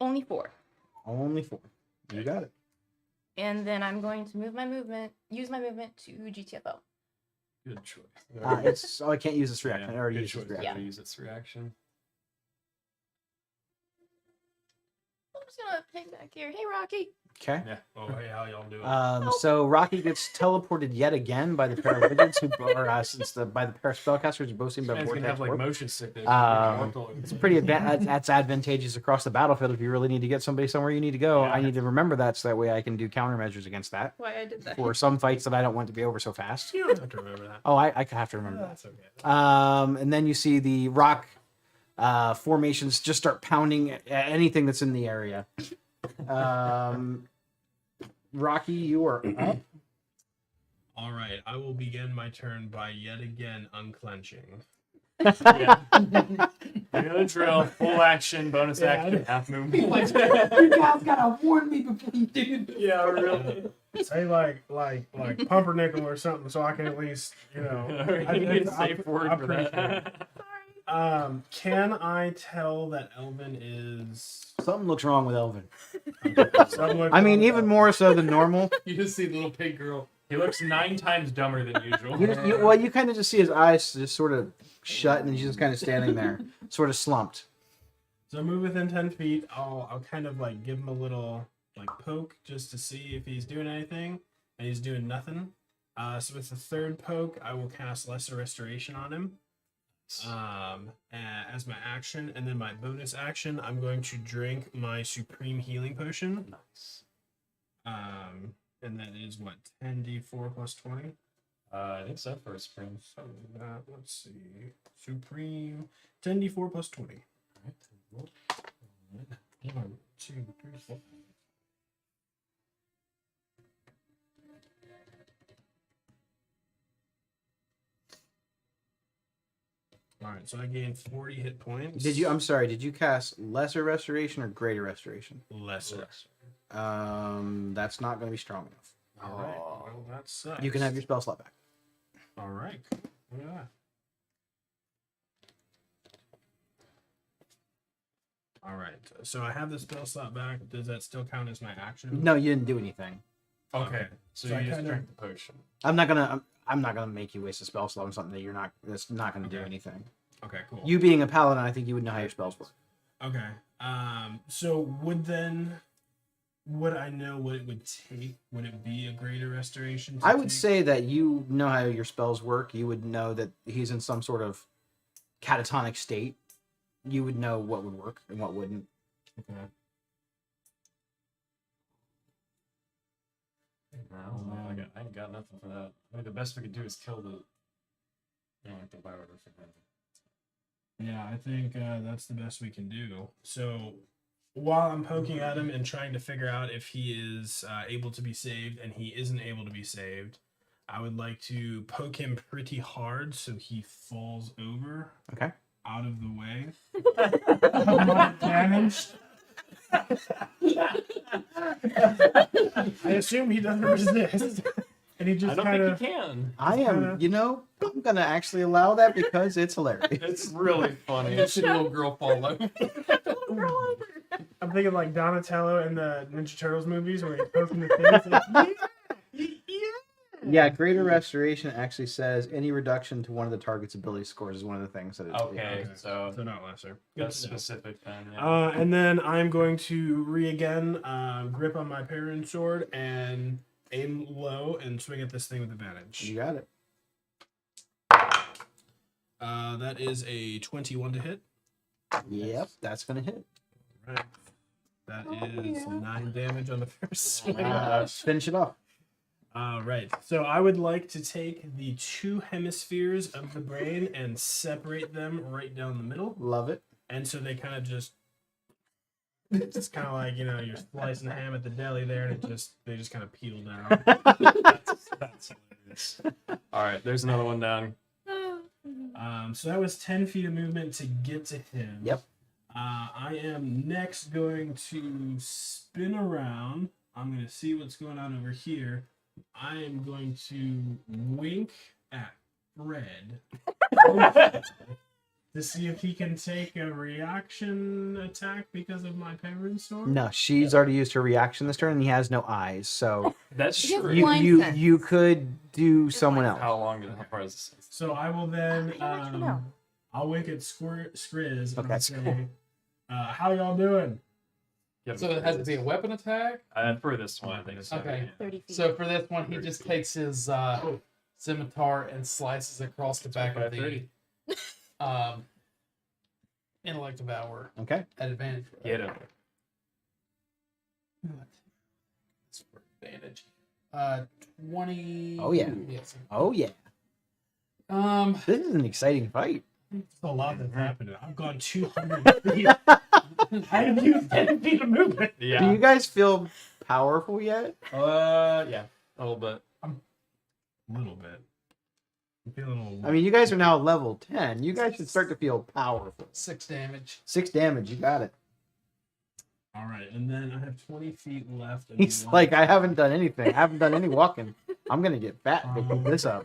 Only 4. Only 4. You got it. And then I'm going to use my movement to GTFO. Good choice. I can't use this reaction. I already good used this choice. reaction. Use its reaction. I'm just gonna hang back here. Hey, Rocky. Okay. Yeah. Oh, hey, how y'all doing? So Rocky gets teleported yet again by the pair of wizards who are by the pair of spellcasters who both seem to have Man's gonna vortex have like warp. motion sickness. It's pretty that's advantageous across the battlefield if you really need to get somebody somewhere you need to go. Yeah. I need to remember that so that way I can do countermeasures against that Why I did that? for some fights that I don't want to be over so fast. You don't have to remember that. Oh, I have to remember that. That's okay. And then you see the rock formations just start pounding at anything that's in the area. Rocky, you are up. All right, I will begin my turn by yet again unclenching. Yeah. You know the drill. Full action, bonus action, half movement. You guys gotta warn me before you do this. Yeah, really. Say like pumpernickel or something, so I can at least You need a safe word for that. Can I tell that Elvin is? Something looks wrong with Elvin. Someone I mean, even more so than normal. You just see the little pig girl. He looks 9 times dumber than usual. You kind of just see his eyes just sort of shut, and he's just kind of standing there, sort of slumped. So move within 10 feet. I'll kind of like give him a little like poke just to see if he's doing anything, and he's doing nothing. So with the third poke, I will cast Lesser Restoration on him. As my action, and then my bonus action, I'm going to drink my Supreme Healing Potion. Nice. And that is what, 10d4 plus 20? I think so for a spring. So that, let's see, Supreme 10d4 plus 20. All right. 1, 2, 3, 4. All right, so I gained 40 hit points. I'm sorry, did you cast Lesser Restoration or Greater Restoration? Lesser. That's not going to be strong enough. All right. Well, that sucks. You can have your spell slot back. All right. Look at that. All right. So I have the spell slot back. Does that still count as my action? No, you didn't do anything. Okay, so So I you just kinda- drink the potion. I'm not gonna make you waste a spell slot on something that's not gonna do Okay. anything. Okay, cool. You being a paladin, I think you would know how your spells work. Okay. So would I know what it would take? Would it be a greater restoration? I would say that you know how your spells work. You would know that he's in some sort of catatonic state. You would know what would work and what wouldn't. Okay. No, I ain't got nothing for that. I mean, the best we could do is kill the biorhythmic. Yeah, I think that's the best we can do. So while I'm poking at him and trying to figure out if he is able to be saved, and he isn't able to be saved, I would like to poke him pretty hard so he falls over. Okay. Out of the way. Of my damage. I assume he doesn't resist. And he I just don't kind think of. you can. I'm gonna actually allow that because it's hilarious. It's really funny. That shitty little girl fall over. I'm thinking like Donatello in the Ninja Turtles movies where he's poking the face. Yeah, Greater Restoration actually says any reduction to one of the target's ability scores is one of the things that it. Okay, so So not lesser. that's specific then. Yeah. And then I'm going to grip on my parent sword and aim low and swing at this thing with advantage. You got it. That is a 21 to hit. Yep, that's gonna hit. Right. That is 9 damage on the first swing. Finish it off. All right. So I would like to take the 2 hemispheres of the brain and separate them right down the middle. Love it. And so they kind of just, it's kind of like, you're slicing ham at the deli there, and they just kind of peel down. That's hilarious. All right, there's another one down. So that was 10 feet of movement to get to him. Yep. I am next going to spin around. I'm going to see what's going on over here. I am going to wink at Fred. to see if he can take a reaction attack because of my Perrin sword? No, she's already used her reaction this turn, and he has no eyes. So That's He has true. blind you sense. you could do someone blind else. How long how far is this? So I will then. I don't know. I'll wink at Skriz and Okay. I'll say, "How y'all doing?" Yeah, So it has to be a weapon attack. for this one, I think so. Okay. Yeah. 30 feet. So for this one, he just takes his scimitar and slices across the back of the 30. intellect devour Okay. at advantage. Get him. It's for advantage. 20. Oh, yeah. Yes. Oh yeah, this is an exciting fight. There's a lot that's happening. I've gone 200 feet. I have used 10 feet of movement. Do Yeah. you guys feel powerful yet? Yeah. A little bit. A little bit. I'm feeling a little. I mean, you guys are now level 10. You guys should start to feel powerful. 6 damage. 6 damage. You got it. all right, and then I have 20 feet left. Of He's the like, I haven't done anything. I haven't done any walking. I'm gonna get fat picking this up.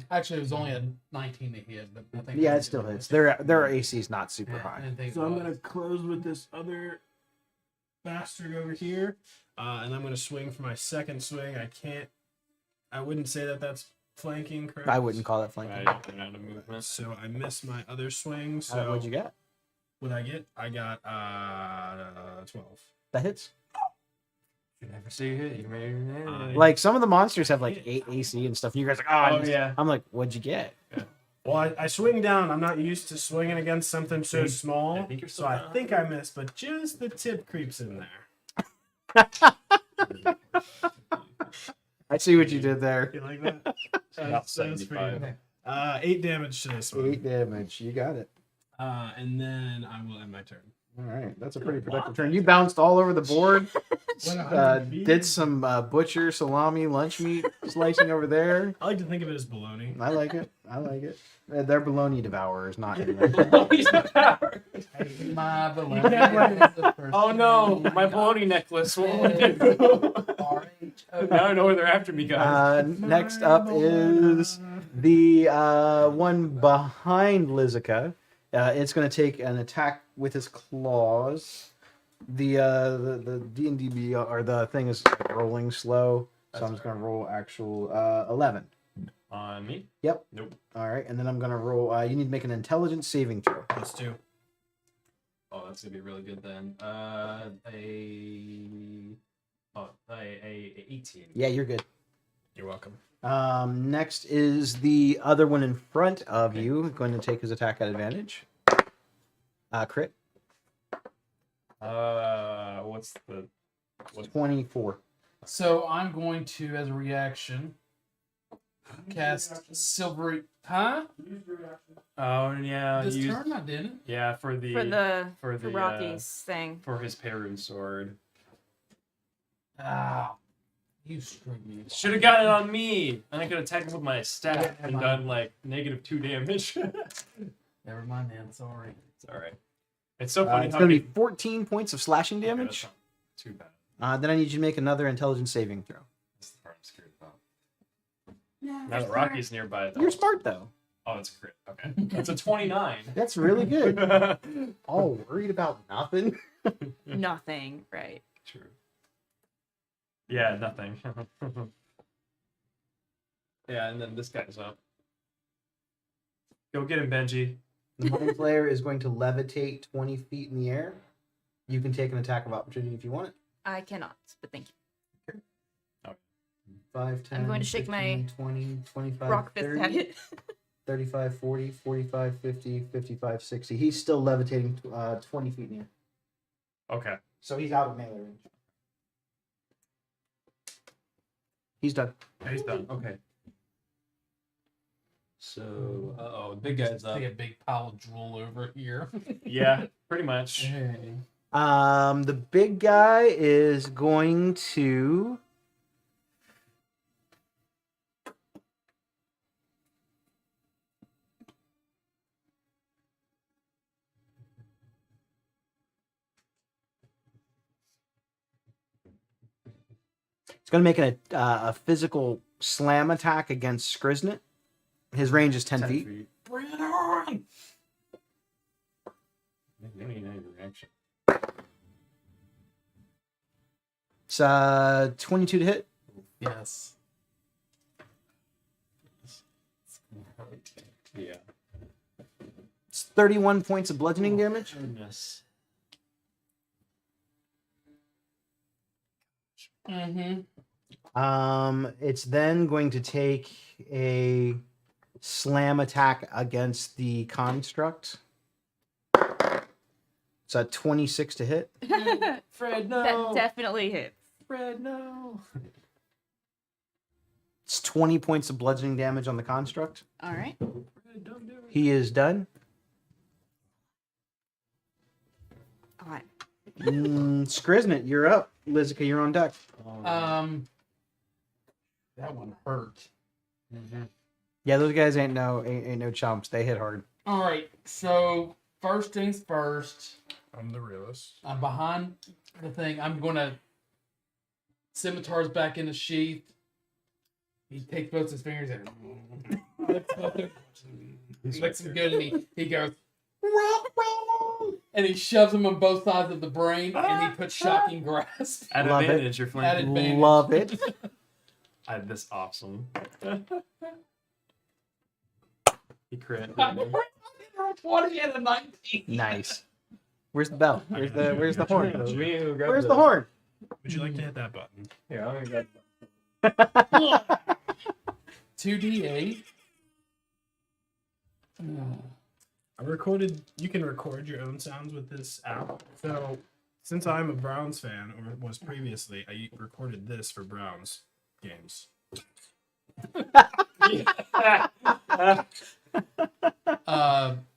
Actually, it was only a 19 to hit, but I think Yeah, it that's still good. hits. Their AC is not super Yeah, I high. didn't think it So I'm was. gonna close with this other bastard over here, and I'm gonna swing for my second swing. I wouldn't say that that's flanking, correct? I wouldn't call that flanking. Right. They're not a movement. So I missed my other swing. So What'd you get? what I get? I got 12. That hits. You never see a hit. You may. Like some of the monsters have like 8 AC and stuff. And you guys are like, oh, I missed. yeah. I'm like, what'd you get? Well, I swing down. I'm not used to swinging against something so think- small, I think you're so still I down. think I missed, but just the tip creeps in there. I see what you did there. You like that? About That's pretty 75. good. 8 damage to this one. 8 damage. You got it. And then I will end my turn. All right, that's a pretty productive turn. You bounced all over the board. Went 100 feet. Did some butcher salami lunch meat slicing over there. I like to think of it as bologna. I like it. I like it. They're bologna devourers, not in there. My balloon. Oh no, my baloney necklace. Now I know where they're after me, guys. Next up is the one behind Lizica. It's going to take an attack with his claws. The D&D or the thing is rolling slow, so I'm just going to roll actual 11. On me? Yep. Nope. All right, and then I'm going to roll. You need to make an intelligence saving throw. Let's do. Oh, that's gonna be really good then. A 18. Yeah, you're good. You're welcome. Next is the other one in front of you, going to take his attack at advantage. Crit. What's 24. So I'm going to, as a reaction, cast silvery. Huh? Oh yeah, This use, turn I didn't. yeah for the For Rocky's thing. for his Perun sword. Ah, you screwed me. Should have gotten it on me, and I could attack him with my staff Yeah, and mine. done like -2 damage. Never mind, then. Sorry. It's all right. It's so funny It's how going to he- be 14 points of slashing Okay, that's damage. not too bad. Then I need you to make another intelligence saving throw. That's the part I'm scared about. Now that Rocky's nearby, though. You're smart, though. Oh, it's a crit. Okay, that's a 29. That's really good. All worried about nothing? Nothing, right? True. Yeah, nothing. Yeah, and then this guy's up. Go get him, Benji. The Mind Flayer is going to levitate 20 feet in the air. You can take an attack of opportunity if you want it. I cannot, but thank you. 5, 10, I'm going to shake 15, 20, 25, Rock fist 30, at it. 35, 40, 45, 50, 55, 60. He's still levitating 20 feet in the air. Okay. So he's out of melee range. He's done. He's done. Okay. So, the big guy's up. See a big pile of drool over here. Yeah, pretty much. Hey. The big guy is going to... He's going to make a physical slam attack against Skriznet. His range is 10 feet. Bring it on! good reaction. It's 22 to hit. Yes. Yeah. It's 31 points of bludgeoning damage. Goodness. Mm-hmm. It's then going to take a slam attack against the construct. It's a 26 to hit. Fred, That no. definitely hits. Fred, no. It's 20 points of bludgeoning damage on the construct. All right. Fred, don't do it. He is done. All right. Skriznet, you're up. Lizica, you're on deck. That one hurt. Yeah, those guys ain't no chumps. They hit hard. All right. So first things first. I'm the realist. I'm behind the thing. I'm gonna scimitar's back in the sheath. He takes both his fingers and licks them good, and he goes, and he shoves them on both sides of the brain, and he puts shocking grasp. At Love it. advantage, you're At flanking. advantage. Love it. This awesome. He crit. 20 and a 19. Nice. Where's the bell? Where's the horn? Me who grabbed Where's the horn? Would you like to hit that button? Yeah, I'm gonna 2d8. I recorded. You can record your own sounds with this app. So, since I'm a Browns fan, or was previously, I recorded this for Browns games.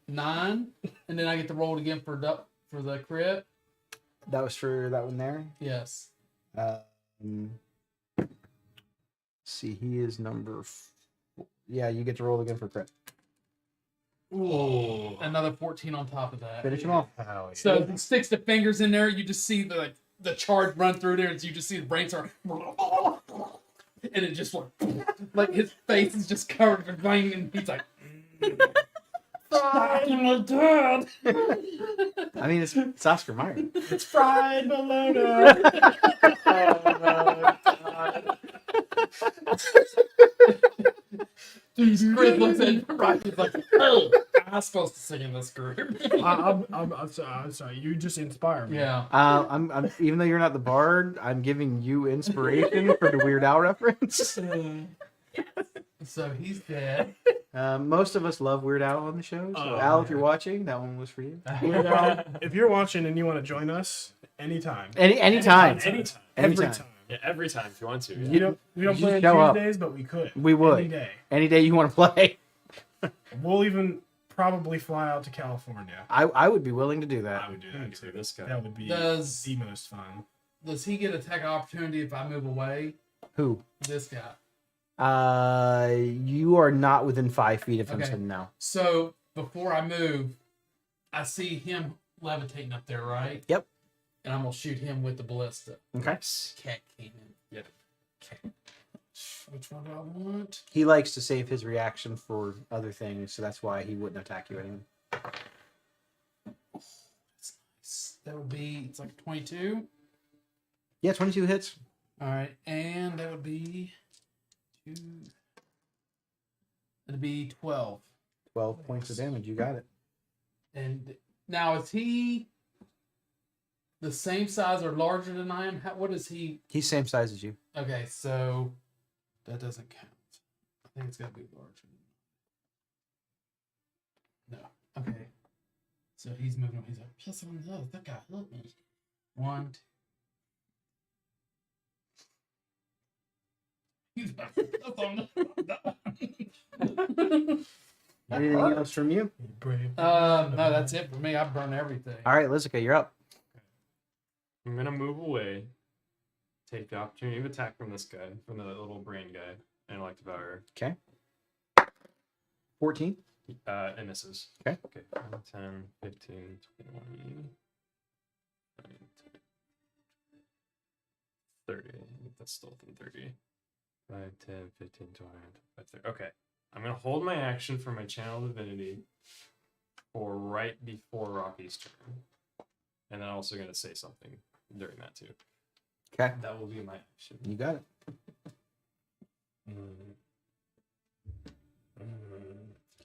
9, and then I get to roll it again for the crit. That was for that one there. Yes. See, he is number. Yeah, you get to roll again for crit. Ooh. Another 14 on top of that. Finish him off. Hell yeah. So he sticks the fingers in there. You just see the charge run through there, and you just see the brain start, and it just like his face is just covered in vein, and he's like, "I'm dead." I mean, it's Oscar Mayer. It's fried bologna. Chris looks at Rocky, he's like, "Oh, I'm supposed to sing in this group." I'm sorry. You just inspire me. Yeah. I'm even though you're not the bard, I'm giving you inspiration for the Weird Al reference. So he's dead. Most of us love Weird Al on the show. So Oh, Al, if yeah. you're watching, that one was for you. Weird Al, if you're watching and you want to join us, anytime. Anytime. Anytime. Every Every time. time. Yeah, every time if you want to. Yeah. We don't You play on just show up. Tuesdays, but we could. We would. Any day. Any day you want to play, We'll even probably fly out to California. I would be willing to do I that. would do I'm that gonna too. do this guy. That would be Does the most fun. he get attack opportunity if I move away? Who? This guy. You are not within 5 feet of him, Okay. so no. So before I move, I see him levitating up there, right? Yep. And I'm gonna shoot him with the ballista. Okay. Cat cannon. Yep. Okay. Which one do I want? He likes to save his reaction for other things, so that's why he wouldn't attack you anyway. That would be, it's like 22. Yeah, 22 hits. All right, and that would be 2. It'd be 12. 12 points of damage. You got it. And now is he the same size or larger than I am? What is he? He's same size as you. Okay, so that doesn't count. I think it's got to be larger. No. Okay. So he's moving. He's like, piss on the other. That guy hit me. 1, 2. He's like, piss on the Anything else from you? No, that's it for me. I burn everything. All right, Lizica, you're up. I'm gonna move away. Take the opportunity of attack from this guy, from the little brain guy, and like devour. 14. It misses. Okay. Okay. 10, 15, 20, 30. That's still within 30. 5, 10, 15, 20, 25, 30. Okay. I'm gonna hold my action for my channel divinity for right before Rocky's turn. And I'm also gonna say something during that too. Okay, That will be my action. you got it.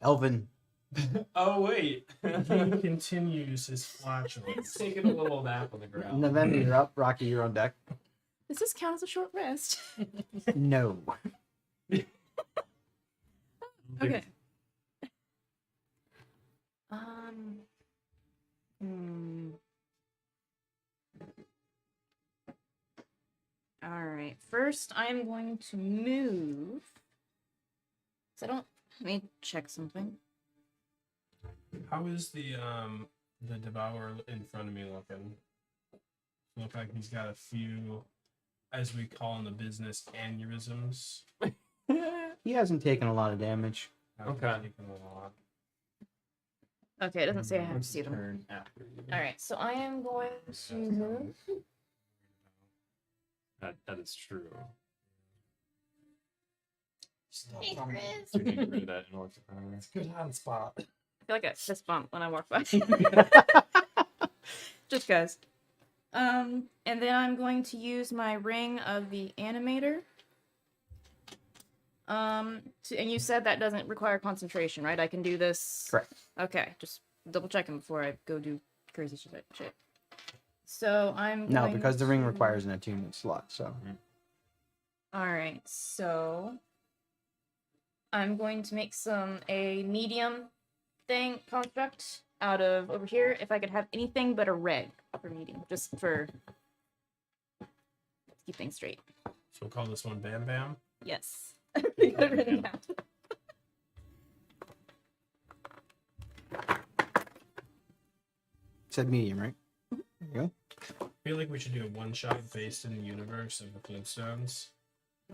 Elvin. Oh wait. He continues his He's flatulence. taking a little nap on the ground. November, you're up. Rocky, you're on deck. Does this count as a short rest? No. Okay. Hmm. All right. First, I'm going to move. So I don't. Let me check something. How is the devourer in front of me looking? Look like he's got a few, as we call in the business, aneurysms. He hasn't taken a lot of damage. Okay. Taking a lot. Okay, it doesn't say I have to see them. Turn after you. All right. So I am going to move. That is true. Hey, Chris. So you get rid of that intellectual power. Good hand spot. I feel like a fist bump when I walk by. Just guys. And then I'm going to use my ring of the animator. And you said that doesn't require concentration, right? I can do this. Correct. Okay, just double checking before I go do crazy shit. So I'm No, going because the ring to- requires an attunement slot, so. All right, so I'm going to make a medium thing construct out of over here. If I could have anything but a red for medium, just for let's keep things straight. So we'll call this one Bam Bam. Yes. You got it written down. Said medium, right? There you go. I feel like we should do a one-shot based in the universe of the Flintstones.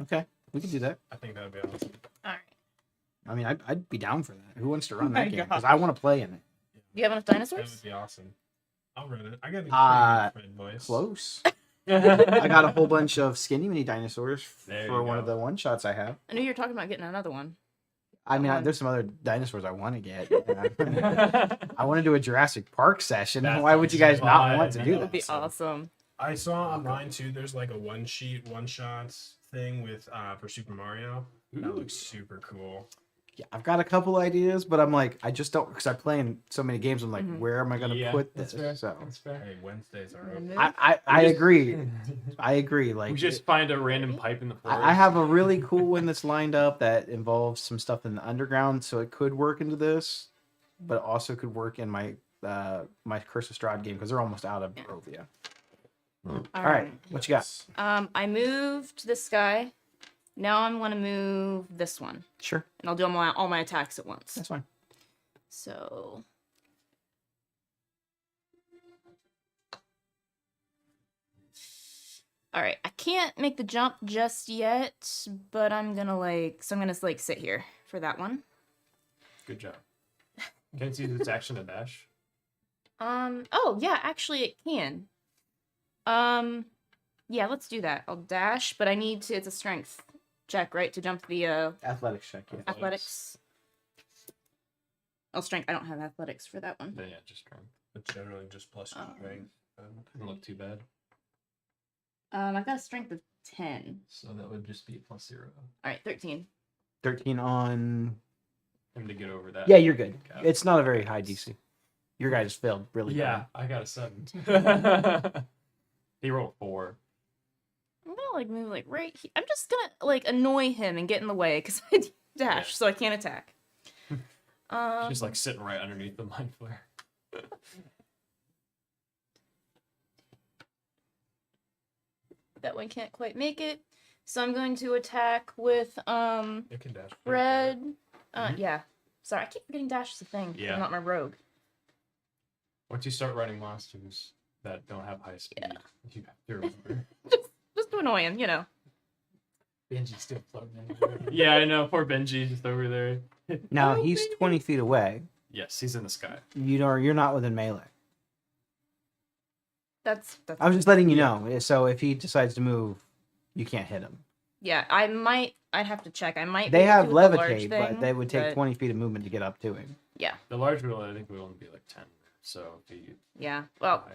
Okay, we can do that. I think that would be awesome. All right. I mean, I'd be down for that. Who wants to run my that game? God. Because I want to play in it. Do you have enough That dinosaurs? would be awesome. I'll run it. I got a pretty good Fred voice. Close. I got a whole bunch of skinny mini dinosaurs There for you one of go. the one shots I have. I knew you were talking about getting another one. I mean, One. there's some other dinosaurs I want to get. I want to do a Jurassic Park session. That's Why would you guys not fun. want to That do would be that? awesome. I saw online too. There's like a one-shot thing with for Super Mario. That looks super cool. Yeah, I've got a couple ideas, but I'm like, I just don't, because I play in so many games. I'm like, Mhm. where am I going to Yeah, put that's this? fair. So That's fair. Hey, Wednesdays are open. I We just- agree. I agree. Like, We just find a random pipe in the forest. I have a really cool one that's lined up that involves some stuff in the underground, so it could work into this, but also could work in my my Curse of Strahd game because they're almost out of Barovia. All right, what you got? I moved this guy. Now I'm gonna move this one, Sure, and I'll do all my attacks at once. that's fine. So. All right, I can't make the jump just yet, but I'm gonna sit here for that one. Good job. Can it use its action to dash? Oh yeah, actually it can. Yeah, let's do that. I'll dash, but it's a strength check, right? To jump the Athletics check. Yeah. athletics. Oh, strength. I don't have athletics for that one. Then yeah, just strength. But generally just plus your strength. Doesn't look too bad. I've got a strength of 10. So that would just be +0. All right, 13. 13 on. Him to get over that. Yeah, you're good. cap. It's not a very high DC. Your guy just failed really Yeah, bad. I got a 7. He rolled 4. I'm gonna move right here. I'm just gonna annoy him and get in the way because I dash, Yeah. so I can't attack. Just sitting right underneath the mind flare. That one can't quite make it, so I'm going to attack with It can dash. red. Yeah. Sorry, I keep forgetting dash is a thing. Yeah. I'm not my rogue. Once you start running monsters that don't have high speed, you have to remember. Just to annoy him, you know. Benji's still floating in. Yeah, I know. Poor Benji just over there. Now Oh, he's 20 feet away. Yes, he's in the sky. You're not within melee. That's I was just letting you know. So if he decides to move, you can't hit him. yeah. I'd have to check. I might. They be able have to with the large levitate, but thing, they would take but 20 feet of movement to get up to him. Yeah, The large wheel, I think, would only be 10. So if you. yeah. Well,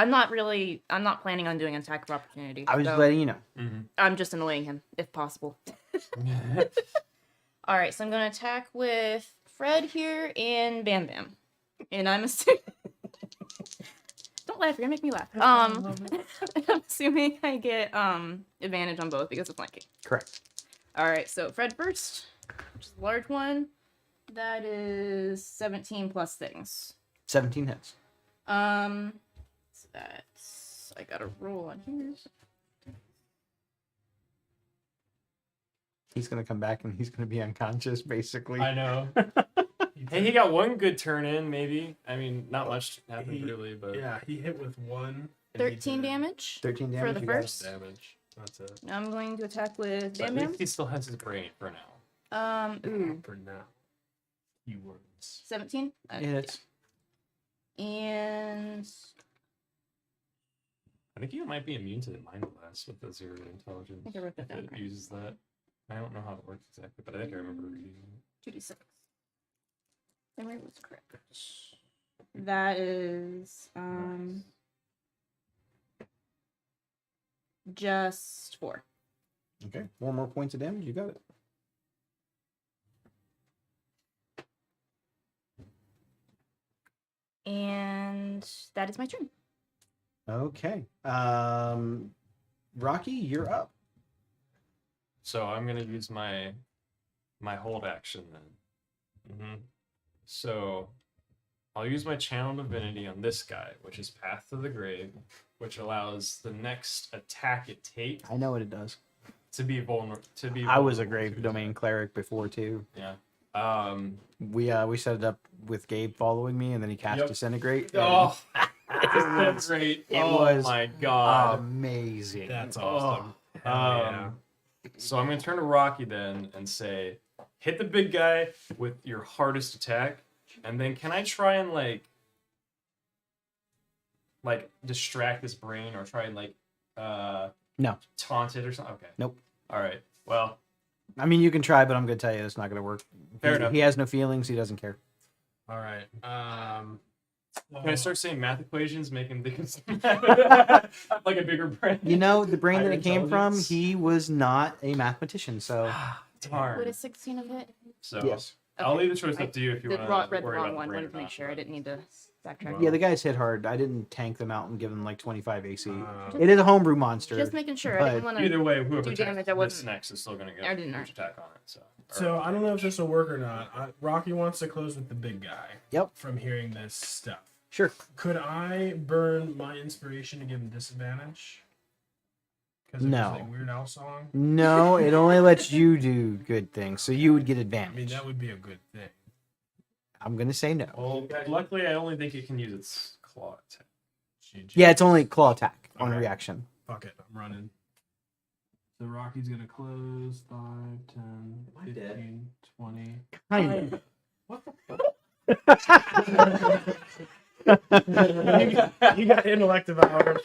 I'm not planning on doing an attack of opportunity. I was just so letting you know. I'm just annoying him if possible. All right, so I'm going to attack with Fred here and Bam Bam. And I'm assuming... Don't laugh, you're going to make me laugh. I'm assuming I get advantage on both because of flanking. Correct. All right, so Fred first, which is a large one. That is 17 plus things. 17 hits. So that's... I got to roll on here. He's going to come back and he's going to be unconscious, basically. I know. Hey, he got one good turn in, maybe. I mean, not much happened really, but Yeah, he hit with 1. and he 13 did damage. 13 damage. For the you got it. first? damage. That's it. Now I'm going to attack with So Bam at Bam. least he still has his brain for now. Ooh, For now. Keywords. 17. It hits. And I think you might be immune to the mind blast with the 0 intelligence. I think I wrote that if down it right. uses that. I don't know how it works exactly, but I think I remember reading it. 2d6. Memory was correct. That is just 4. Okay. 4 more points of damage. You got it. And that is my turn. Okay. Rocky, you're up. So I'm gonna use my hold action then. So I'll use my channel divinity on this guy, which is Path to the Grave, which allows the next attack it takes I know what it does. to be vulnerable. I was a Grave Domain cleric before too. Yeah. We set it up with Gabe following me, and then he cast Yep. Disintegrate. and Oh, that's great. It Oh was my god. amazing. That's awesome. Hell Um, So I'm gonna turn to Rocky then and say, hit the big guy with your hardest attack, and then can I try and like distract his brain or try and No. taunt it or something? Okay. Nope. All right. Well, I mean, you can try, but I'm going to tell you it's not going to work. Fair he, enough. He has no feelings. He doesn't care. All right. can I start saying math equations, make him think it's like a bigger brain? You know, the brain that Higher it came from, intelligence. he was not a mathematician, so... Darn. Would a 16 have hit? So Yes. I'll Okay. leave the choice up to you if you want to Read the worry wrong about one. the brain Wanted or to make not, sure. I but- didn't need to backtrack. Well, Yeah, the guys hit hard. I didn't tank them out and give them like 25 AC. Uh, It is a homebrew monster. Just making sure. I didn't but want to. Either way, whoever do attacks damage I this wasn't- next is still going to get I didn't a huge attack on it. So I don't know if this will work or not. Rocky wants to close with the big guy. Yep. From hearing this stuff. Sure. Could I burn my inspiration to give him disadvantage? Because it No. was a Weird Al song. No, it only lets you do good things, so you would get I advantage. mean, that would be a good thing. I'm going to say no. Well, luckily, I only think it can use its claw attack. GG. Yeah, it's only claw attack on Okay. reaction. Fuck it. I'm running. So Rocky's going to close 5, 10, I dead? 15, 20. Kind of. What the you got intellect devour.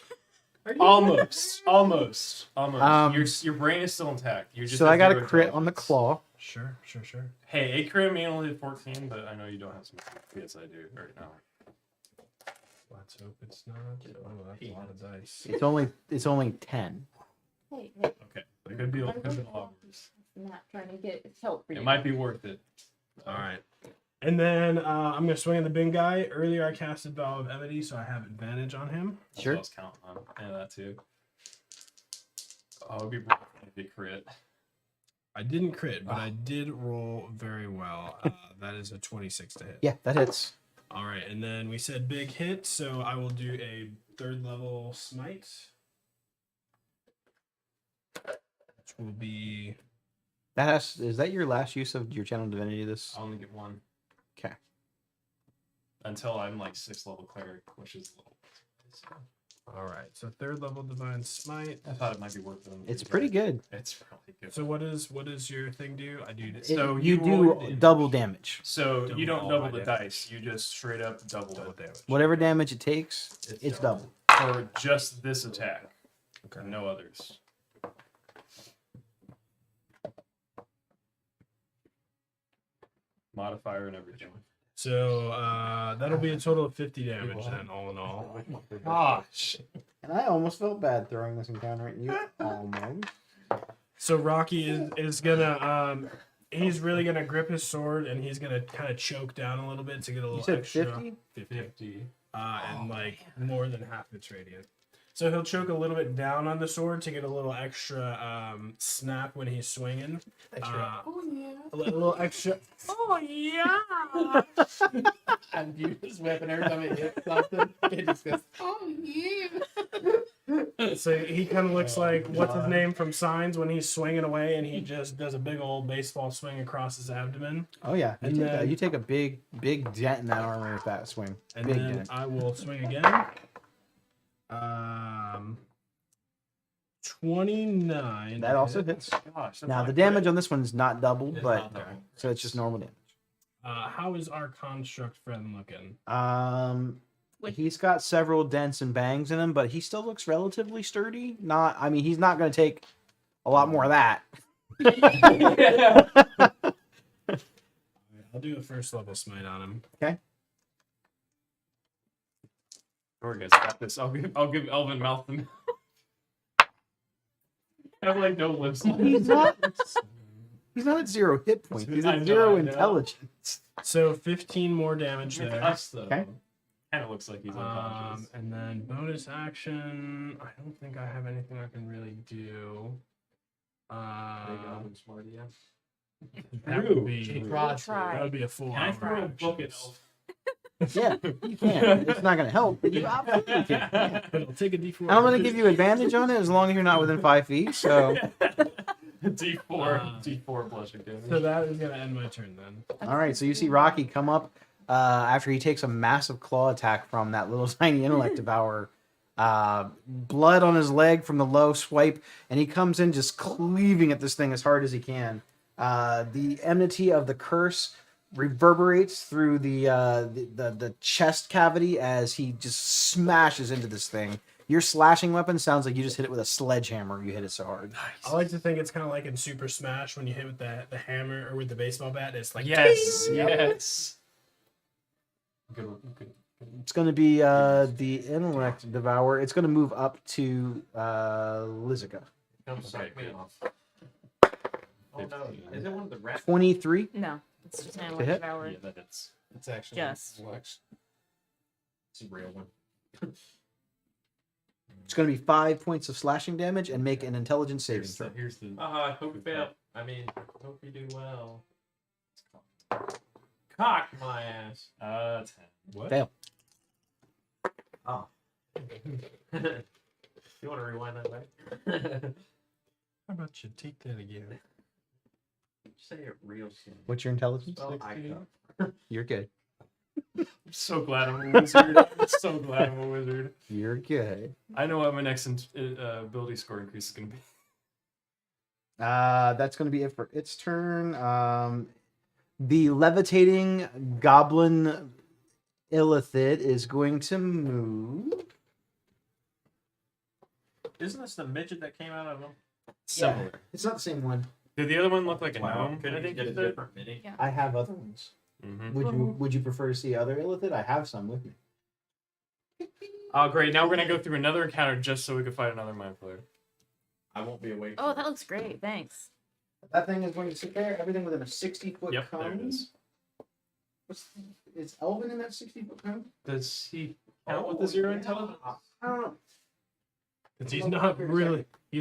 Almost. Um, Your brain is still intact. You're just So I got a zero crit on the intelligence. claw. Sure. Hey, a crit may only hit 14, but I know you don't have some. Yes, I do right now. Let's hope it's not. Oh, that's a lot of dice. It's only 10. Hey, Okay, it could be a lot worse. I'm not trying to get help for you. It might be worth it. All right. And then I'm going to swing at the big guy. Earlier, I casted Vow of Enmity, so I have advantage on him. That's Sure. what I was counting on. Yeah, that too. Oh, it'd be rough if you crit. I didn't crit, but I did roll very well. That is a 26 to hit. Yeah, that hits. All right, and then we said big hit, so I will do a 3rd level smite. Which will be... Is that your last use of your channel divinity? This. I only get one. Okay. Until I'm like 6th level cleric, which is low. So All right, so 3rd level divine smite. I thought it might be worth it. It's pretty good. It's really good. So what is your thing do? I do this. So you you roll do your double damage. So you don't all double my the damage. dice. You just straight up double it. damage. Whatever damage it takes, it's double. For just this attack. Okay. No others. Modifier and everything. So that'll be a total of 50 damage then, all in all. Gosh. And I almost felt bad throwing this encounter at you. Almost. So Rocky is gonna he's really gonna grip his sword and he's gonna kind of choke down a little bit to get a little You said extra 50? 50. and like more than half its radiant. So he'll choke a little bit down on the sword to get a little extra snap when he's swinging. A little extra. Oh yeah! I'd use this weapon every time it hits something. It just goes, oh yeah. So he kind of looks like what's his name from Signs when he's swinging away and he just does a big old baseball swing across his abdomen. Oh yeah, And then- you take a big dent in that armor with that swing. And Big then dent. I will swing again. 29. That also hits. Gosh, that's Now not the good. damage on this one is not doubled, It's but not double. so it's just normal damage. How is our construct friend looking? He's got several dents and bangs in him, but he still looks relatively sturdy. I mean, he's not going to take a lot more of that. I'll do a first level smite on him. Or guys, got this. I'll give Elvin mouth and I have like no lips. He's not at 0 hit points. He's I at know, 0 I know. intelligence. So 15 more damage With there. us though. Okay. Kind of looks like he's unconscious. And then bonus action. I don't think I have anything I can really do. Maybe Elvin's smart, yeah. That would be She tried to. Try. that would be a full Can I hour throw a action. book at Elvin? Yeah, you can. It's not going to help, but you absolutely can. Yeah. But it'll take a D4. And I'm going to give you advantage on it as long as you're not within 5 feet. So, D4 blushing So damage. that is gonna end my turn then. all right. So you see Rocky come up after he takes a massive claw attack from that little tiny intellect devourer. Blood on his leg from the low swipe, and he comes in just cleaving at this thing as hard as he can. The enmity of the curse reverberates through the chest cavity as he just smashes into this thing. Your slashing weapon sounds like you just hit it with a sledgehammer. You hit it so hard. I like to think it's kind of like in Super Smash when you hit with the hammer or with the baseball bat. It's like Yes, ting! yes. Good. It's going to be the intellect devourer. It's going to move up to Lizica. Come Okay, suck me good. off. Oh no! Is it one of the rat? 23. No, it's just an To hit? hour. Yeah, that's It's actually Just. Lex. It's a real one. It's going to be 5 points of slashing damage and make an intelligence saving here's throw. the, here's the I hope you fail. I mean, hope you do well. Cock my ass. 10. What? Fail. Oh. You want to rewind that back? How about you take that again? Say it real soon. What's your intelligence? Spell icon. You're good. I'm so glad I'm a wizard. I'm so glad I'm a wizard. You're good. I know what my next ability score increase is going to be. That's going to be it for its turn. The levitating goblin illithid is going to move. Isn't this the midget that came out of him? Similar. It's not the same one. Did the other one look like a Wow. gnome? Could I it think get a it did. different mini? Yeah. I have other ones. Mm-hmm. Would you prefer to see other illithid? I have some with me. Oh, great. Now we're going to go through another encounter just so we can fight another mind flayer. I won't be awake. Oh, for that looks great. Thanks. That thing is going to sit there. Everything within a 60-foot Yep, cone. there it is. Is Elvin in that 60-foot cone? Does he count with the zero intelligence? I don't know. 'Cause he's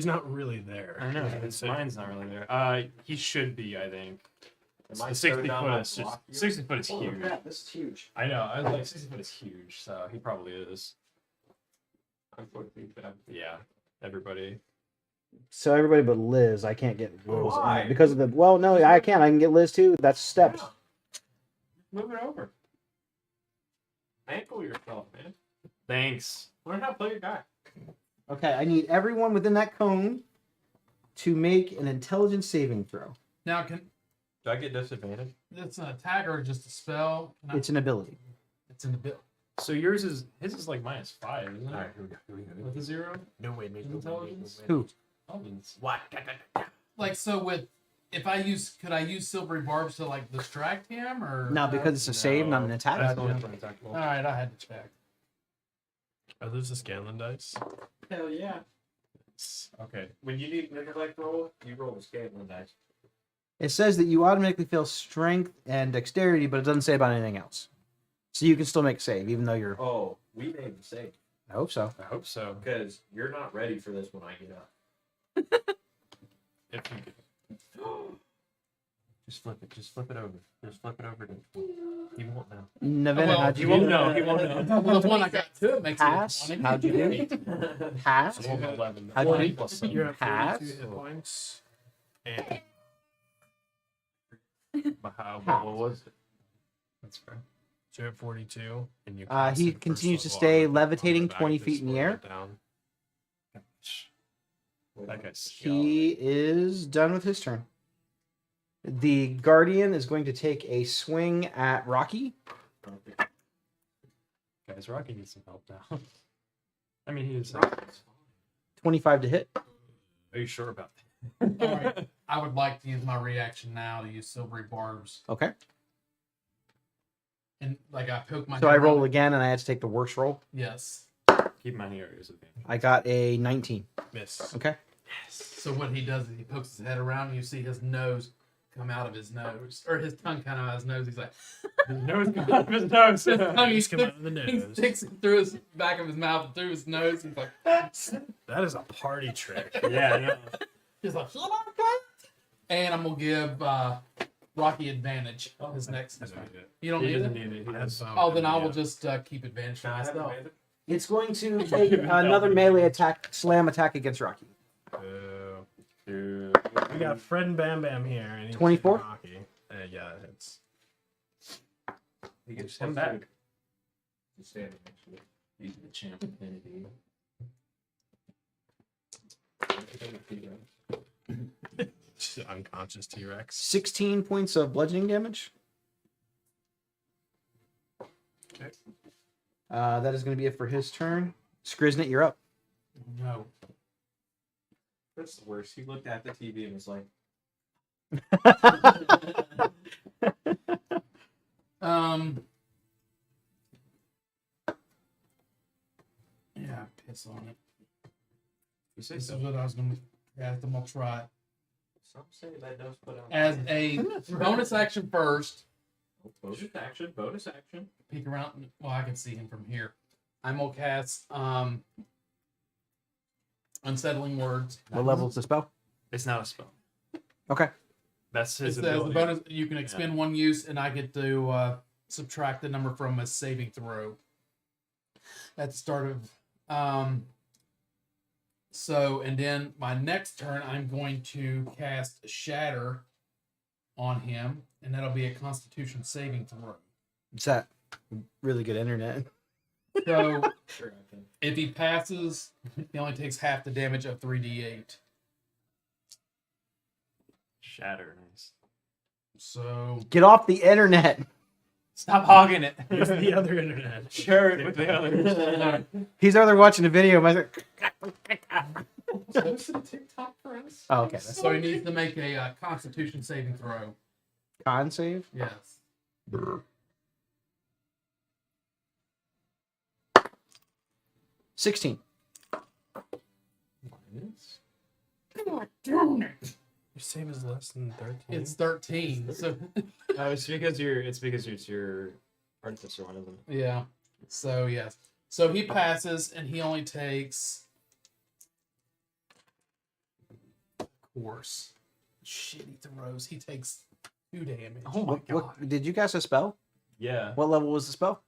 not really there. I know. His mind's not really there. He should be, I think. Am The I 60 so down foot I'll is just, block you? 60 foot is Holy huge. crap, this is huge. I know. I was like 60 foot is huge, so he probably is. I'm going to be bad. Yeah. Everybody. So everybody but Liz, I can't get Liz in Why? it because of the. Well, no, I can. I can get Liz too. That's steps. Move it over. Ankle yourself, man. Thanks. Learn how to play your guy. Okay, I need everyone within that cone to make an intelligence saving throw. Now, can Do I get disadvantage? it's an attack or just a spell? Can I- It's an ability. it's in the bill. So his is like -5, isn't it? Alright, here we go. Here we go. With a 0? No way, Intelligence? Who? Elvin's. What? Like so with could I use silvery barbs to like distract him or? No, because it's a save, not an attack. That's only for an attack All roll. right, I had to check. Are those the Scanlan dice? Hell yeah. Okay. When you need an intellect roll, you roll a Scanlan dice. It says that you automatically feel strength and dexterity, but it doesn't say about anything else. So you can still make a save, even though you're. Oh, we made a mistake I hope so. I hope so. because you're not ready for this when I get up. If you could. Just flip it. Just flip it over. Just flip it over to. He won't know. Nevena, Well, how'd He you won't do? know. He won't know. Well, the one I got to it makes Pass. it. How'd you do? Pass. So hold on, 11. How'd you 20 do? plus 7. You're at Pass. 42 hit points. And What was it? That's fair. so you're at 42. And you He casted continues first to level stay armor levitating back 20 to feet in the slow air. it down. That guy's He is done with his turn. The Guardian is going to take a swing at Rocky. Guys, Rocky needs some help now. I mean, he is. 25 to hit. Are you sure about All right. I would like to use my reaction now to use silvery barbs. Okay. And like I poke my So I head roll around- again, and I had to take the worst roll. Yes. that? Keep in mind here is advantage. I got a 19. Miss. Okay. So what he does is he pokes his head around and you see his nose come out of his nose. Or his tongue come out of his nose. He's like His nose come out of his nose. his tongue, he He's come out sticks, of the he nose. sticks it through his back of his mouth and through his nose. He's like That is a party trick. Yeah, no. he's like and I'm gonna give Rocky advantage on his next. I don't need it. You don't He need doesn't it? need it. He I has. have Oh, then I yeah. will just keep advantage for Can I have myself. advantage? It's going to take another melee attack, slam attack against Rocky. Boo. Dude. We got Fred and Bam Bam here. And he's 24? hitting Rocky. Yeah, that hits. He gets Him plus back. 2. He's standing next to it. He's the champ of Infinity. Unconscious T-Rex. 16 points of bludgeoning damage. Okay. That is going to be it for his turn. Skriznet, you're up. No. That's the worst. He looked at the TV and was like, Yeah, piss on it. You say This so. is what I was gonna cast. I'm gonna try it. some say that does put out. As a bonus action first, Bonus action. peek around. Well, I can see him from here. I'm gonna cast Unsettling Words. What level is the spell? It's not a spell. Okay. That's It his says the ability. bonus you can expend one use, and I get to subtract the number from a saving throw at the start of. So, and then my next turn, I'm going to cast Shatter on him, and that'll be a Constitution saving throw. It's that really good internet. So, Sure, I can. if he passes, he only takes half the damage of 3d8. Shatter. Nice. So, Get off the internet. Stop hogging it. Use the other internet. Share it with the others. He's over there watching a video. TikTok friends. Oh, okay. So he needs to make a Constitution saving throw. Con save. Yes. 16. Your save is less than 13. It's 13. So No, it's because it's your artificer one, isn't it? yeah. So yes. So he passes, and he only takes. Of course, shitty throws. He takes 2 damage. Oh my god. What, did you cast a spell? Yeah. What level was the spell?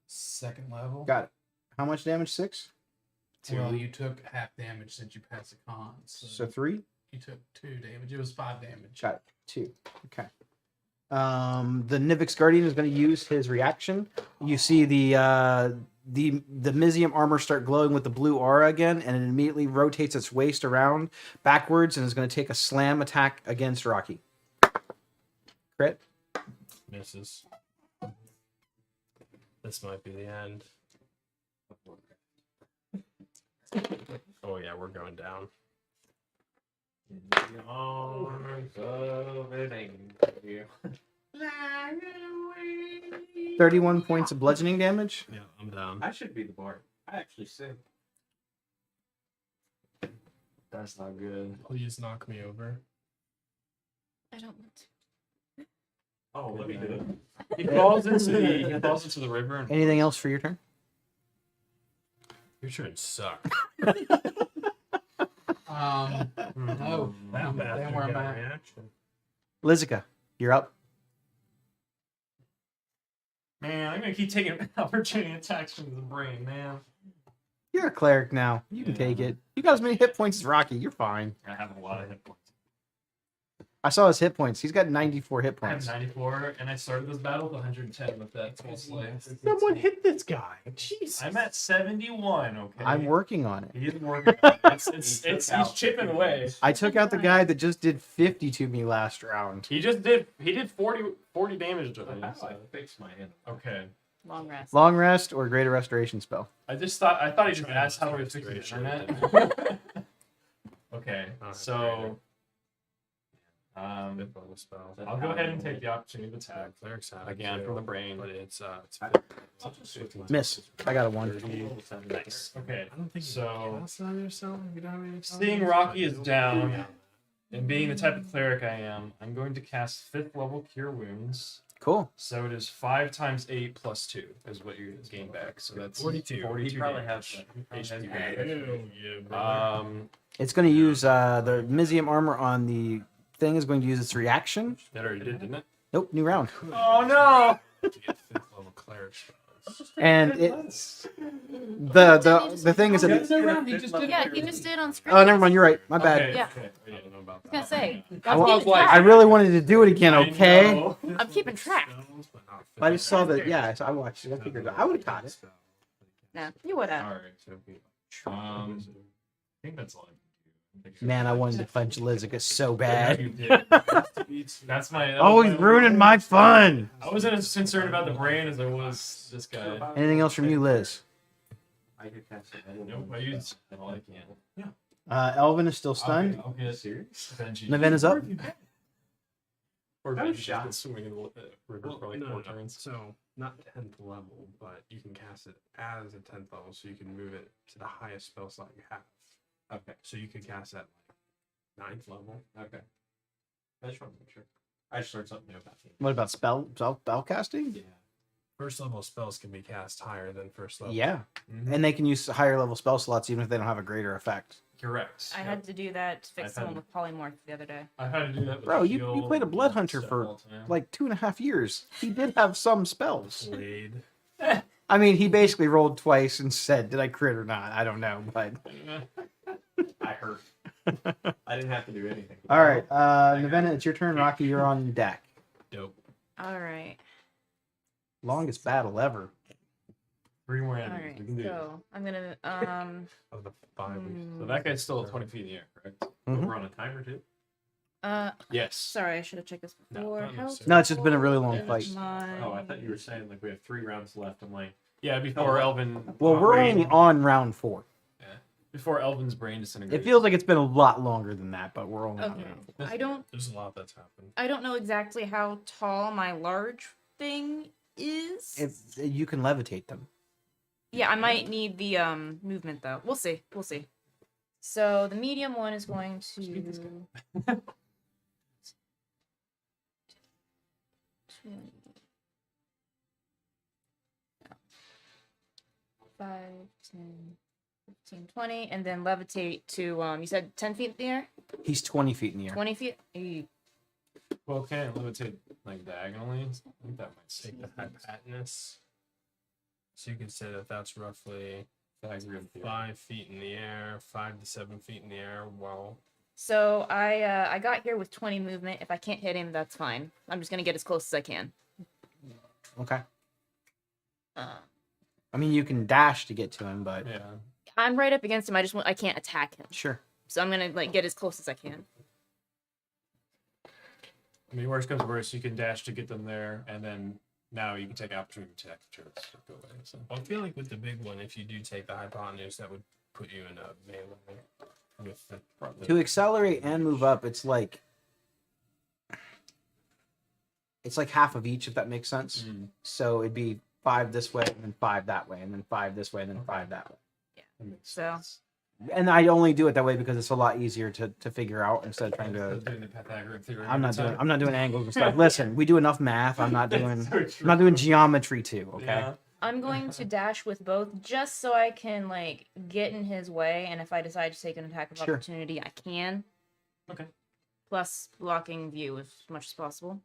Second level. Got it. How much damage? 6? Well, you took half damage since you passed the con. So 3? You took 2 damage. It was 5 damage. Got it. 2. Okay. The Nivix Guardian is going to use his reaction. You see the Mizium armor start glowing with the blue aura again, and it immediately rotates its waist around backwards and is going to take a slam attack against Rocky. Crit. Misses. This might be the end. Oh yeah, we're going down. In the arms of an angel. 31 points of bludgeoning damage. Yeah, I'm down. I should be the bard. I actually sing. That's not good. Please knock me over. I don't want to. Oh, let me do it. He falls into the river. And Anything else for your turn? Your turn suck. No. That Staying bastard where I'm got a at. reaction. Lizica, you're up. Man, I'm gonna keep taking opportunity attacks from the brain, man. You're a cleric now. You can take it. You got as many hit points as Rocky. You're fine. I have a lot of hit points. I saw his hit points. He's got 94 hit I have points. 94, and I started this battle with 110 with that pulse life. Someone hit this guy. Jesus. I'm at 71. Okay. I'm working on it. He's working. He's chipping away. I took out the guy that just did 50 to me last round. He did 40 damage to me. How do so- I fix my hand? Okay. Long rest. Long rest or greater restoration spell. I thought he just asked how do we fix the internet. Okay. So Fifth level spell. I'll go ahead and take the opportunity to attack Clerics have again it from the too, brain. but it's Miss. I got a 1. Nice. Okay. I don't think you So- can cast it on yourself if you don't have any Seeing spells, Rocky but is you'll- down, and being the type of cleric I am, I'm going to cast 5th level Cure Wounds. Cool. So it is 5 times 8 plus 2 is what you gain back. So that's 42. 42 He probably damage. has HP Hell damage. yeah, brother. It's It's going to use the Mizium armor on the thing is going to use its reaction. that already did, didn't it? Nope, new round. Oh no! To get fifth level cleric spells. And the thing is that Yeah, he just did on screen. oh, never mind. You're right. My bad. Okay, Yeah. okay. I don't know about that. I was gonna say. I, I'm wa- keeping like- track. I really wanted to do it again. I Okay. know. I'm keeping track. Spells, but not I just saw fifth that. Yeah, so I watched it. I figured I would have caught it. No, you would have. Alright, so I think that's all I can do. Man, I wanted to punch Lizica so Yeah, bad. you did. That's my. that was Always my- ruining my fun. I wasn't as concerned about the brain as I was this guy. Anything else from you, Liz? I could cast it. Nope, I used all I can. Elvin is still stunned. I'll get Serious? Benji. Nevena's up. Or That was Benji's shot. been swimming in the river Well, for like no, 4 no. turns. So not 10th level, but you can cast it as a 10th level, so you can move it to the highest spell slot you have. Okay. So you could cast at like 9th level. Okay. I just want to make sure. I just learned something new about you. What about spell casting? Yeah. First level spells can be cast higher than first level. Yeah, Mhm. and they can use higher level spell slots even if they don't have a greater effect. Correct. I Yep. had to do that to fix I've someone had- with polymorph the other day. I've had to do that with Bro, you shield played a blood and hunter stuff for all the time. like 2.5 years. He did have some spells. Blade. I mean, he basically rolled twice and said, "Did I crit or not?" I don't know, but I hurt. I didn't have to do anything. all right, Navena, it's your turn. Rocky, you're on deck. Dope. All right. Longest battle ever. 3 more All enemies. right. We can do it. So I'm gonna Of the 5 weeks. So that guy's still at 20 feet in the air, correct? Mhm. We're on a timer too. Yes. sorry, I should have checked this No, before. not How necessarily. No, it's just been a really long is fight. my- Oh, I thought you were saying like we have 3 rounds left. I'm like, Yeah, before Elvin. Well, we're brain- only on round 4. before Elvin's brain disintegrates. It feels like it's been a lot longer than that, but we're only on Okay. round 4. I don't There's a lot that's happened. I don't know exactly how tall my large thing is. If you can levitate them. Yeah, I might need the movement though. We'll see. We'll see. So the medium one is going to 5, 10, 15, 20, and then levitate to you said 10 feet in the air? He's 20 feet in the air. 20 feet? Ew. Well, can it levitate like diagonally? I think that might Take the save hypatnus. So you can say that that's roughly diagram theory. 5 feet in the air, 5 to 7 feet in the air. Well, So I got here with 20 movement. If I can't hit him, that's fine. I'm just gonna get as close as I can. Okay. Uh, I mean, you can dash to get to him, but Yeah. I'm right up against him. I can't attack him. sure. So I'm gonna like get as close as I can. I mean, worst comes to worst, you can dash to get them there, and then now you can take opportunity attack to go away. So. I feel like with the big one, if you do take the hypotenuse, that would put you in a melee. with the To accelerate and move up, it's like half of each, if that makes sense. Mm, So it'd be 5 this way, and then 5 that way, and then 5 this way, and then 5 that way. that makes So- sense. And I only do it that way because it's a lot easier to figure out instead of trying Instead to. of doing the Pythagorean theorem. I'm not every doing. time. I'm not doing angles and stuff. Listen, we do enough math. I'm not doing. So I'm true. not doing geometry too. Okay. Yeah. I'm going to dash with both just so I can like get in his way, and if I decide to take an attack of Sure. opportunity, I can. Okay. Plus blocking view as much as possible.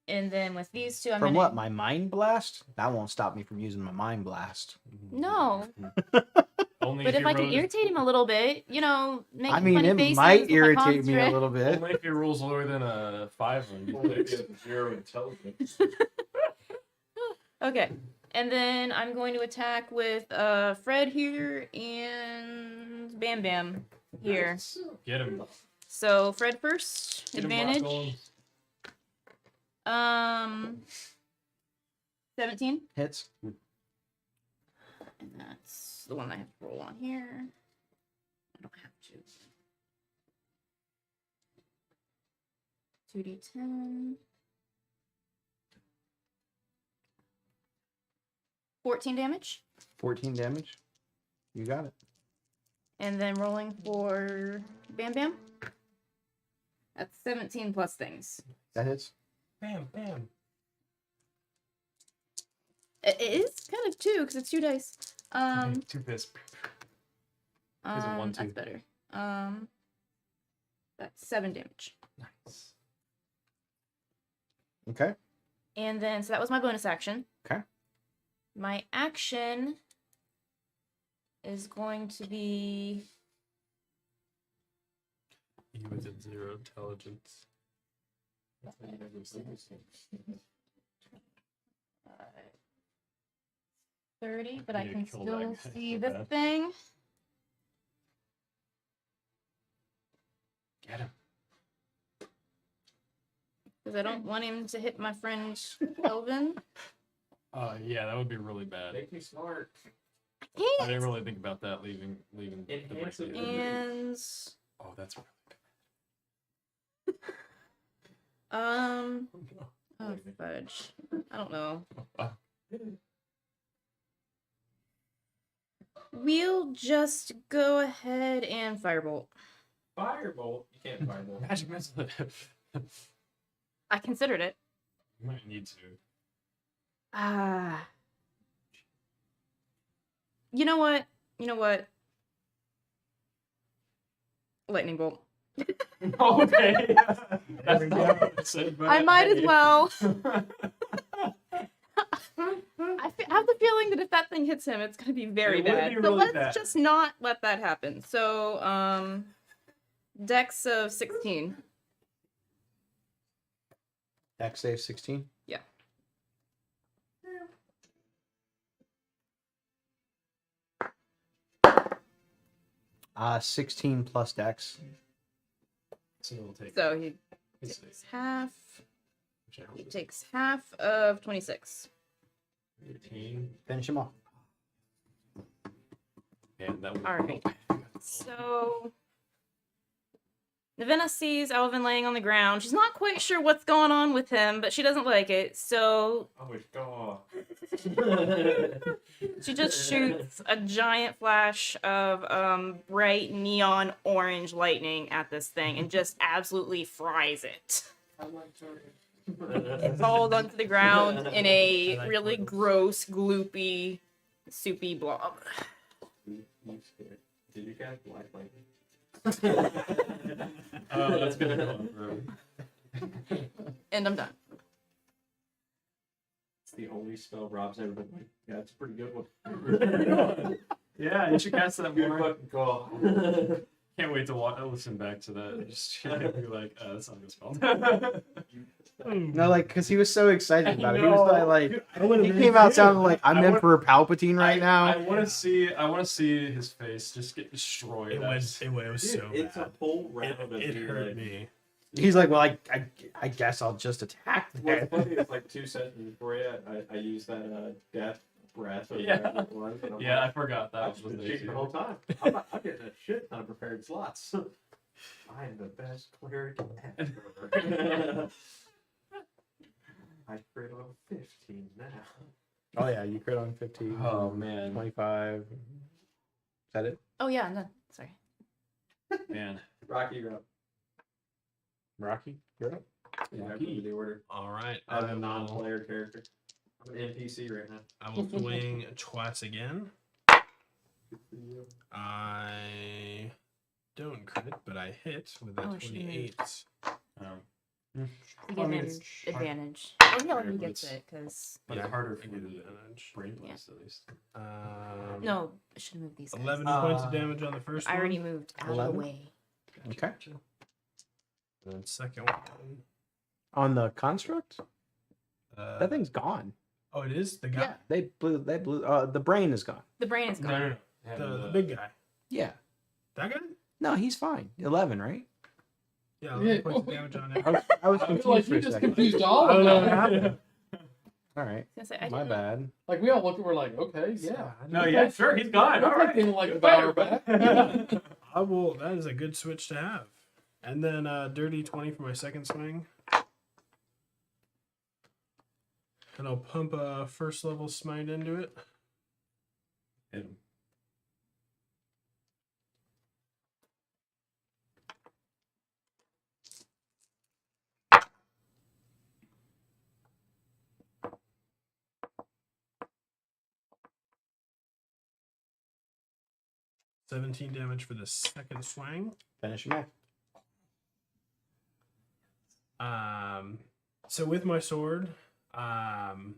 And then with these two, I'm From gonna. what? My mind blast? That won't stop me from using my mind blast. No, Only but if he I can rolls- irritate him a little bit, you know, make I mean, funny it faces might with my irritate me a construct. little bit. Only if he rolls lower than a 5 on Only if Nivix. you have 0 intelligence. Okay, and then I'm going to attack with Fred here and Bam Bam here. Get him. So Fred first, Get him, advantage. Rockholm. 17. Hits. And that's the one I have to roll on here. I don't have to. 2d10. 14 damage. 14 damage. You got it. And then rolling for Bam Bam. That's 17 plus things. That hits. Bam, bam. It is kind of 2 because it's 2 dice. Okay, 2 fists. Is it 1, 2? That's better. That's 7 damage. Nice. Okay. And then, so that was my bonus action. Okay. My action is going to be. You with a 0 intelligence. 30, but I You can killed that still guy see so this bad. thing. Get him. Because I don't want him to hit my friend Elvin. Yeah, that would be really bad. Make me smart. I didn't really think about that leaving the Enhance break. it. And Oh, that's really oh fudge. I don't know. bad. We'll just go ahead and firebolt. Firebolt. You can't firebolt. Magic missile. I considered it. You might need to. Ah. You know what? You know what? Lightning bolt. Okay. That's not what I said, but I might as hey. well. I have the feeling that if that thing hits him, it's gonna be very It would bad. be So really let's bad. just not let that happen. So, Dex of 16. Dex save 16. Yeah. 16 plus Dex. So it'll take. So he Let's takes half. which I hope He is takes half of 26. 18. Finish him off. And that would All right. So Navenna sees Elvin laying on the ground. She's not quite sure what's going on with him, but she doesn't like it. So Oh my god. she just shoots a giant flash of bright neon orange lightning at this thing and just absolutely fries it. It falls onto the ground in a really gross, gloopy, soupy blob. Did you guys like lightning? Oh, that's gonna go on forever. And I'm done. It's the only spell Rob's ever been like, yeah, it's a pretty good one. Yeah, you should cast that Good more. fucking call. Can't wait to listen back to that. And just be like, that's not a good spell. No, like, because he was so excited about it. He was like, I would've he been came out too. sounding like, I'm I in would- for Palpatine right now. I want to see his face just get destroyed. It was so It's a bad. whole round of It being hurt like- me. He's like, well, I guess I'll just attack What's that. funny is like 2 sessions before I used that death breath. Or Yeah. whatever it was, and I'm Yeah, I like, forgot that I've was just the been thing cheating the too. whole time. I'm getting a shit ton of prepared slots. I am the best cleric ever. I crit on 15 now. Oh yeah, you crit on 15. Oh, man. 25. Is that it? Oh yeah, I'm done. Sorry. Man. Rocky, you're up. Rocky, you're up. Yeah, I remember the order. All right. As I a will, non-player character. I'm an NPC right now. I will swing twice again. I don't crit, but I hit with a Oh, she 28. You I get mean, an it's advantage. Oh yeah, he but gets it's- it because But Yeah, it's harder I for get you to advantage. brain blast at least. no, I should move these. Guys. 11 points of damage on the first I already one. moved out of 11? the way. Okay. And then second one. On the construct, Uh, that thing's gone. Oh, it is? The guy? Yeah, they blew. The brain is gone. The brain is gone. The big guy. Yeah. That guy? No, he's fine. 11, right? Yeah, 11 points of damage on him. I was I feel confused like for you a just second. confused all I don't of know what them. happened. All right, I was gonna say, I my didn't- bad. Like we all look and we're like, okay, yeah. No, yeah, sure, he's gone. We'll All take right. the intellect power back. I will. That is a good switch to have. And then dirty 20 for my second swing. And I'll pump a first level smite into it. Hit him. $17 damage for the second swing. Finish him off. So with my sword, I'm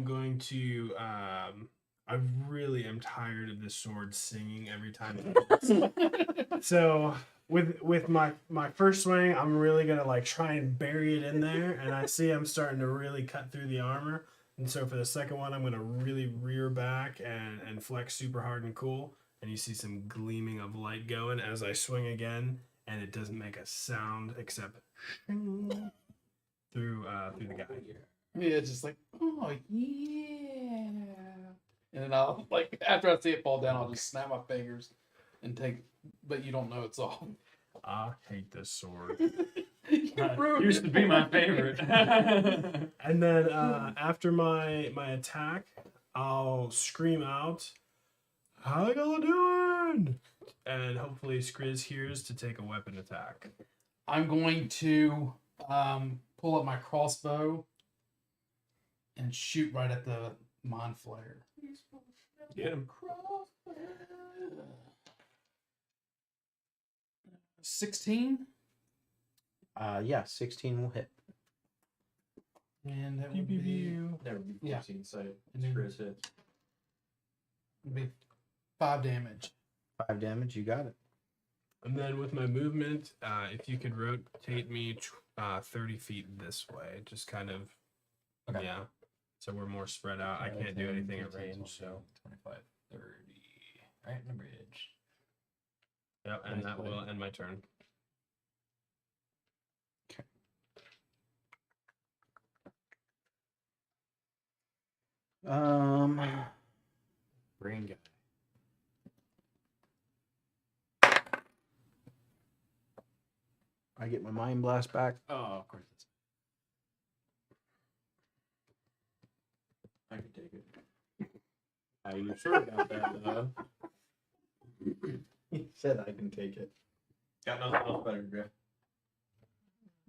going to. I really am tired of this sword singing every time. It hits. So with my first swing, I'm really gonna like try and bury it in there, and I see I'm starting to really cut through the armor. And so for the second one, I'm gonna really rear back and flex super hard and cool. And you see some gleaming of light going as I swing again, and it doesn't make a sound except through the guy. Yeah, it's just like, oh yeah. And then I'll like after I see it fall down, I'll just snap my fingers and take. But you don't know it's all. I hate this sword. Used to be my favorite. And then after my attack, I'll scream out, "How y'all doing?" And hopefully Skriz hears to take a weapon attack. I'm going to pull up my crossbow and shoot right at the mind flare. Get him. 16, Yeah, 16 will hit. and that Pew, would pew, be, pew. Never be Yeah. 14, so And then- Chris hits. would be 5 damage. 5 damage, you got it. And then with my movement, if you could rotate me 30 feet this way, just kind of, Okay. yeah. So we're more spread out. I can't do anything at range, so. 25, 30. Right in the bridge. Yep, and that will end my turn. Brain guy. I get my mind blast back. Oh, of course. It's... I can take it. Are you sure about that, though? He said I can take it. Got nothing else better to do.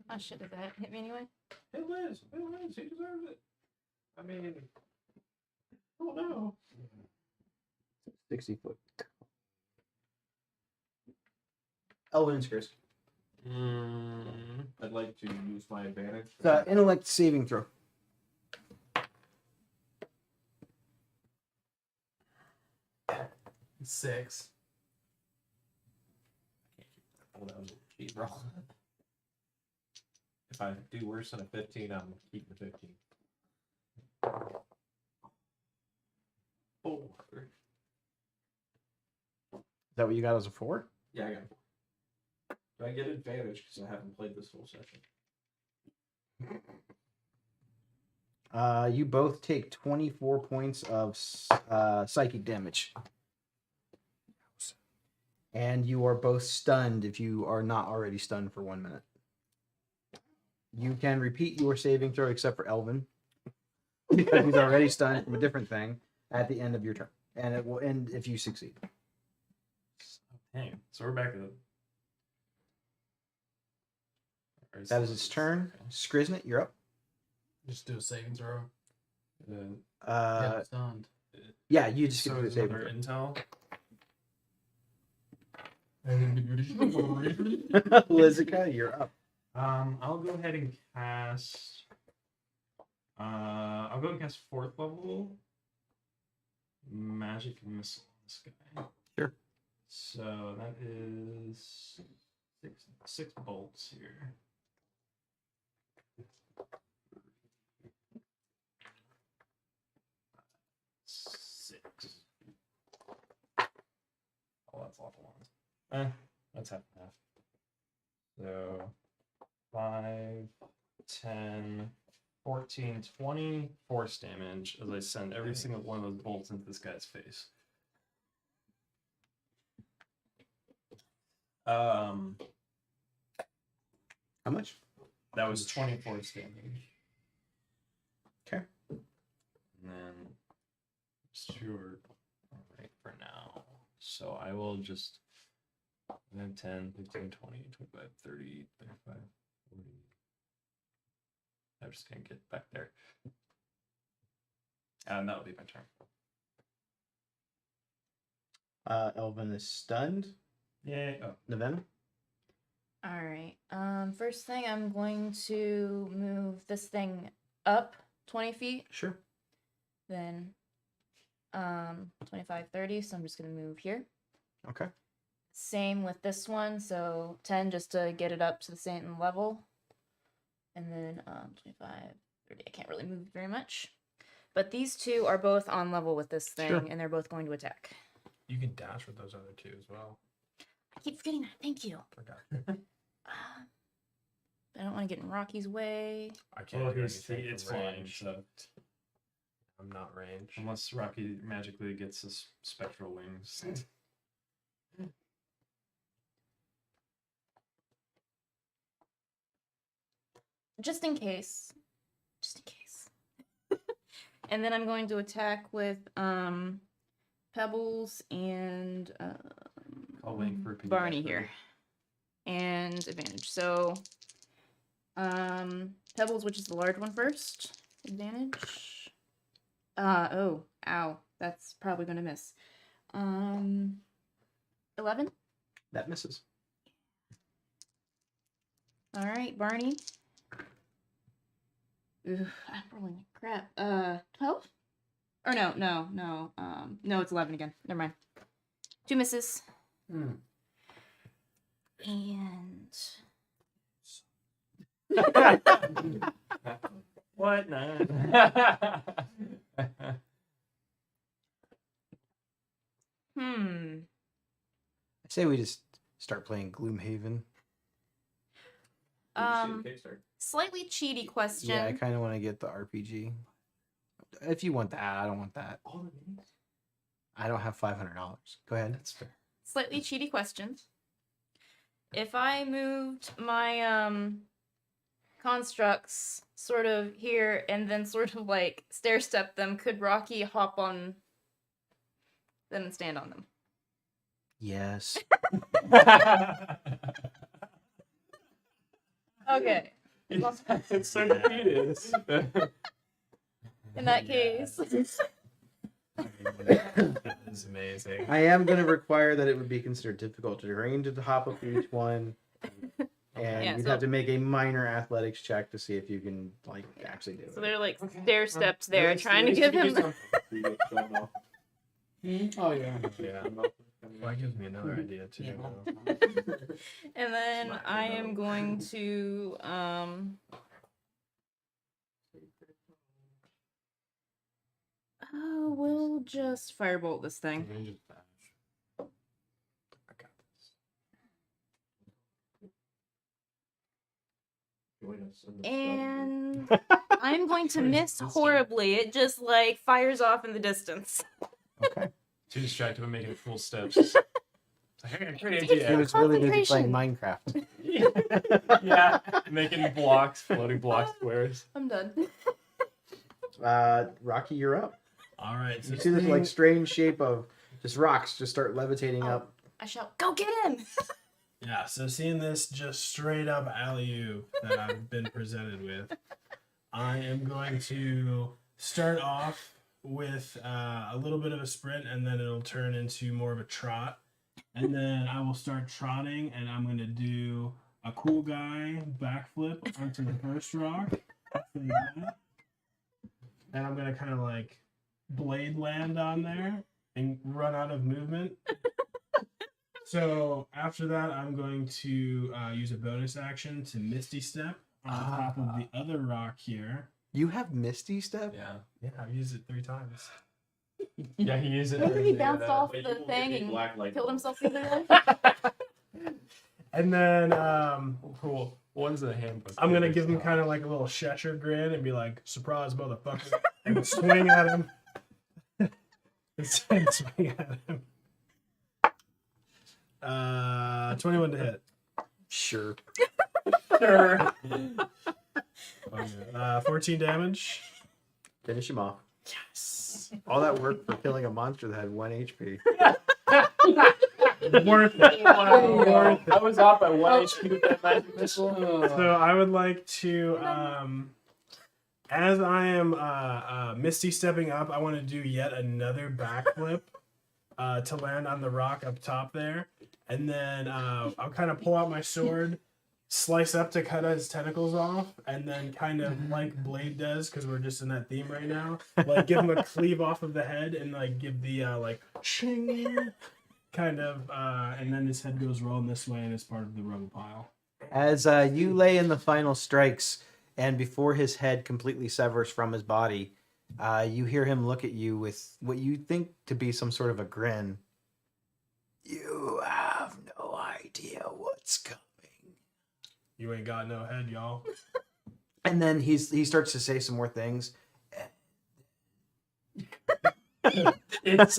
Oh shit, did that hit me anyway? Hey, Liz. Hey, Liz. He deserves it. I mean, oh no. 60 foot. Elven and Skriz. I'd like to use my advantage. Intellect saving throw. Six. Oh, that was a cheat roll. If I do worse than a 15, I'm keeping the 15. Oh, Is that what you got as a 4? yeah, I got it. Do I get advantage because I haven't played this whole session? You both take 24 points of psychic damage. And you are both stunned if you are not already stunned for 1 minute. You can repeat your saving throw except for Elvin, because he's already stunned from a different thing at the end of your turn. And it will end if you succeed. Dang. So we're back to the. That is its turn. Skriznet, you're up. Just do a saving throw. Uh, Stunned. yeah, you just So get to do a is saving another throw. Intel. Lizica, you're up. I'll go ahead and cast. I'll go and cast 4th level magic missile on this guy. Sure. So that is six bolts here. Six. Oh, that's awful one. That's half and half. So 5, 10, 14, 20 force damage as I send every single one of those bolts into this guy's face. How much? That was 20 force damage. Okay. And then sure. Alright, for now. So I will just 10, 15, 20, 25, 30, 35, 40. I'm just gonna get back there. And that'll be my turn. Elvin is stunned. Yay. Oh. Nevena? All right. First thing, I'm going to move this thing up 20 feet. Sure. Then 25, 30. So I'm just going to move here. Okay. Same with this one. So 10 just to get it up to the same level. And then 25, 30. I can't really move very much. But these two are both on level with this thing, Sure. and they're both going to attack. You can dash with those other two as well. I keep forgetting that. Thank you. Forgot. I don't want to get in Rocky's way. I can't Well, do it's anything from flying, range. so I'm not range. unless Rocky magically gets his spectral wings. Just in case. Just in case. And then I'm going to attack with Pebbles and I'll wait for Piggyback Barney Rider. here. And advantage. So Pebbles, which is the large one first. Advantage. Oh, ow. That's probably gonna miss. 11? That misses. Alright, Barney. Ugh, I'm rolling like crap. 12? Or no. No, it's 11 again. Never mind. 2 misses. And What? Nah. I say we just start playing Gloomhaven. Slightly cheaty question. Yeah, I kind of want to get the RPG. If you want that, I don't want that. I don't have $500. Go ahead. That's fair. Slightly cheaty question. If I moved my constructs sort of here and then sort of like stair step them, could Rocky hop on them and stand on them? Yes. Okay. It's so defeated. In that case. That is amazing. I am going to require that it would be considered difficult terrain to hop up to each one. And Yeah, you'd so- have to make a minor athletics check to see if you can like actually do So it. they're like stair steps there, trying to give him. Oh yeah. Yeah. Well, that gives me another idea too. And then I am going to we'll just firebolt this thing. I got this. Join us in the And I'm going to miss horribly. It just like fires off in the distance. Okay. Too distracted by making cool steps. It's like, I got a great He idea. was really busy playing Concentration. Minecraft. Yeah, making blocks, floating block squares. I'm done. Rocky, you're up. All right. So You see this seeing- like strange shape of just rocks just start levitating up. I shout, go get him! Yeah, so seeing this just straight up alley-oop that I've been presented with, I am going to start off with a little bit of a sprint, and then it'll turn into more of a trot. And then I will start trotting, and I'm going to do a cool guy backflip onto the first rock. And I'm going to kind of like blade land on there and run out of movement. So after that, I'm going to use a bonus action to Misty Step on top of the other rock here. You have Misty Step? Yeah. Yeah, I've used it 3 times. Yeah, he used it. Remember he bounced Yeah, off Wait, the you won't thing get me and black light killed bulb. himself the other day? And then Cool. One's in the handbook. I'm going to give him kind of like a little Cheshire grin and be like, surprise, motherfucker. And swing at him. And swing at him. 21 to hit. Sure. Sure. 14 damage. Finish him off. Yes. All that work for killing a monster that had 1 HP. Worth it. Wow. I was off by 1 HP with that magic missile. So I would like to, as I am Misty stepping up, I want to do yet another backflip to land on the rock up top there. And then I'll kind of pull out my sword, slice up to cut his tentacles off, and then kind of like Blade does, because we're just in that theme right now, like give him a cleave off of the head and like give the like shing kind of, and then his head goes rolling this way and it's part of the rubble pile. As you lay in the final strikes, and before his head completely severs from his body, you hear him look at you with what you think to be some sort of a grin. You have no idea what's coming. You ain't got no head, y'all. And then he starts to say some more things. It's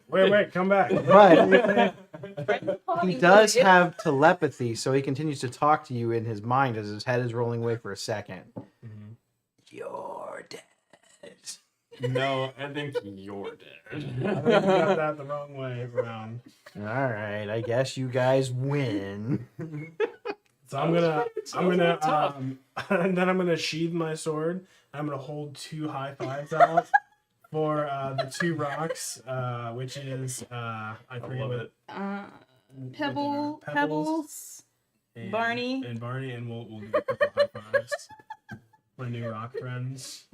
Wait, come back. But he does have telepathy, so he continues to talk to you in his mind as his head is rolling away for a second. You're dead. no, I think you're I dead. think you got that the wrong way around. All right, I guess you guys win. So I'm gonna, tough. and then I'm gonna sheathe my sword. I'm gonna hold 2 high fives out for the 2 rocks, which is I forget love what it. Pebbles. and, Barney. and Barney, and we'll give a couple high fives. My new rock friends.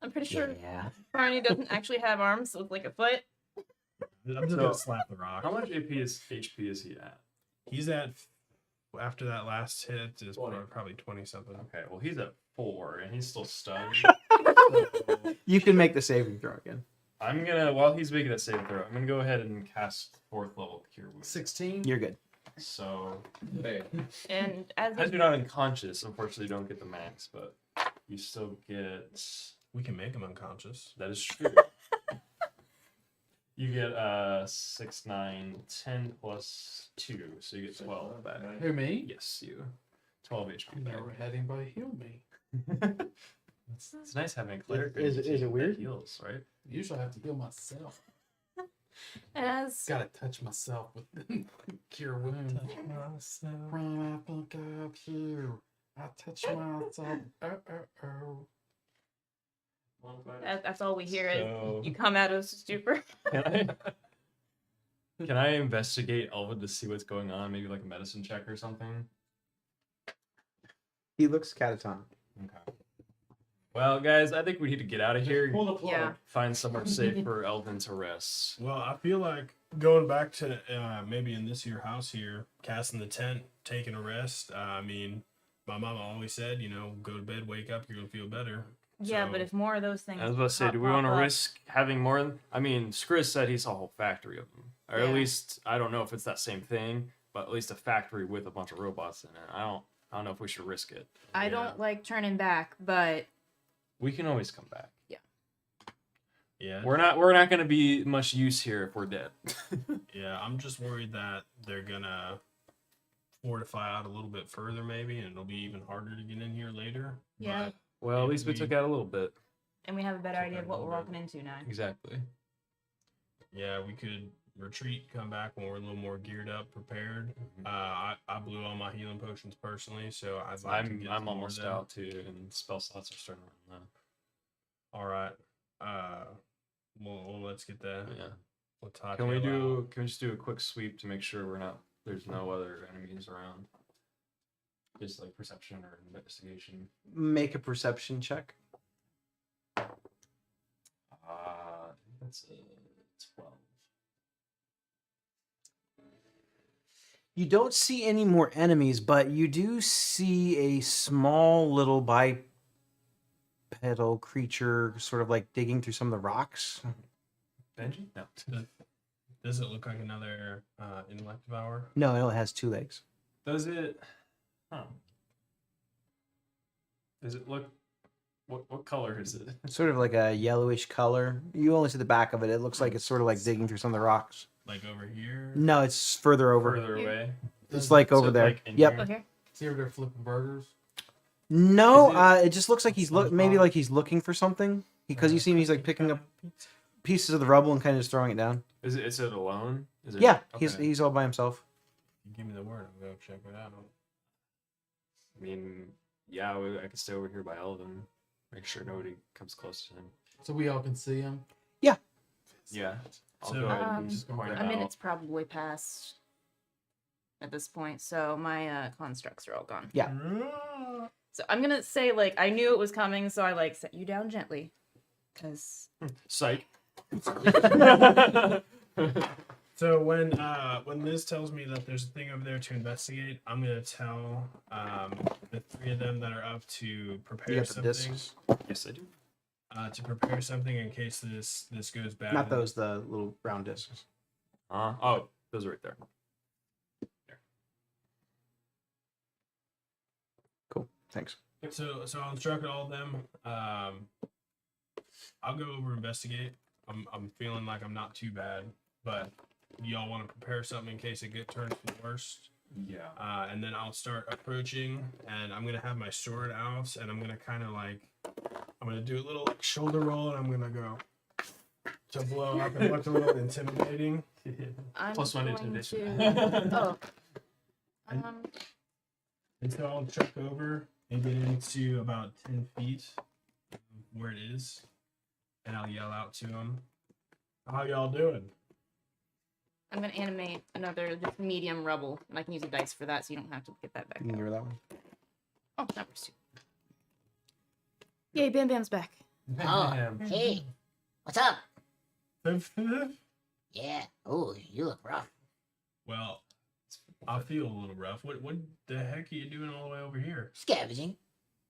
I'm pretty sure Yeah. Barney doesn't actually have arms with like a foot. I'm just gonna slap the rock. How much HP is he at? He's at, after that last hit is 20. probably 20 something. Okay, well he's at 4 and he's still stunned. You can make the saving throw again. I'm gonna, while he's making a save throw, I'm gonna go ahead and cast 4th level Cure Wounds. 16. You're good. So, Hey, And as as you're not unconscious, unfortunately you don't get the max, but you still get. We can make him unconscious. That is true. You get 6, 9, 10 plus 2, so you get 12 back. Who, me? Yes, you. 12 HP back. Never had anybody heal me. It's nice having a cleric. Is it that weird? Heals, right? Usually I have to heal myself. as Gotta touch myself with cure wound. When I think of you, I touch myself. that's all we hear is So, you come out of stupor. can I investigate Elvin to see what's going on? Maybe like a medicine check or something? He looks catatonic. Okay. Well, guys, I think we need to get out of here. pull the plug. Yeah. Find somewhere safe for Elvin to rest. Well, I feel like going back to maybe in this here house here, casting the tent, taking a rest. I mean, my mama always said, go to bed, wake up, you're gonna feel better. Yeah, So- but if more of those things. I was about to say, pop- do we want to pop up- risk having more? I mean, Skriz said he saw a whole factory of them. Or at Yeah. least, I don't know if it's that same thing, at least a factory with a bunch of robots in it. I don't know if we should risk it. I don't like turning back, but We can always come back. Yeah. We're not gonna be much use here if we're dead. Yeah, I'm just worried that they're gonna fortify out a little bit further, maybe, and it'll be even harder to get in here later. Yeah. But Well, at least we took out a little bit. and we have a better Took idea out of a what we're little walking into now. Exactly. yeah, we could retreat, come back when we're a little more geared up, prepared. I blew all my healing potions personally, so I'd like to get I'm some more of almost them. out too, and spell slots are starting to run All right. Well, let's get that. low. Yeah. We'll talk Can we just do a quick sweep to make sure there's no other enemies around? Just like perception or investigation. Make a perception check. I think that's a 12. You don't see any more enemies, but you do see a small little bipedal creature sort of like digging through some of the rocks. Benji? No. Does it look like another intellect devourer? No, it only has 2 legs. Does it? Huh. Does it look? What color is it? It's sort of like a yellowish color. You only see the back of it. It looks like it's sort of like digging through some of the rocks. Like over here? No, it's further over. Further away. It's like over So, there. like, in Yep. here? Okay. See over there flipping burgers. No, Is it just looks like he's maybe like he's looking for something because you see him. He's like picking up pieces of the rubble and kind of just throwing it down. Is it alone? Is it? Yeah, Okay. he's all by himself. Give me the word. I'll go check it out. I mean, yeah, I could stay over here by Elvin, make sure nobody comes close to him. So we all can see him. Yeah. I'll So- go ahead and Um, just point it A out. minute's probably passed at this point, so my constructs are all gone. Yeah. So I'm gonna say like I knew it was coming, so I like set you down gently, because Psych. So when Liz tells me that there's a thing over there to investigate, I'm gonna tell the 3 of them that are up to You prepare got the something. discs. Yes, I do. To prepare something in case this goes bad. Not those, the little round discs. Oh, those are right there. Cool. Thanks. So I'll instruct all of them. I'll go over investigate. I'm feeling like I'm not too bad, but y'all want to prepare something in case it turns to the worst. Yeah. And then I'll start approaching, and I'm gonna have my sword out, and I'm gonna kind of like, I'm gonna do a little shoulder roll, and I'm gonna go to blow up and look a little intimidating. I'm Plus 1 going intimidation. to. Oh. And so I'll truck over and get into about 10 feet where it is, and I'll yell out to them, "How y'all doing?" I'm gonna animate another just medium rubble, and I can use a dice for that, so you don't have to get that back. You can give her that one. Oh, that was 2. Yay, Bam Bam's back. Oh, Bam. hey, what's up? Yeah. Oh, you look rough. Well, I feel a little rough. What the heck are you doing all the way over here? Scavenging.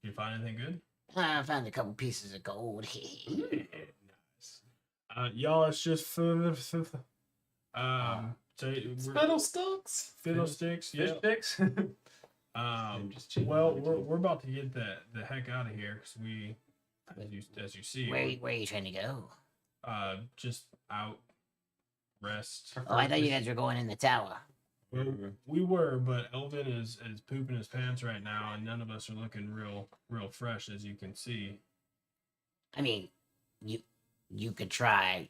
Did you find anything good? I found a couple pieces of gold. Nice. Y'all, it's just so Fiddlesticks. fiddlesticks. Fish Yeah. sticks? Just changing Well, the we're about to get the heck out of here because we, as you see, Where are you trying to go? just out rest. Oh, I thought you guys were going in the tower. We were, but Elvin is pooping his pants right now, and none of us are looking real fresh, as you can see. I mean, you could try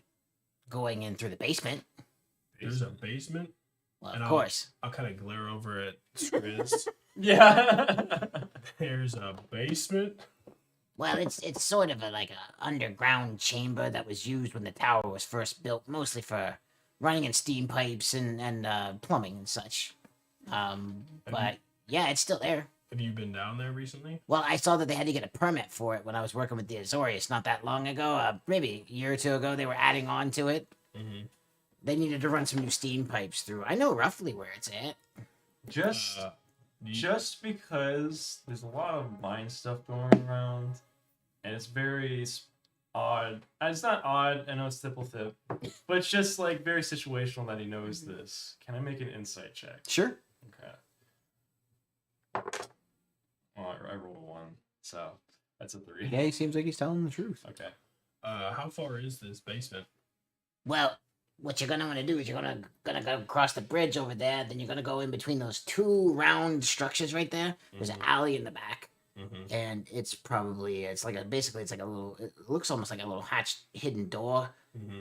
going in through the basement. There's a basement. Well, And of course. I'll kind of glare over at Skriz. Yeah. There's a basement. Well, it's sort of like a underground chamber that was used when the tower was first built, mostly for running in steam pipes and plumbing and such. But yeah, it's still there. Have you been down there recently? Well, I saw that they had to get a permit for it when I was working with the Azorius not that long ago. Maybe a year or 2 ago, they were adding on to it. Mm-hmm. They needed to run some new steam pipes through. I know roughly where it's at. Just because there's a lot of mine stuff going around, and it's very odd. It's not odd. I know it's thip, but it's just like very situational that he knows this. Can I make an insight check? Sure. Well, I rolled a 1, so that's a 3. Yeah, he seems like he's telling the truth. Okay. How far is this basement? Well, what you're gonna want to do is you're gonna go across the bridge over there. Then you're gonna go in between those 2 round structures right there. There's an alley in the back, and it's like a little. It looks almost like a little hatched hidden door.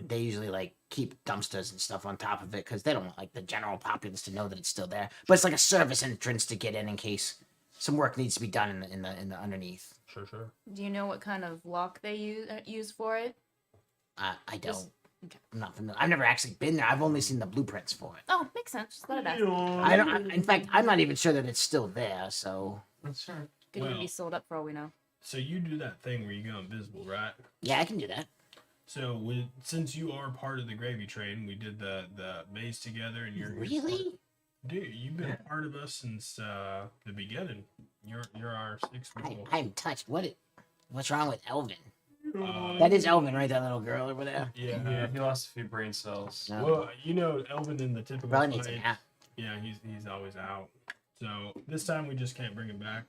They usually like keep dumpsters and stuff on top of it because they don't want like the general populace to know that it's still there. But it's like a service entrance to get in case some work needs to be done in the underneath. Sure. Do you know what kind of lock they use for it? I don't. Just- okay. I'm not familiar. I've never actually been there. I've only seen the blueprints for it. Oh, makes sense. Just let it ask. I don't. In fact, I'm not even sure that it's still there. So That's fair. Could even Well- be sold up for all we know. So you do that thing where you go invisible, right? yeah, I can do that. So since you are part of the gravy train, we did the maze together, and you're Really? dude. You've been a part of us since the beginning. You're our 6th rule. I'm touched. What's wrong with Elvin? Uh, That is Elvin, right? That little girl over there. Yeah. He lost a few brain cells. No. Well, you know, Elvin in the typical Probably needs a fight, nap. yeah, he's always out. So this time we just can't bring him back.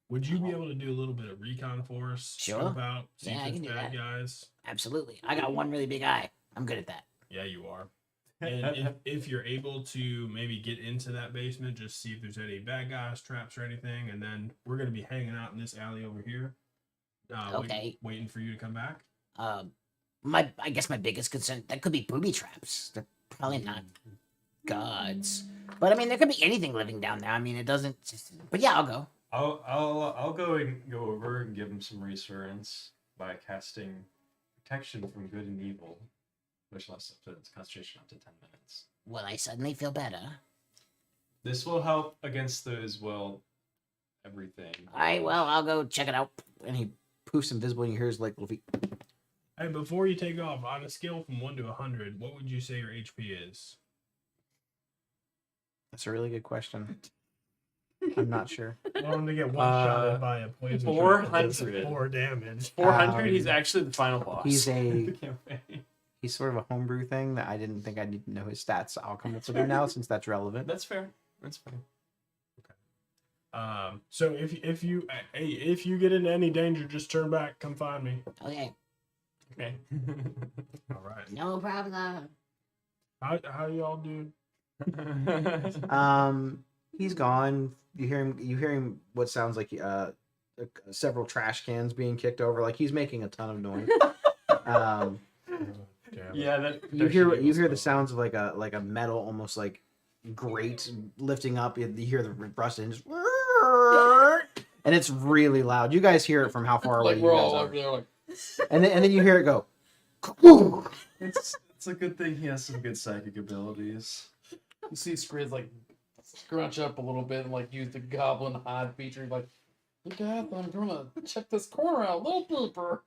Would you be able to do a little bit of recon for us? Sure. Scope out, see Yeah, I if can it's do bad that. guys. Absolutely. I got one really big eye. I'm good at that. Yeah, you are. And if you're able to maybe get into that basement, just see if there's any bad guys, traps, or anything, and then we're gonna be hanging out in this alley over here. Okay. Waiting for you to come back. I guess my biggest concern that could be booby traps. They're probably not gods, but I mean there could be anything living down there. I mean it doesn't. But yeah, I'll go. I'll go over and give him some reassurance by casting protection from good and evil, which lasts up to concentration up to 10 minutes. Will I suddenly feel better? This will help against those everything. All right. Well, I'll go check it out. And he poofs invisible, and you hear his like little feet. Hey, before you take off, on a scale from 1 to 100, what would you say your HP is? That's a really good question. I'm not sure. Well, I'm gonna get one-shotted by a poison. 400. 4 damage. 400. He's actually the final boss. He's of a the campaign. he's sort of a homebrew thing that I didn't think I need to know his stats. I'll come up with him now since that's relevant. That's fair. That's fair. So if you get into any danger, just turn back. Come find me. Okay. Okay. All right. No problem. How y'all doing? He's gone. You hear him. What sounds like several trash cans being kicked over. Like he's making a ton of noise. Yeah, that You hear the sounds of like a metal, almost like grate lifting up. You hear the rust and just, and it's really loud. You guys hear it from how far away Like you we're guys all are. over there, like And then you hear it go. It's a good thing he has some good psychic abilities. you see Skriz like scrunch up a little bit and like use the goblin hide feature, like, look at that, I'm gonna check this corner out a little deeper.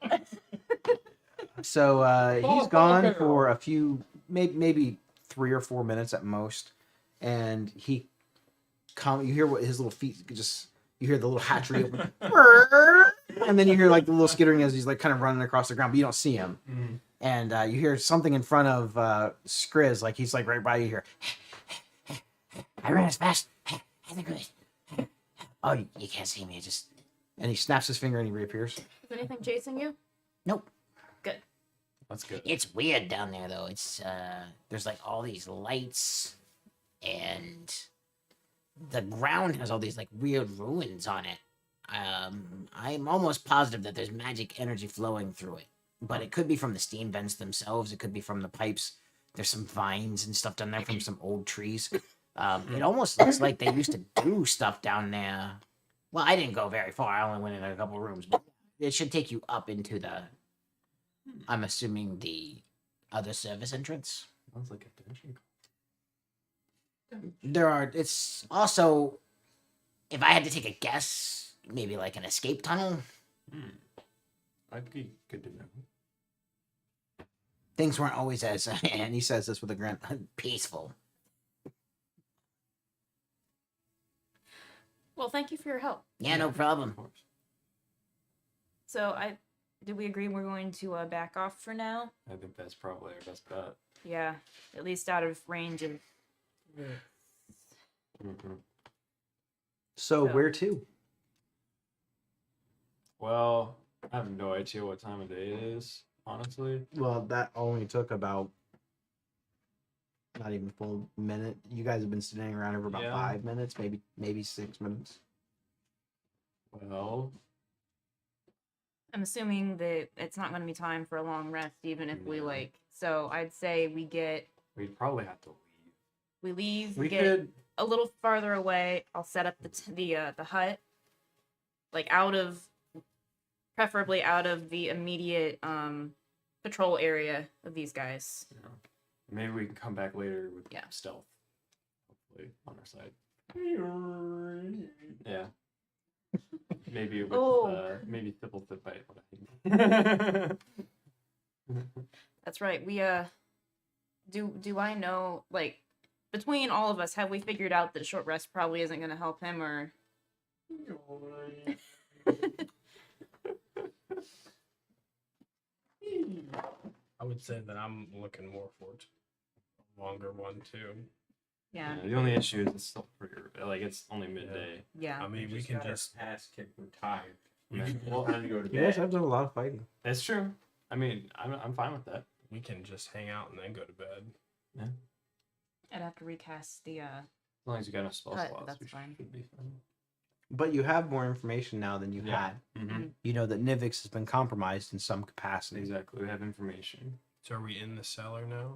So he's Oh, gone okay. for a few, maybe 3 or 4 minutes at most, and you hear what his little feet just. You hear the little hatchery open, and then you hear like the little skittering as he's like kind of running across the ground, but you don't see him. And you hear something in front of Skriz, like he's like right by you here. I ran as fast as I could. Oh, you can't see me. And he snaps his finger and he reappears. Is anything chasing you? Nope. Good. That's good. It's weird down there though. It's there's like all these lights and the ground has all these like weird ruins on it. I'm almost positive that there's magic energy flowing through it. But it could be from the steam vents themselves, it could be from the pipes. There's some vines and stuff down there from some old trees. It almost looks like they used to do stuff down there. Well, I didn't go very far. I only went in a couple rooms, but it should take you up into the I'm assuming the other service entrance. Sounds like a dungeon. It's also, if I had to take a guess, maybe like an escape tunnel. I'd be good to know. Things weren't always as, and he says this with a grin, peaceful. Well, thank you for your help. Yeah, no problem. So did we agree we're going to back off for now? I think that's probably our best bet. Yeah, at least out of range of. So So- where to? Well, I have no idea what time of day it is, honestly. Well, that only took about not even a full minute. You guys have been standing around here for about Yeah. 5 minutes, maybe 6 minutes. Well, I'm assuming that it's not going to be time for a long rest, even if we No. like. So I'd say we'd probably have to leave. we leave, We get could. a little farther away. I'll set up the hut, like preferably out of the immediate patrol area of these guys. You know, maybe we can come back later with Yeah. stealth. Hopefully on our side. Yeah. Maybe with maybe Thibble bite. That's right. We do I know, like, between all of us, have we figured out that a short rest probably isn't going to help him, or I would say that I'm looking more forward to a longer one too. yeah. The only issue is it's still pretty like it's only midday. Yeah. I mean, we can just ass kicked. We're tired. Yeah. Well, time to go to You guys bed. have done a lot of fighting. That's true. I mean, I'm fine with that. we can just hang out and then go to bed. I'd have to recast the As long as you got enough spell Cut, slots, that's we fine. should be fine. But you have more information now than you Yeah. had. Mm-hmm. You know that Nivix has been compromised in some capacity. Exactly. We have information. So are we in the cellar now?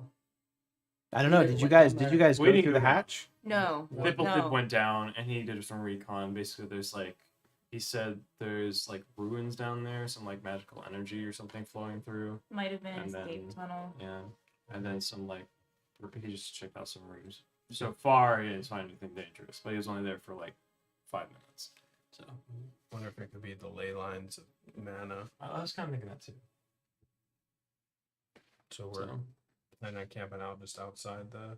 I don't know. Yeah, Did you went guys down did there. you guys We go didn't through go the down. hatch? no. Thibble went down and he did some recon. Basically, there's like he said there's like ruins down there, some like magical energy or something flowing through. Might have been And escape then- tunnel. Yeah, and then some like he just checked out some rooms. So far, he didn't find anything dangerous, but he was only there for like 5 minutes. So Wonder if it could be the ley lines of mana. I was kind of thinking that too. So we're So, then camping out just outside the.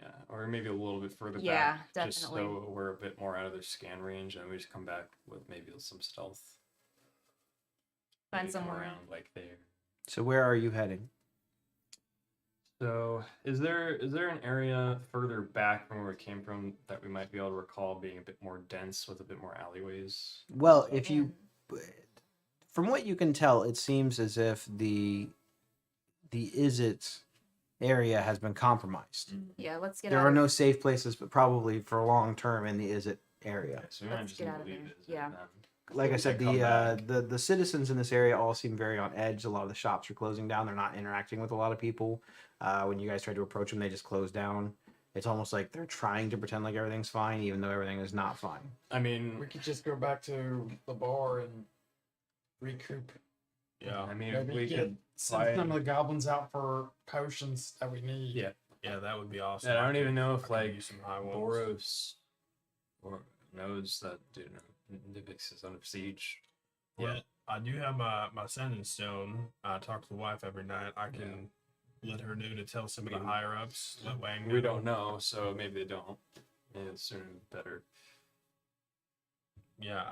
yeah, or maybe a little bit further Yeah, back, just definitely. so we're a bit more out of their scan range, and we just come back with maybe some stealth. Find Maybe come somewhere. around like there. So where are you heading? So, is there an area further back from where we came from that we might be able to recall being a bit more dense with a bit more alleyways? Well, if you And from what you can tell, it seems as if the Izzet area has been compromised. yeah, let's get There out are of no safe places, but probably for long term in the Izzet area. Okay, so we might Let's just get need out to of leave there. it. Yeah. Like I We said, can come back. the citizens in this area all seem very on edge. A lot of the shops are closing down. They're not interacting with a lot of people. When you guys try to approach them, they just close down. It's almost like they're trying to pretend like everything's fine, even though everything is not fine. I mean, We could just go back to the bar and recoup. Yeah. I mean, Maybe we get could send find- some of the goblins out for potions that we need. Yeah. Yeah, that would be awesome. And I don't even know I if could like use some high ones. Boros or knows that Nivix is under siege. Yeah, I do have my sending stone. I talk to the wife every night. I can let her know to tell some of the We- higher ups. Let Wang We don't know, so maybe they don't. Maybe the sooner the better. Yeah,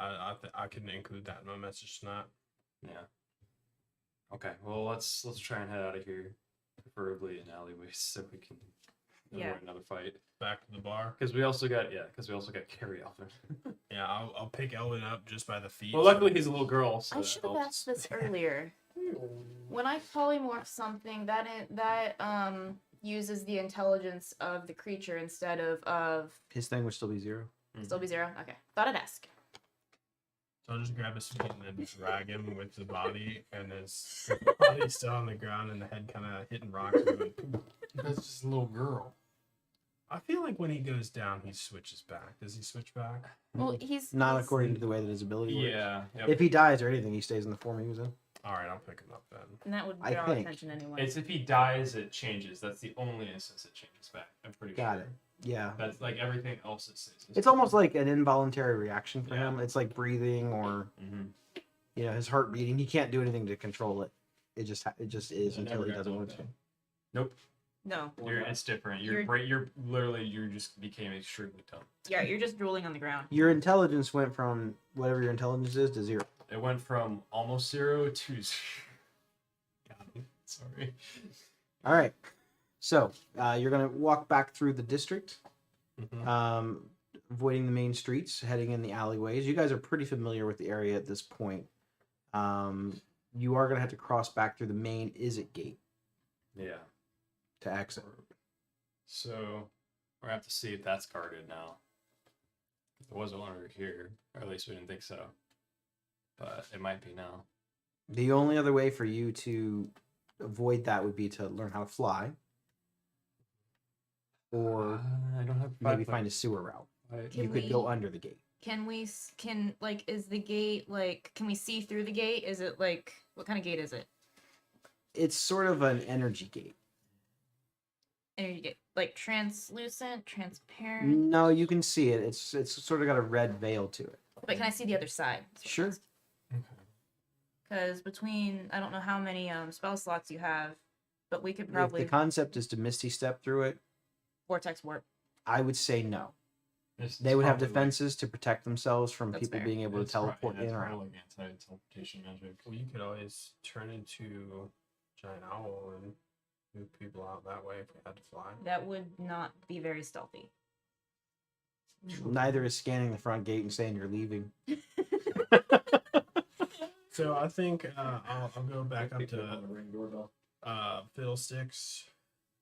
I can include that in my message tonight. Yeah. Okay. Well, let's try and head out of here, preferably in alleyways, so we can avoid Yeah. another fight. Back to the bar. Because we also got carry Elvin. Yeah, I'll pick Elvin up just by the feet. Well, luckily he's a little girl, so I that should have helps. asked this earlier. When I polymorph something, that uses the intelligence of the creature instead of His thing would still be 0. still be 0. Okay, thought I'd ask. So I'll just grab his feet and then drag him with the body, and his body's still on the ground and the head kind of hitting rocks. That's just a little girl. I feel like when he goes down, he switches back. Does he switch back? Well, he's Not he's- according to the way that his ability works. Yeah. If he dies or anything, he stays in the form he was in. All right, I'll pick him up then. and that would I draw think. attention anyway. It's if he dies, it changes. That's the only instance it changes back. I'm pretty sure. Got it. Yeah. That's like everything else it says. It's almost like an involuntary reaction for Yeah. him. It's like breathing or his heart beating. He can't do anything to control it. It just is I until never he got doesn't to want look to. at it. Nope. No. It's different. You're- You're literally you just became extremely dumb. Yeah, you're just drooling on the ground. Your intelligence went from whatever your intelligence is to 0. It went from almost 0 to 0. Got it. Sorry. All right. So you're gonna walk back through the district. Mhm. avoiding the main streets, heading in the alleyways. You guys are pretty familiar with the area at this point. You are gonna have to cross back through the main Izzet gate Yeah. to exit. So we're gonna have to see if that's guarded now. There wasn't one over here, or at least we didn't think so. But it might be now. The only other way for you to avoid that would be to learn how to fly, or I don't have maybe find a sewer route. Can You could go we- under the gate. Can we is the gate like can we see through the gate? Is it like what kind of gate is it? It's sort of an energy gate. Energy gate. Like translucent, transparent. No, you can see it. It's sort of got a red veil to it. But can I see the other side? Sure. Because between I don't know how many spell slots you have, but we could If probably the concept is to Misty Step through it, vortex warp. I would say no. It's They would have probably like- defenses to protect themselves from That's people fair. being able to it's prob- teleport yeah, in it's or out. probably like anti-teleportation magic. Well, you could always turn into giant owl and move people out that way if we had to fly. That would not be very stealthy. Neither is scanning the front gate and saying you're leaving. So I think I'll go back up People to on the ring doorbell. Fiddlesticks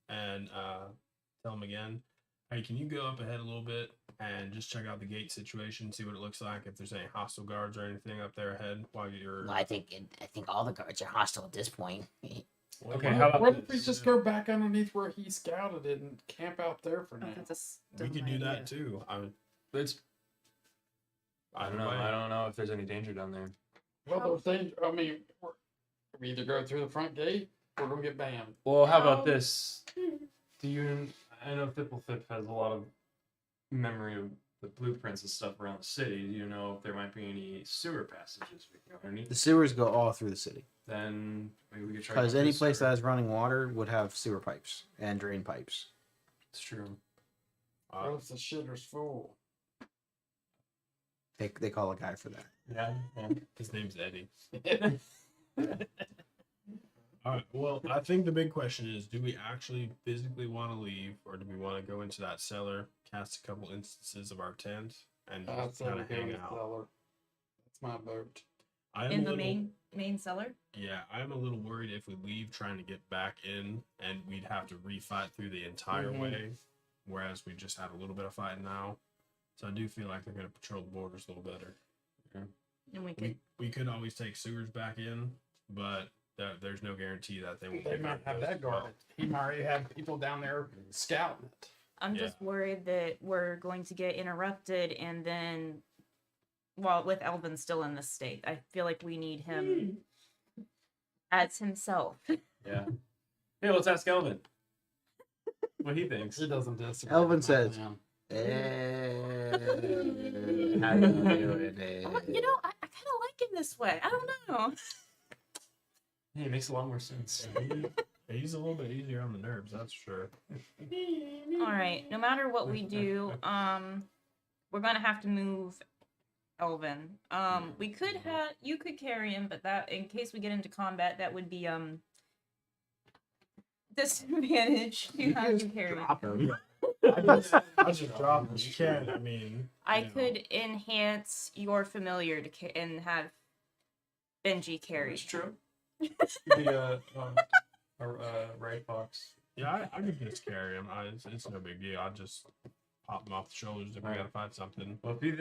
and tell him again. Hey, can you go up ahead a little bit and just check out the gate situation, see what it looks like, if there's any hostile guards or anything up there ahead while you're. Well, I think all the guards are hostile at this point. Okay, how about What if we this? just go back underneath where he scouted it and camp out there for now? We could do that too. I would. It's, I don't know. I don't know if there's any danger down there. Well, there's danger. I mean, we either go through the front gate or we're gonna get banned. Well, how How- about this? Do you? I know Thipplethip has a lot of memory of the blueprints and stuff around the city. Do you know if there might be any sewer passages we can go underneath? The sewers go all through the city. Then maybe we could try. Because going any through place sewer. that has running water would have sewer pipes and drain pipes. It's true. What if the shitter's full? They call a guy for that. Yeah. His name's Eddie. All right. Well, I think the big question is: do we actually physically want to leave, or do we want to go into that cellar, cast a couple instances of our tent, and I'd just say kind we of go in hang the out? cellar. That's my vote. I am In a the little- main cellar. Yeah, I'm a little worried if we leave trying to get back in, and we'd have to refight through the entire Mhm. way, whereas we just had a little bit of fighting now. So I do feel like they're going to patrol the borders a little better. And we could We could always take sewers back in, but there's no guarantee that they won't. They pick might up have those that as well. guarded. He might already have people down there scouting it. I'm Yeah. just worried that we're going to get interrupted and then well, with Elvin still in this state, I feel like we need him as himself. Yeah. Hey, let's ask Elvin what he thinks. He doesn't disagree. Elvin with my says, plan. How you doing? You know, I kind of like him this way. I don't know. Hey, it makes a lot more sense. He's a little bit easier on the nerves, that's for sure. All right. No matter what we do, we're gonna have to move Elvin. We could have you could carry him, but that in case we get into combat, that would be disadvantage to have you carry. Drop him. I just drop him. You can't. I mean, I you know. could enhance your familiar to and have Benji carry. It's true. Could be a right fox. Yeah, I could just carry him. It's no big deal. I'll just pop him off the shoulders if we Right. gotta find something. Well, if you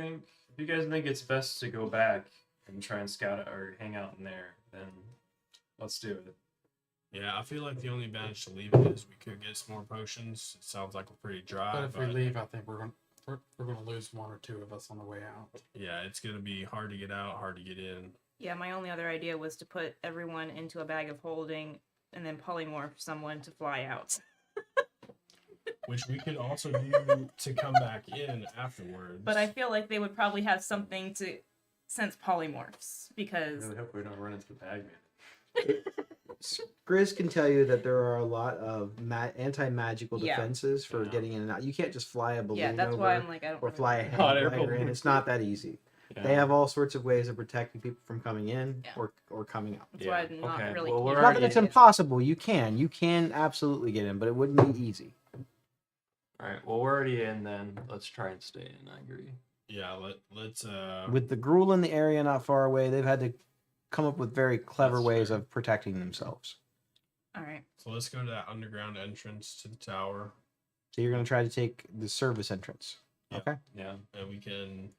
guys think it's best to go back and try and scout it or hang out in there, then let's do it. Yeah, I feel like the only advantage to leaving is we could get some more potions. It sounds like we're pretty dry, But if we leave, I think we're gonna lose one or two of us on the way out. yeah, it's gonna be hard to get out, hard to get in. Yeah, my only other idea was to put everyone into a bag of holding and then polymorph someone to fly out. Which we could also do to come back in afterwards. But I feel like they would probably have something to sense polymorphs I because really hope we don't run into the bag man. Grizz can tell you that there are a lot of anti-magical Yeah. defenses for Yeah. getting in and out. You can't just fly a balloon yeah, that's over why I'm like I don't or really fly a like- hang Hot air glider in. balloon. It's not that easy. Yeah. They have all sorts of ways of protecting people from coming in Yeah. or coming out. That's why I'm Yeah, not okay. really. Well, keen we're on Not the that it's idea. impossible. You can absolutely get in, but it wouldn't be easy. All right. Well, we're already in. Then let's try and stay in. I agree. Yeah, let's With the Gruul in the area not far away, they've had to come up with very clever That's ways fair. of protecting themselves. All right. so let's go to that underground entrance to the tower, So you're going to try to take the service entrance. Yeah. Okay. Yeah. and we can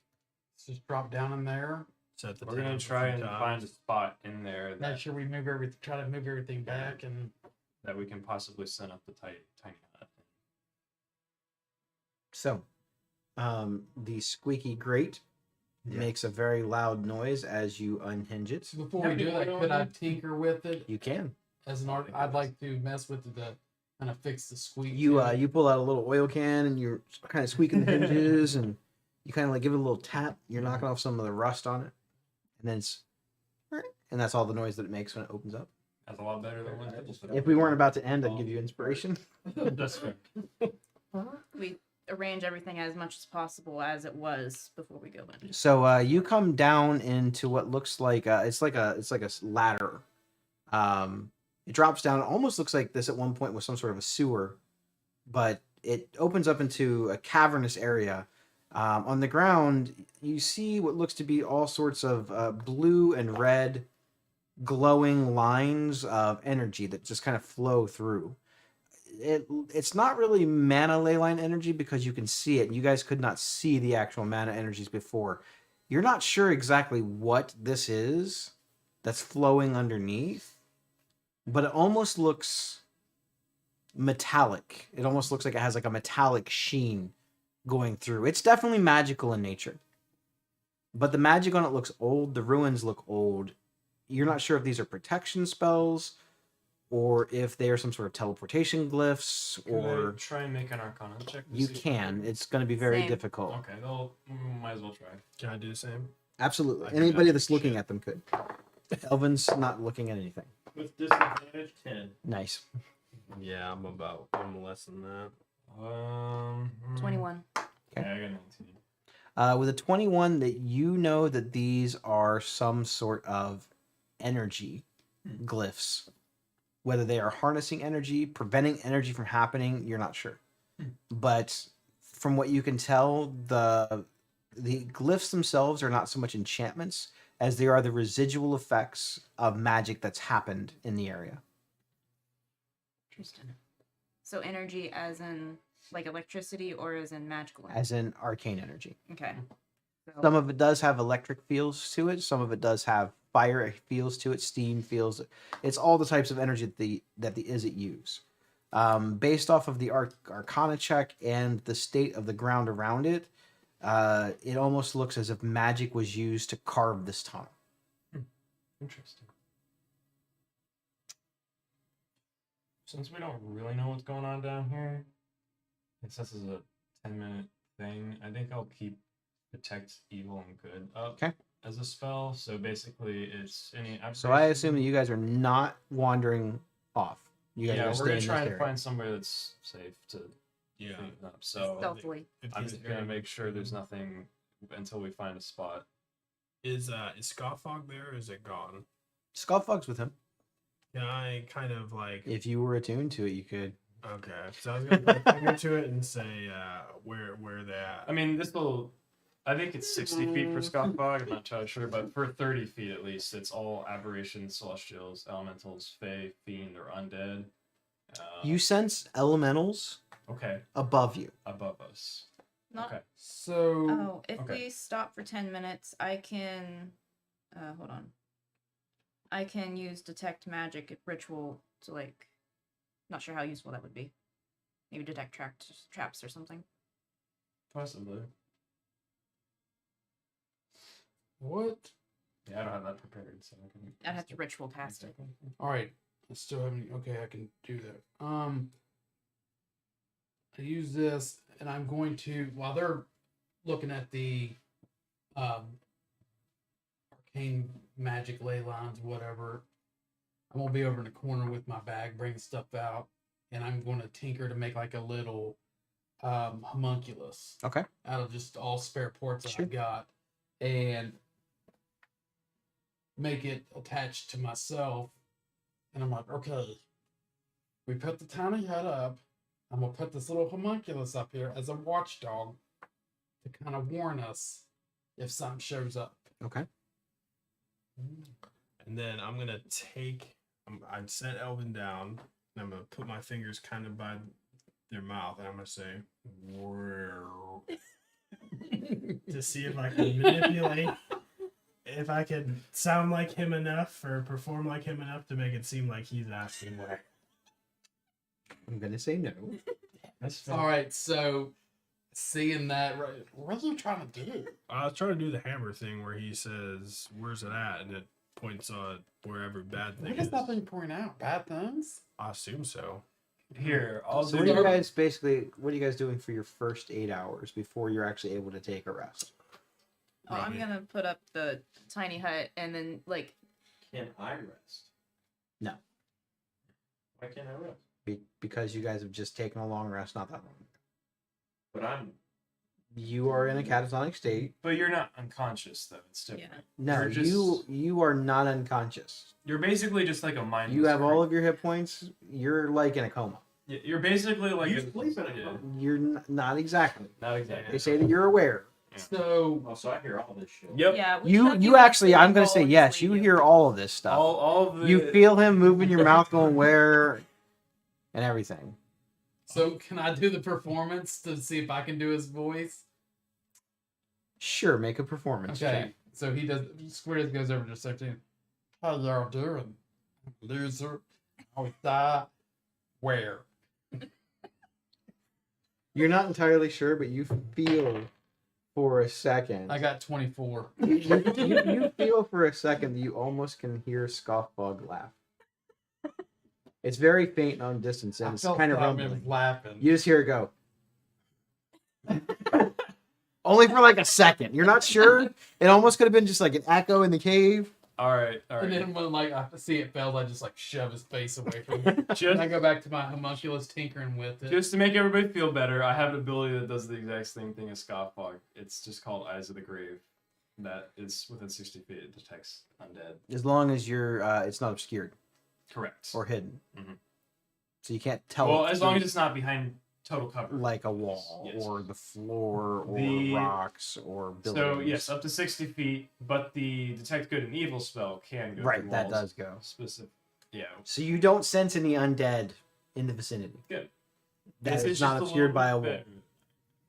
Let's just drop down in there. set the. We're gonna tabs a try few and times. find a spot in there Make that, sure we move everything. Try to move everything back and. that we can possibly set up the tiny hut. So, the squeaky grate makes a very loud noise as you unhinge it. Before How we many do that, oil could I in it? tinker with it You can. as an art? I'd like to mess with it to kind of fix the squeak. You to it. you pull out a little oil can and you're kind of squeaking the hinges and you kind of like give it a little tap. You're knocking off some of the rust on it, and then and that's all the noise that it makes when it opens up. That's a lot better than what I just If we weren't about to end, I'd give you inspiration. That's fair. We arrange everything as much as possible as it was before we go in. So you come down into what looks like it's like a ladder. It drops down. It almost looks like this at one point was some sort of a sewer, but it opens up into a cavernous area. On the ground, you see what looks to be all sorts of blue and red glowing lines of energy that just kind of flow through. It's not really mana ley line energy because you can see it. You guys could not see the actual mana energies before. You're not sure exactly what this is that's flowing underneath, but it almost looks metallic. It almost looks like it has like a metallic sheen going through. It's definitely magical in nature, but the magic on it looks old. The ruins look old. You're not sure if these are protection spells or if they are some sort of teleportation glyphs, Can or I try and make an Arcana check? to you see if I can. It's going to be very Same. difficult. Okay, might as well try. Can I do the same? Absolutely. I can Anybody do that's looking shit. at them could. Elvin's not looking at anything. With disadvantage, 10. Nice. Yeah, I'm about one less than that. 21. Yeah, I got 19. With a 21, that you know that these are some sort of energy glyphs. Whether they are harnessing energy, preventing energy from happening, you're not sure. But from what you can tell, the glyphs themselves are not so much enchantments as they are the residual effects of magic that's happened in the area. Interesting. So energy as in like electricity or as in magical energy? As in arcane energy. Okay. So, Some of it does have electric feels to it. Some of it does have fire feels to it, steam feels. It's all the types of energy that the Izzet use. Based off of the Arcana check and the state of the ground around it, it almost looks as if magic was used to carve this tunnel. Interesting. Since we don't really know what's going on down here, since this is a 10-minute thing, I think I'll keep Detect Evil and Good up Okay. as a spell. So basically, it's any. So I assume that you guys are not wandering off. You guys Yeah, are we're staying gonna in try this and area. find somewhere that's safe to Yeah. clean up. So stealthily. If I'm he's just gonna very- make sure there's nothing until we find a spot. Is Scoffog there or is it gone? Skullfog's with him. Can I kind of like If you were attuned to it, you could. okay. So I was gonna put a finger to it and say where they at. I mean, this will. I think it's 60 feet for Scoffbog. I'm not entirely sure, but for 30 feet at least, it's all aberrations, celestials, elementals, fae, fiend, or undead. You sense elementals Okay, above you. above us. Not. Okay. So Oh, if Okay. we stop for 10 minutes, I can. Hold on. I can use detect magic ritual to like. Not sure how useful that would be. Maybe detect traps or something. Possibly. what? Yeah, I don't have that prepared, so I can. I'd have to ritual cast it. All right. I still haven't. Okay, I can do that. I use this, and I'm going to while they're looking at the arcane magic ley lines, whatever. I'm gonna be over in the corner with my bag, bringing stuff out, and I'm going to tinker to make like a little homunculus Okay. out of just all spare parts that Sure. I've got, and make it attached to myself. And I'm like, okay, we put the tiny hut up, I'm gonna put this little homunculus up here as a watchdog to kind of warn us if something shows up. Okay. And then I'm gonna take. I'd set Elvin down, and I'm gonna put my fingers kind of by their mouth, and I'm gonna say, "Wow," to see if I can manipulate, if I can sound like him enough or perform like him enough to make it seem like he's asking where. I'm gonna say no. That's All right, so seeing that, right, what are you trying to do? I was trying to do the hammer thing where he says, "Where's it at?" and it points on wherever bad thing What does is. that thing point out? Bad things? I assume so. Here, I'll So do. what are you guys doing for your first 8 hours before you're actually able to take a rest? Oh, I'm Robbie. gonna put up the tiny hut and then like Can I rest? No. Why can't I rest? Because you guys have just taken a long rest not that long. But I'm. You are in a catatonic state. But you're not unconscious though. It's different. No, You're just- you are not unconscious. You're basically just like a mindless. You have all creature. of your hit points. You're like in a coma. You're basically like You a, sleep in a yeah, coma. You're not exactly. Not exactly. They say that you're aware. So, Oh, so I hear all this shit. Yep. yeah. we You took you actually, to I'm gonna fall say yes. asleep. You hear all of this stuff. All of the. You feel him moving your mouth, going where, and everything. so can I do the performance to see if I can do his voice? Sure, make a performance Okay, check. so he does. Squares goes over to 13. How y'all doing, loser? Oh, that where? You're not entirely sure, but you feel for a second. I got 24. You feel for a second that you almost can hear Scoffbug laugh. It's very faint on distance, and I it's felt kind of like I was rumbling. laughing. You just hear it go. Only for like a second. You're not sure. It almost could have been just like an echo in the cave. All right. All And right. then when like I see it fails, I just like shove his face away from me. And Just I go back to my homunculus tinkering with it. Just to make everybody feel better, I have an ability that does the exact same thing as Scoffbog. It's just called Eyes of the Grave. That is within 60 feet. It detects undead. As long as you're, it's not obscured Correct. or hidden. Mhm. So you can't tell. Well, it as long through, as it's not behind total cover. like a wall Yes. or the floor or The- rocks or buildings. So yes, up to 60 feet, but the detect good and evil spell can go Right, through that walls. does go. Specific. Yeah. So you don't sense any undead in the vicinity. Good. That It's is just not a obscured little by a bit wall. better.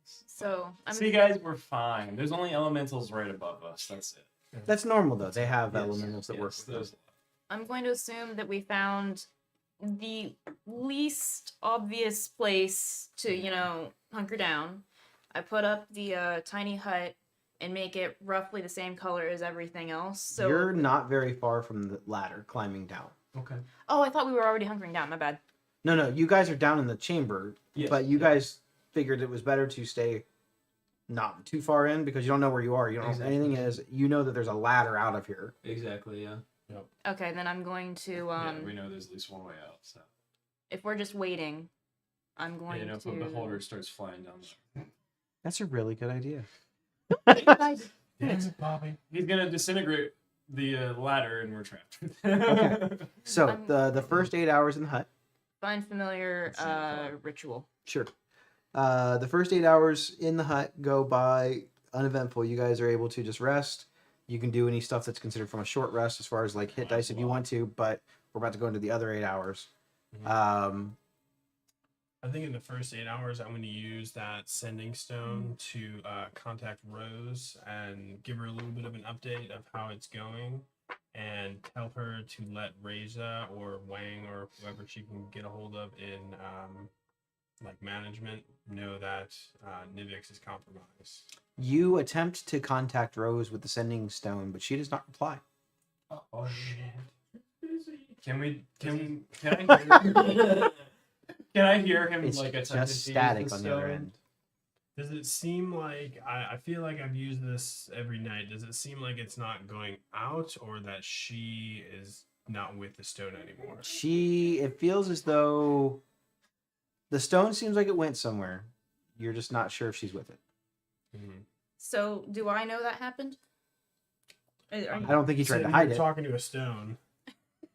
So I'm See, guys, we're fine. There's only elementals right above us. That's it. That's normal though. They have Yes, elementals that work yes, with those- those. I'm going to assume that we found the least obvious place to, hunker down. I put up the tiny hut and make it roughly the same color as everything else. So You're not very far from the ladder climbing down. Okay. Oh, I thought we were already hunkering down. My bad. No, you guys are down in the chamber, Yes. but you guys figured it was better to stay not too far in because you don't know where you are. You don't know Exactly. if anything is. You know that there's a ladder out of here. Exactly. Yeah. Okay, then I'm going to Yeah. We know there's at least one way out. So. if we're just waiting, I'm Yeah, going if to a beholder starts flying down there. That's a really good idea. Damn it, Bobby. He's gonna disintegrate the ladder, and we're trapped. Okay. So I'm- the first 8 hours in the hut. find familiar ritual. Sure. The first 8 hours in the hut go by uneventful. You guys are able to just rest. You can do any stuff that's considered from a short rest as far as like hit dice if you want to, but we're about to go into the other 8 hours. I think in the first 8 hours, I'm going to use that sending stone to contact Rose and give her a little bit of an update of how it's going, and tell her to let Reza or Wang or whoever she can get a hold of in like management know that Nivix is compromised. You attempt to contact Rose with the sending stone, but she does not reply. Oh shit! Can I? Can I hear him It's like just attempt to use static the on the other stone? end. Does it seem like I feel like I've used this every night? Does it seem like it's not going out, or that she is not with the stone anymore? It feels as though the stone seems like it went somewhere. You're just not sure if she's with it. Mhm. So, do I know that happened? Are I you- don't think he tried Sitting to hide here it. talking to a stone.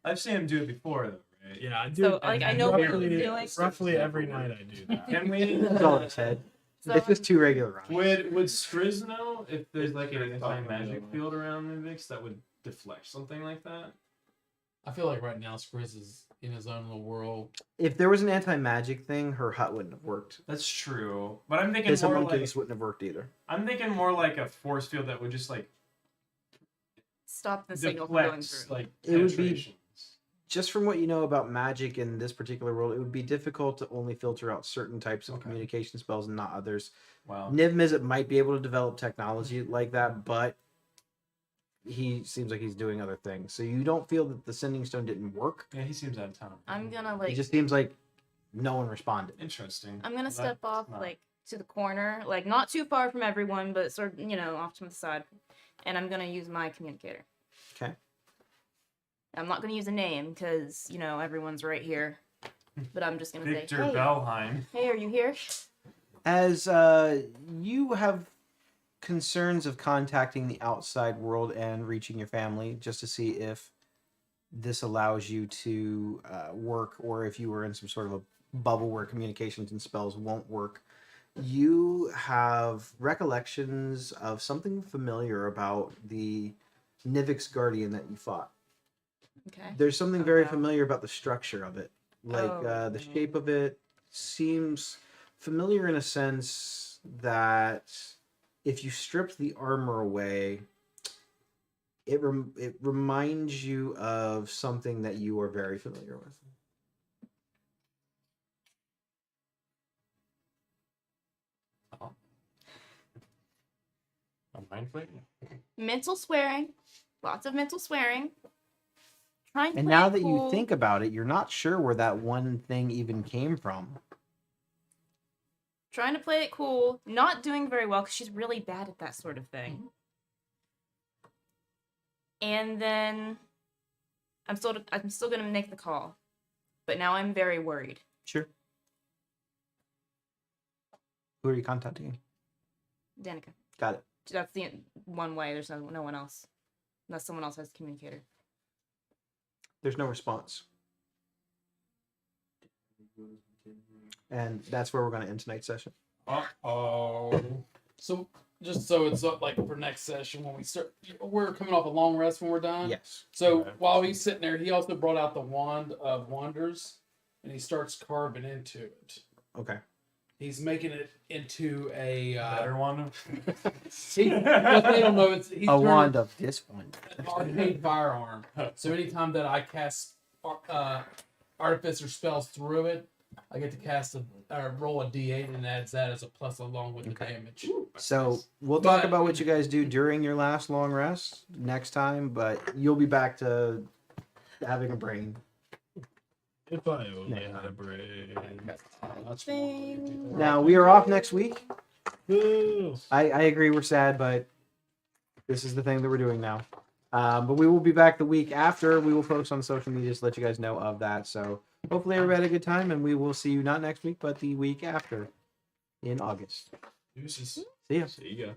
I've seen him do it before, though, Yeah, I do. So, like, I know what you're roughly, doing. roughly every night I do that. Can we? That's all it said. So, It's just 2 regular rounds. Would Skriz know if there's like an Skriz talking anti-magic about field around Nivix that would deflect something like that? I feel like right now Skriz is in his own little world. If there was an anti-magic thing, her hut wouldn't have worked. That's true, but I'm thinking His more homunculus like wouldn't have worked either. I'm thinking more like a force field that would just like stop the signal from going deflect through. like It would be- penetrations. Just from what you know about magic in this particular world, it would be difficult to only filter out certain types of Okay. communication spells and not others. Wow. Niv Mizzet might be able to develop technology like that, but he seems like he's doing other things. So you don't feel that the sending stone didn't work. Yeah, he seems out of town. I'm gonna It like. just seems like no one responded. Interesting. I'm gonna That- step off not- like to the corner, like not too far from everyone, but sort of, off to the side, and I'm gonna use my communicator. Okay. I'm not gonna use a name because everyone's right here, but I'm just gonna Victor say, hey, Bellheim. hey, are you here? As you have concerns of contacting the outside world and reaching your family, just to see if this allows you to work, or if you were in some sort of a bubble where communications and spells won't work, you have recollections of something familiar about the Nivix Guardian that you fought. Okay. There's something very Wow. familiar about the structure of it. Like Oh. the shape of it seems familiar in a sense that if you stripped the armor away, it reminds you of something that you are very familiar with. A mind flick? Mental swearing, lots of mental swearing. Try and And play now it that cool. you think about it, you're not sure where that one thing even came from. Trying to play it cool, not doing very well because she's really bad at that sort of thing. And then I'm still gonna make the call, but now I'm very worried. Sure. Who are you contacting? Danica, Got it. that's the one way. There's no one else, unless someone else has a communicator. There's no response. And that's where we're going to end tonight's session. Uh-oh. So just so it's up like for next session when we start, we're coming off a long rest when we're done. Yes. So Okay. while he's sitting there, he also brought out the wand of wonders, and he starts carving into it. Okay. He's making it into a. Better one. What they don't know, he's A turned wand of this one. an arcane firearm. So anytime that I cast artificer spells through it, I get to cast roll a d8 and adds that as a plus along with the damage. So we'll talk But- about what you guys do during your last long rest next time, but you'll be back to having a brain. If I only had a brain. Thing. Now, we are off next week. Woo. I agree we're sad, but this is the thing that we're doing now. But we will be back the week after. We will post on social media to let you guys know of that. So hopefully everybody had a good time, and we will see you not next week, but the week after in August. Deuces. See ya. See ya.